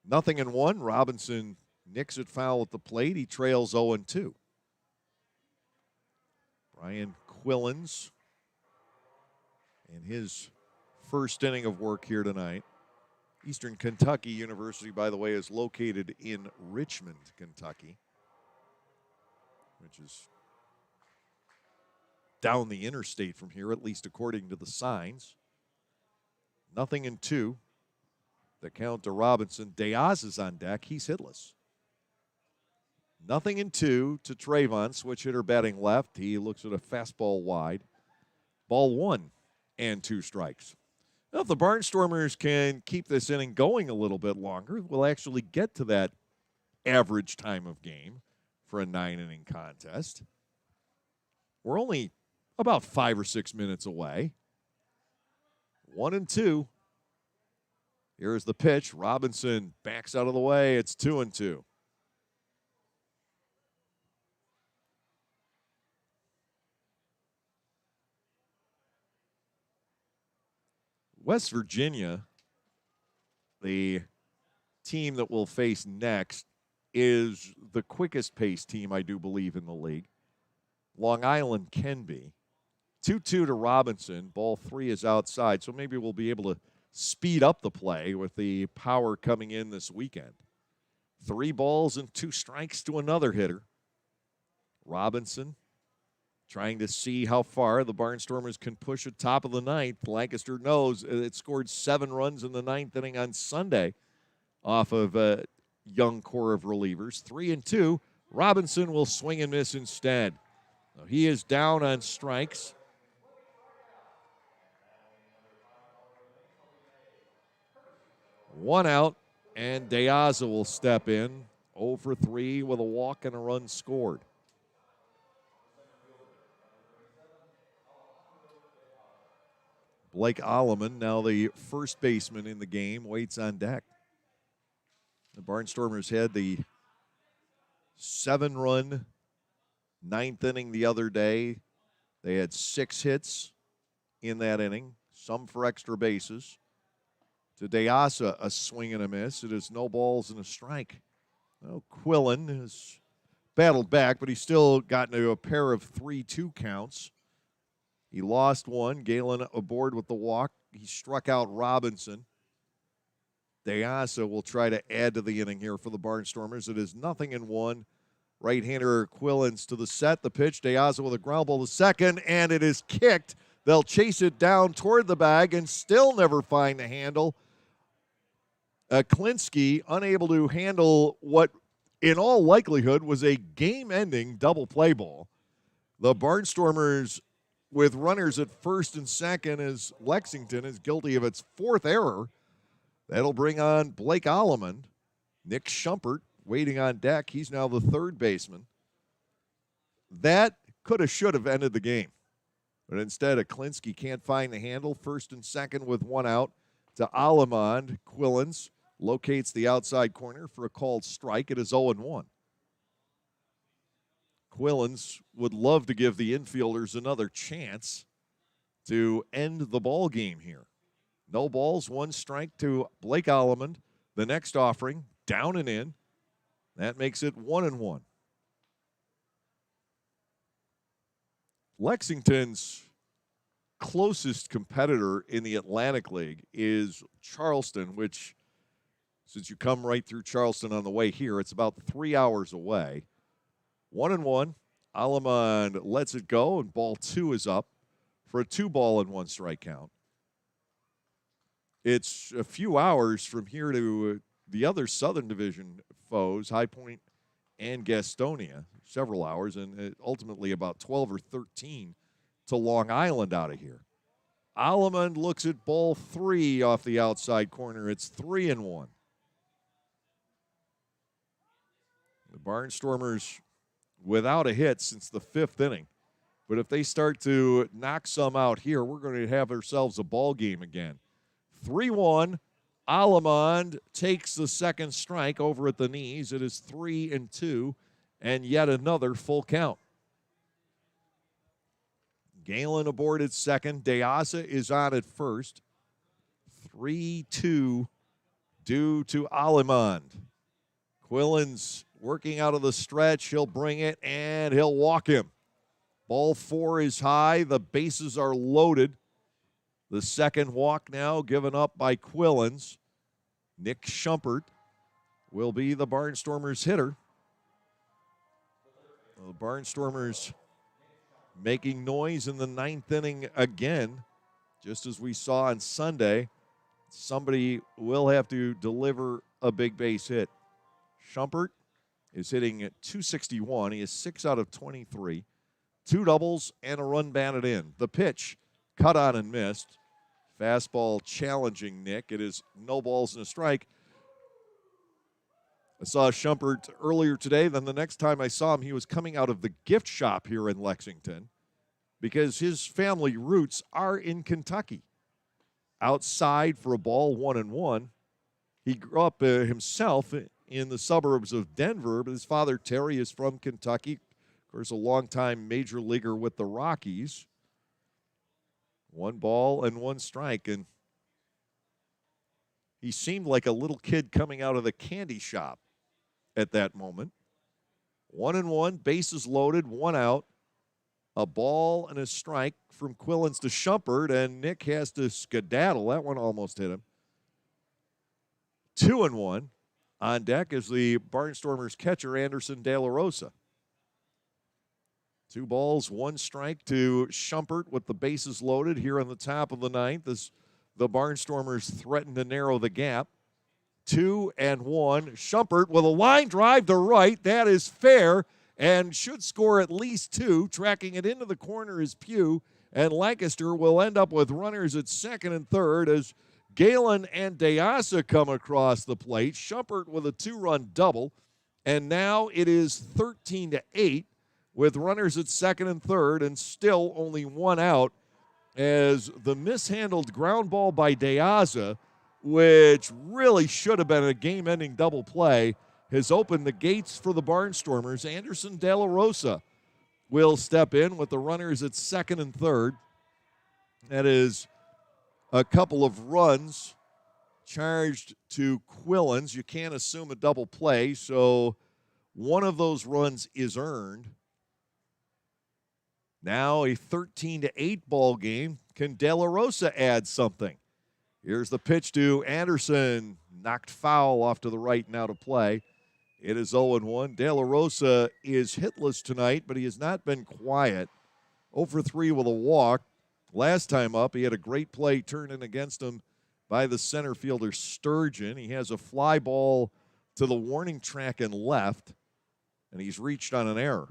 0-1. Robinson nicks it foul at the plate. He trails 0-2. Brian Quillens in his 1st inning of work here tonight. Eastern Kentucky University, by the way, is located in Richmond, Kentucky, which is down the interstate from here, at least according to the signs. 0-2. The count to Robinson. Diaz is on deck. He's hitless. 0-2 to Trayvon. Switch hitter batting left. He looks at a fastball wide. Ball 1 and 2 strikes. Now, if the Barnstormers can keep this inning going a little bit longer, we'll actually get to that average time of game for a 9-inning contest. We're only about 5 or 6 minutes away. 1-2. Here's the pitch. Robinson backs out of the way. It's 2-2. West Virginia, the team that we'll face next, is the quickest paced team, I do believe, in the league. Long Island can be. 2-2 to Robinson. Ball 3 is outside, so maybe we'll be able to speed up the play with the power coming in this weekend. 3 balls and 2 strikes to another hitter. Robinson trying to see how far the Barnstormers can push at top of the ninth. Lancaster knows it scored 7 runs in the ninth inning on Sunday off of a young core of relievers. 3-2. Robinson will swing and miss instead. He is down on strikes. One out, and De Aza will step in. 0 for 3 with a walk and a run scored. Blake Alleman, now the first baseman in the game, waits on deck. The Barnstormers had the 7-run ninth inning the other day. They had 6 hits in that inning, some for extra bases. To De Aza, a swing and a miss. It is no balls and a strike. Well, Quillen has battled back, but he's still gotten to a pair of 3-2 counts. He lost one. Galen aboard with the walk. He struck out Robinson. De Aza will try to add to the inning here for the Barnstormers. It is 0-1. Right-hander Quillens to the set. The pitch, De Aza with a ground ball to second, and it is kicked. They'll chase it down toward the bag and still never find the handle. Klinsky unable to handle what, in all likelihood, was a game-ending double play ball. The Barnstormers, with runners at first and second, as Lexington is guilty of its 4th error. That'll bring on Blake Alleman. Nick Schumpert waiting on deck. He's now the 3rd baseman. That could have, should have ended the game. But instead, Klinsky can't find the handle. First and second with 1 out to Alleman. Quillens locates the outside corner for a called strike. It is 0-1. Quillens would love to give the infielders another chance to end the ball game here. No balls, 1 strike to Blake Alleman. The next offering, down and in. That makes it 1-1. Lexington's closest competitor in the Atlantic League is Charleston, which, since you come right through Charleston on the way here, it's about 3 hours away. 1-1. Alleman lets it go, and ball 2 is up for a 2-ball-and-1 strike count. It's a few hours from here to the other Southern Division foes, High Point and Gastonia, several hours, and ultimately about 12 or 13 to Long Island out of here. Alleman looks at ball 3 off the outside corner. It's 3-1. The Barnstormers without a hit since the 5th inning. But if they start to knock some out here, we're going to have ourselves a ball game again. 3-1. Alleman takes the second strike over at the knees. It is 3-2, and yet another full count. Galen aboard at second. De Aza is on at first. 3-2 due to Alleman. Quillens working out of the stretch. He'll bring it, and he'll walk him. Ball 4 is high. The bases are loaded. The second walk now given up by Quillens. Nick Schumpert will be the Barnstormers hitter. The Barnstormers making noise in the 9th inning again, just as we saw on Sunday. Somebody will have to deliver a big base hit. Schumpert is hitting at .261. He is 6 out of 23. 2 doubles and a run batted in. The pitch, cut on and missed. Fastball challenging Nick. It is no balls and a strike. I saw Schumpert earlier today. Then the next time I saw him, he was coming out of the gift shop here in Lexington because his family roots are in Kentucky. Outside for a ball, 1-1. He grew up himself in the suburbs of Denver, but his father, Terry, is from Kentucky. Of course, a longtime major leaguer with the Rockies. 1 ball and 1 strike, and he seemed like a little kid coming out of the candy shop at that moment. 1-1, bases loaded, 1 out. A ball and a strike from Quillens to Schumpert, and Nick has to skedaddle. That one almost hit him. 2-1. On deck is the Barnstormers catcher, Anderson De La Rosa. 2 balls, 1 strike to Schumpert with the bases loaded here on the top of the 9th as the Barnstormers threaten to narrow the gap. 2-1. Schumpert with a line drive to right. That is fair and should score at least 2. Tracking it into the corner is Pugh, and Lancaster will end up with runners at second and third as Galen and Deasa come across the plate. Schumpert with a 2-run double, and now it is 13-8 with runners at second and third and still only 1 out as the mishandled ground ball by Deasa, which really should have been a game-ending double play, has opened the gates for the Barnstormers. Anderson De La Rosa will step in with the runners at second and third. That is a couple of runs charged to Quillins. You can't assume a double play, so one of those runs is earned. Now a 13-8 ball game. Can De La Rosa add something? Here's the pitch to Anderson. Knocked foul off to the right and out of play. It is 0-1. De La Rosa is hitless tonight, but he has not been quiet. 0-for-3 with a walk. Last time up, he had a great play turned in against him by the center fielder Sturgeon. He has a fly ball to the warning track and left, and he's reached on an error.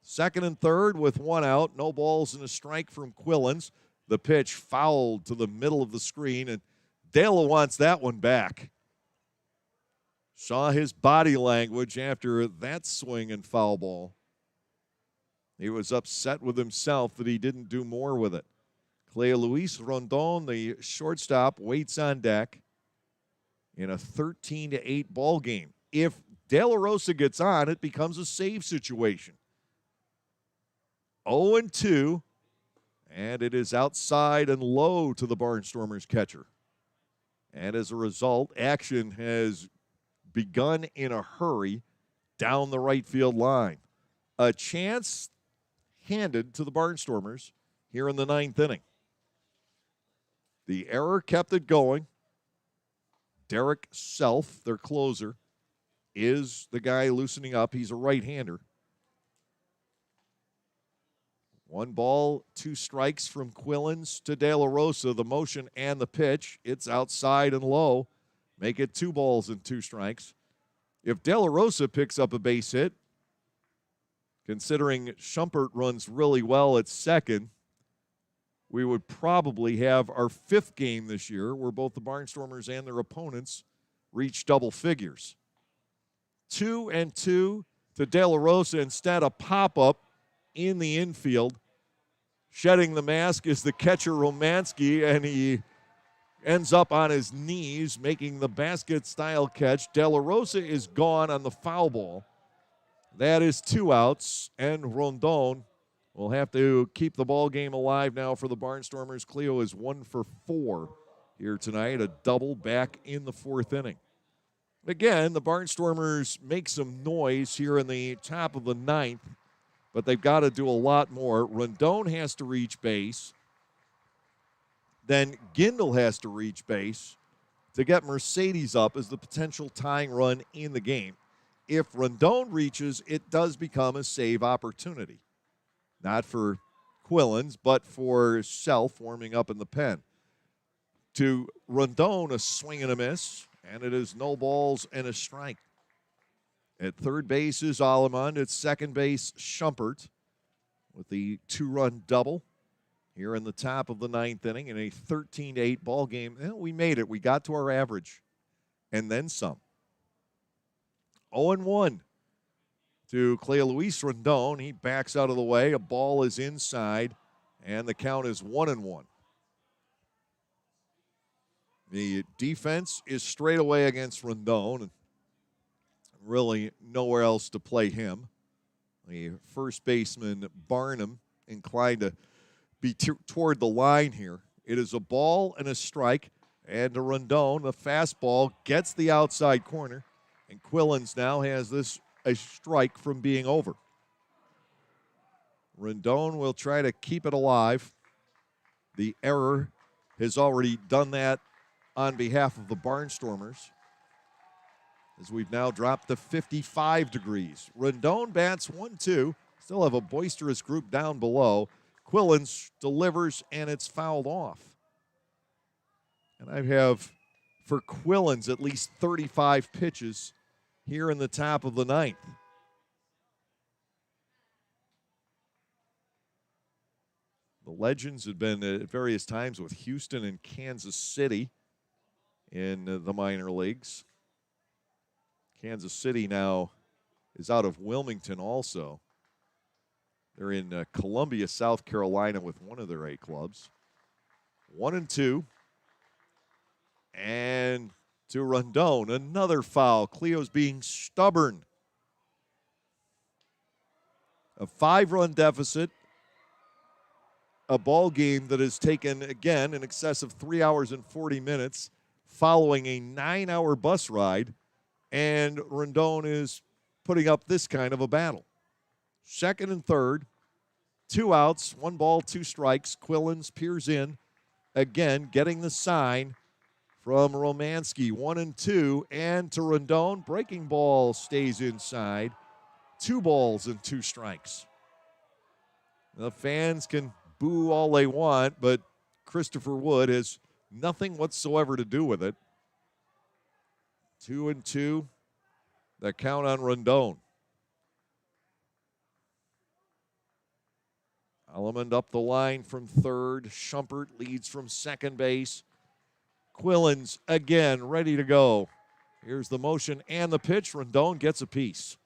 Second and third with 1 out. No balls and a strike from Quillins. The pitch fouled to the middle of the screen, and Dela wants that one back. Saw his body language after that swing and foul ball. He was upset with himself that he didn't do more with it. Cleo Luis Rondon, the shortstop, waits on deck in a 13-8 ball game. If De La Rosa gets on, it becomes a save situation. 0-2, and it is outside and low to the Barnstormers catcher. And as a result, action has begun in a hurry down the right field line. A chance handed to the Barnstormers here in the 9th inning. The error kept it going. Derek Self, their closer, is the guy loosening up. He's a right-hander. 1 ball, 2 strikes from Quillins to De La Rosa. The motion and the pitch. It's outside and low. Make it 2 balls and 2 strikes. If De La Rosa picks up a base hit, considering Schumpert runs really well at second, we would probably have our 5th game this year where both the Barnstormers and their opponents reach double figures. 2-2 to De La Rosa. Instead, a pop-up in the infield. Shedding the mask is the catcher Romansky, and he ends up on his knees making the basket-style catch. De La Rosa is gone on the foul ball. That is 2 outs, and Rondon will have to keep the ball game alive now for the Barnstormers. Cleo is 1 for 4 here tonight, a double back in the 4th inning. Again, the Barnstormers make some noise here in the top of the 9th, but they've got to do a lot more. Rondon has to reach base. Then Gindel has to reach base to get Mercedes up as the potential tying run in the game. If Rondon reaches, it does become a save opportunity. Not for Quillins, but for Self warming up in the pen. To Rondon, a swing and a miss, and it is no balls and a strike. At third base is Alemund. At second base, Schumpert with the 2-run double here in the top of the 9th inning in a 13-8 ball game. We made it. We got to our average and then some. 0-1 to Cleo Luis Rondon. He backs out of the way. A ball is inside, and the count is 1-1. The defense is straight away against Rondon, and really nowhere else to play him. The first baseman, Barnum, inclined to be toward the line here. It is a ball and a strike, and to Rondon, the fastball gets the outside corner, and Quillins now has this a strike from being over. Rondon will try to keep it alive. The error has already done that on behalf of the Barnstormers. as we've now dropped to 55 degrees. Rendon bats 1-2. Still have a boisterous group down below. Quillins delivers, and it's fouled off. And I have for Quillins at least 35 pitches here in the top of the ninth. The Legends had been at various times with Houston and Kansas City in the minor leagues. Kansas City now is out of Wilmington also. They're in Columbia, South Carolina with one of their 8 clubs. 1-2. And to Rendon, another foul. Cleo's being stubborn. A 5-run deficit. A ball game that has taken, again, in excess of 3 hours and 40 minutes following a 9-hour bus ride. And Rendon is putting up this kind of a battle. Second and third, 2 outs, 1 ball, 2 strikes. Quillins peers in, again, getting the sign from Romanski. 1-2, and to Rendon, breaking ball stays inside. 2 balls and 2 strikes. The fans can boo all they want, but Christopher Wood has nothing whatsoever to do with it. 2-2, the count on Rendon. Allemond up the line from third. Schumpert leads from second base. Quillins again ready to go. Here's the motion and the pitch. Rendon gets a piece.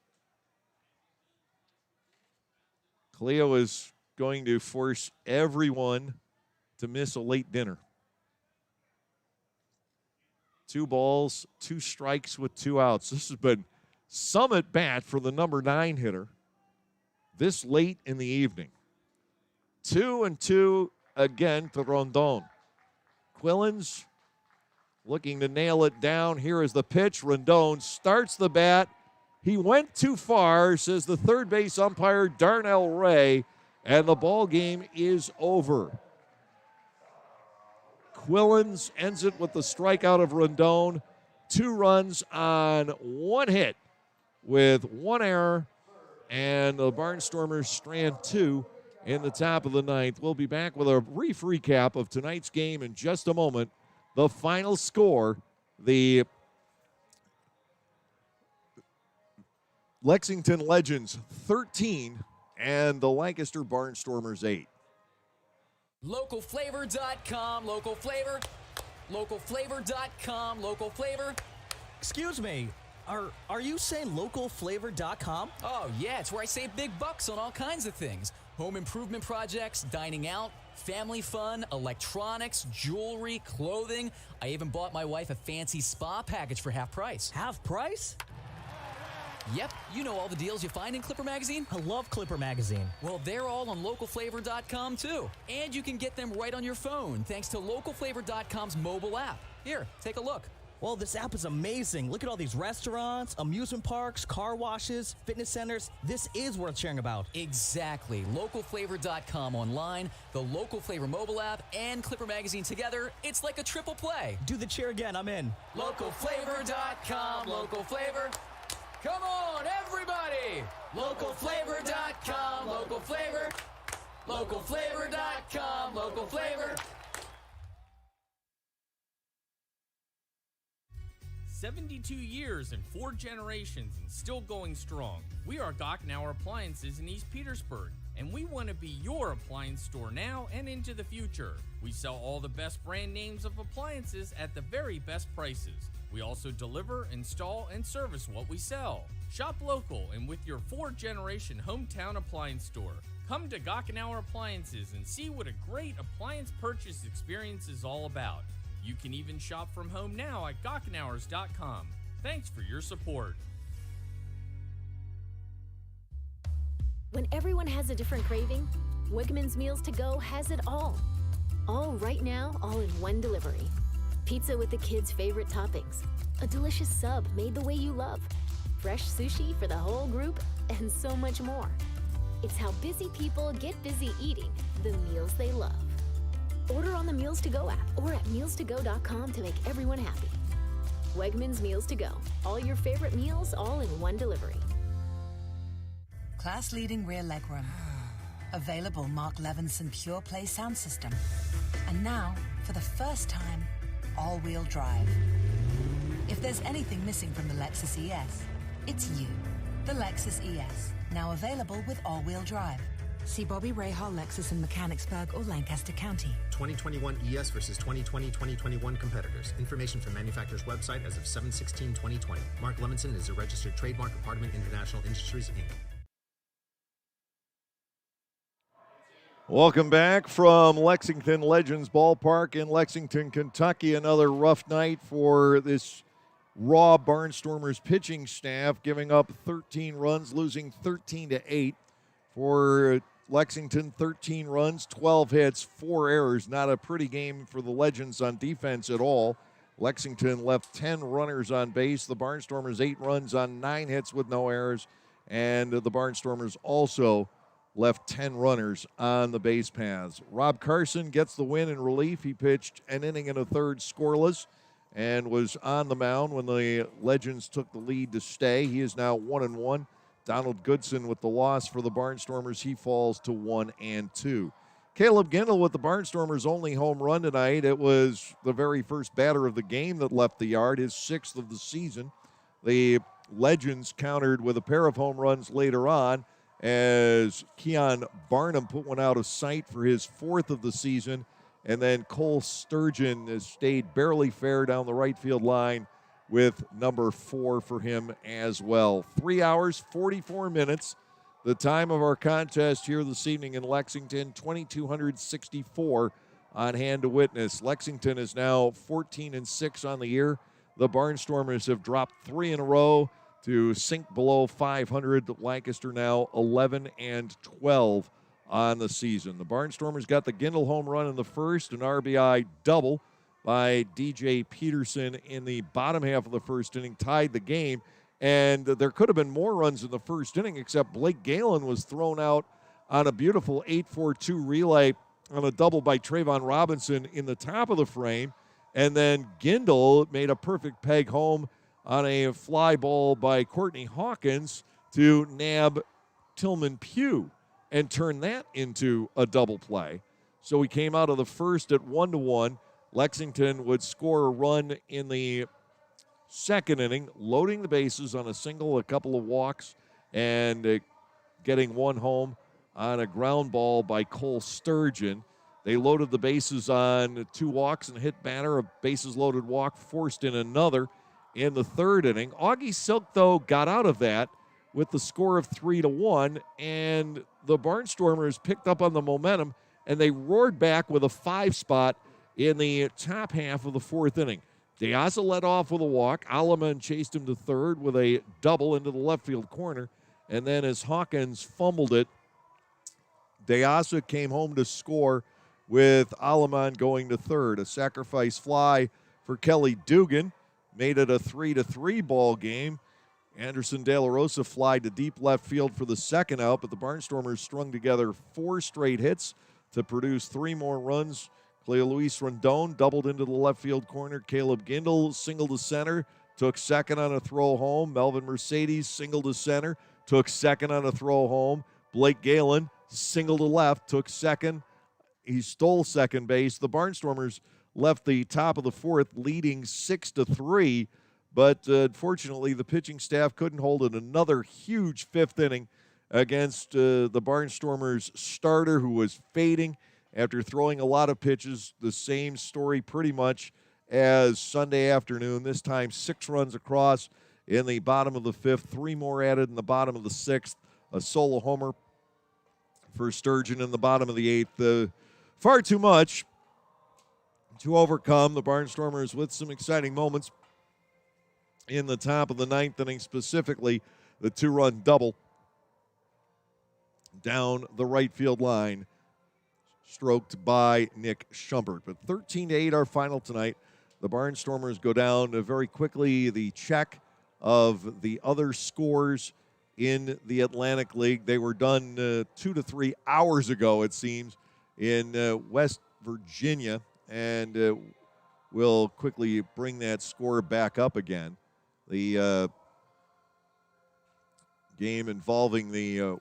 Cleo is going to force everyone to miss a late dinner. 2 balls, 2 strikes with 2 outs. This has been some at bat for the number 9 hitter this late in the evening. 2-2 again to Rendon. Quillins looking to nail it down. Here is the pitch. Rendon starts the bat. He went too far, says the third base umpire, Darnell Ray, and the ball game is over. Quillins ends it with the strikeout of Rendon. 2 runs on 1 hit with 1 error, and the Barnstormers strand 2 in the top of the ninth. We'll be back with a brief recap of tonight's game in just a moment. The final score, the Lexington Legends 13 and the Lancaster Barnstormers 8. Localflavor.com, local flavor. Localflavor.com, local flavor. Excuse me, are you saying localflavor.com? Oh, yeah, it's where I save big bucks on all kinds of things. Home improvement projects, dining out, family fun, electronics, jewelry, clothing. I even bought my wife a fancy spa package for half price. Half price? Yep, you know all the deals you find in Clipper Magazine. I love Clipper Magazine. Well, they're all on localflavor.com too. And you can get them right on your phone thanks to localflavor.com's mobile app. Here, take a look. Well, this app is amazing. Look at all these restaurants, amusement parks, car washes, fitness centers. This is worth sharing about. Exactly. Localflavor.com online, the Local Flavor mobile app, and Clipper Magazine together. It's like a triple play. Do the cheer again. I'm in. Localflavor.com, local flavor. Come on, everybody! Localflavor.com, local flavor. Localflavor.com, local flavor. 72 years and 4 generations and still going strong. We are Gockenauer Appliances in East Petersburg, and we want to be your appliance store now and into the future. We sell all the best brand names of appliances at the very best prices. We also deliver, install, and service what we sell. Shop local and with your 4-generation hometown appliance store. Come to Gockenauer Appliances and see what a great appliance purchase experience is all about. You can even shop from home now at Gockenauers.com. Thanks for your support. When everyone has a different craving, Wegmans Meals to Go has it all. All right now, all in one delivery. Pizza with the kids' favorite toppings. A delicious sub made the way you love. Fresh sushi for the whole group, and so much more. It's how busy people get busy eating the meals they love. Order on the Meals to Go app or at mealstogo.com to make everyone happy. Wegmans Meals to Go. All your favorite meals, all in one delivery. Class-leading rear legroom. Available Mark Levinson Pure Play sound system. And now, for the first time, all-wheel drive. If there's anything missing from the Lexus ES, it's you. The Lexus ES, now available with all-wheel drive. See Bobby Rahal Lexus in Mechanicsburg or Lancaster County. 2021 ES versus 2020-2021 competitors. Information from manufacturer's website as of 7/16/2020. Mark Levinson is a registered trademark of Hardeman International Industries, Inc. Welcome back from Lexington Legends Ballpark in Lexington, Kentucky. Another rough night for this raw Barnstormers pitching staff, giving up 13 runs, losing 13-8. For Lexington, 13 runs, 12 hits, 4 errors. Not a pretty game for the Legends on defense at all. Lexington left 10 runners on base. The Barnstormers 8 runs on 9 hits with no errors. And the Barnstormers also left 10 runners on the base paths. Rob Carson gets the win in relief. He pitched an inning and a third scoreless and was on the mound when the Legends took the lead to stay. He is now 1-1. Donald Goodson with the loss for the Barnstormers. He falls to 1-2. Caleb Gindel with the Barnstormers' only home run tonight. It was the very first batter of the game that left the yard, his 6th of the season. The Legends countered with a pair of home runs later on as Keon Barnum put one out of sight for his 4th of the season. And then Cole Sturgeon has stayed barely fair down the right field line with number 4 for him as well. 3 hours, 44 minutes, the time of our contest here this evening in Lexington, 2,264 on hand to witness. Lexington is now 14-6 on the year. The Barnstormers have dropped 3 in a row to sink below 500. Lancaster now 11-12 on the season. The Barnstormers got the Gindel home run in the first, an RBI double by DJ Peterson in the bottom half of the first inning, tied the game. And there could have been more runs in the first inning, except Blake Galen was thrown out on a beautiful 8-4-2 relay on a double by Trayvon Robinson in the top of the frame. And then Gindel made a perfect peg home on a fly ball by Courtney Hawkins to nab Tillman Pugh and turn that into a double play. So we came out of the first at 1-1. Lexington would score a run in the second inning, loading the bases on a single, a couple of walks, and getting one home on a ground ball by Cole Sturgeon. They loaded the bases on 2 walks and hit batter. A bases-loaded walk forced in another in the third inning. Augie Silk, though, got out of that with the score of 3-1, and the Barnstormers picked up on the momentum, and they roared back with a 5 spot in the top half of the 4th inning. DeAza led off with a walk. Alleman chased him to third with a double into the left field corner. And then as Hawkins fumbled it, DeAza came home to score with Alleman going to third. A sacrifice fly for Kelly Dugan made it a 3-3 ball game. Anderson De La Rosa flied to deep left field for the second out, but the Barnstormers strung together 4 straight hits to produce 3 more runs. Cleo Luis Rondon doubled into the left field corner. Caleb Gindel singled to center, took second on a throw home. Melvin Mercedes singled to center, took second on a throw home. Blake Galen singled to left, took second. He stole second base. The Barnstormers left the top of the 4th leading 6-3, but unfortunately the pitching staff couldn't hold it. Another huge 5th inning against the Barnstormers starter who was fading after throwing a lot of pitches. The same story pretty much as Sunday afternoon. This time 6 runs across in the bottom of the 5th, 3 more added in the bottom of the 6th. A solo homer for Sturgeon in the bottom of the 8th. Far too much to overcome. The Barnstormers with some exciting moments in the top of the 9th inning, specifically the 2-run double down the right field line, stroked by Nick Schumbert. But 13-8 our final tonight. The Barnstormers go down very quickly. The check of the other scores in the Atlantic League. They were done 2 to 3 hours ago, it seems, in West Virginia. And will quickly bring that score back up again. The game involving the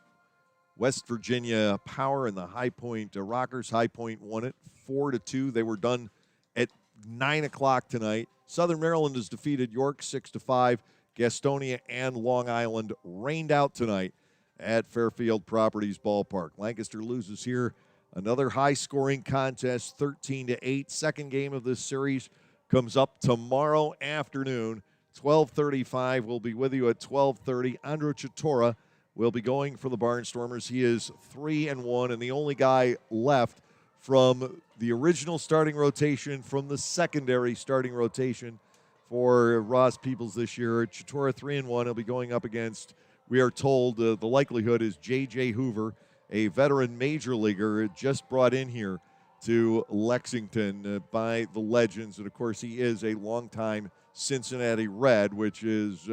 West Virginia Power and the High Point Rockers. High Point won it 4-2. They were done at 9 o'clock tonight. Southern Maryland has defeated York 6-5. Gastonia and Long Island rained out tonight at Fairfield Properties Ballpark. Lancaster loses here. Another high-scoring contest, 13-8. Second game of this series comes up tomorrow afternoon, 12:35. We'll be with you at 12:30. Andrew Chatora will be going for the Barnstormers. He is 3-1, and the only guy left from the original starting rotation, from the secondary starting rotation for Ross Peoples this year. Chatora 3-1. He'll be going up against, we are told, the likelihood is J.J. Hoover, a veteran major leaguer just brought in here to Lexington by the Legends. And, of course, he is a longtime Cincinnati Red, which is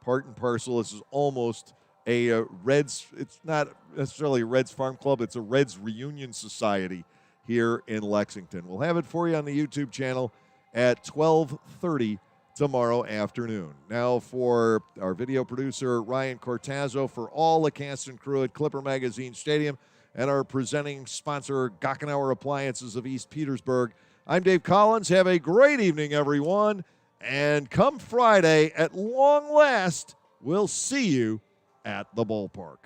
part and parcel. This is almost a Reds. It's not necessarily a Reds farm club. It's a Reds reunion society here in Lexington. We'll have it for you on the YouTube channel at 12:30 tomorrow afternoon. Now for our video producer, Ryan Cortazzo, for all the cast and crew at Clipper Magazine Stadium, and our presenting sponsor, Gockenauer Appliances of East Petersburg, I'm Dave Collins. Have a great evening, everyone. And come Friday, at long last, we'll see you at the ballpark.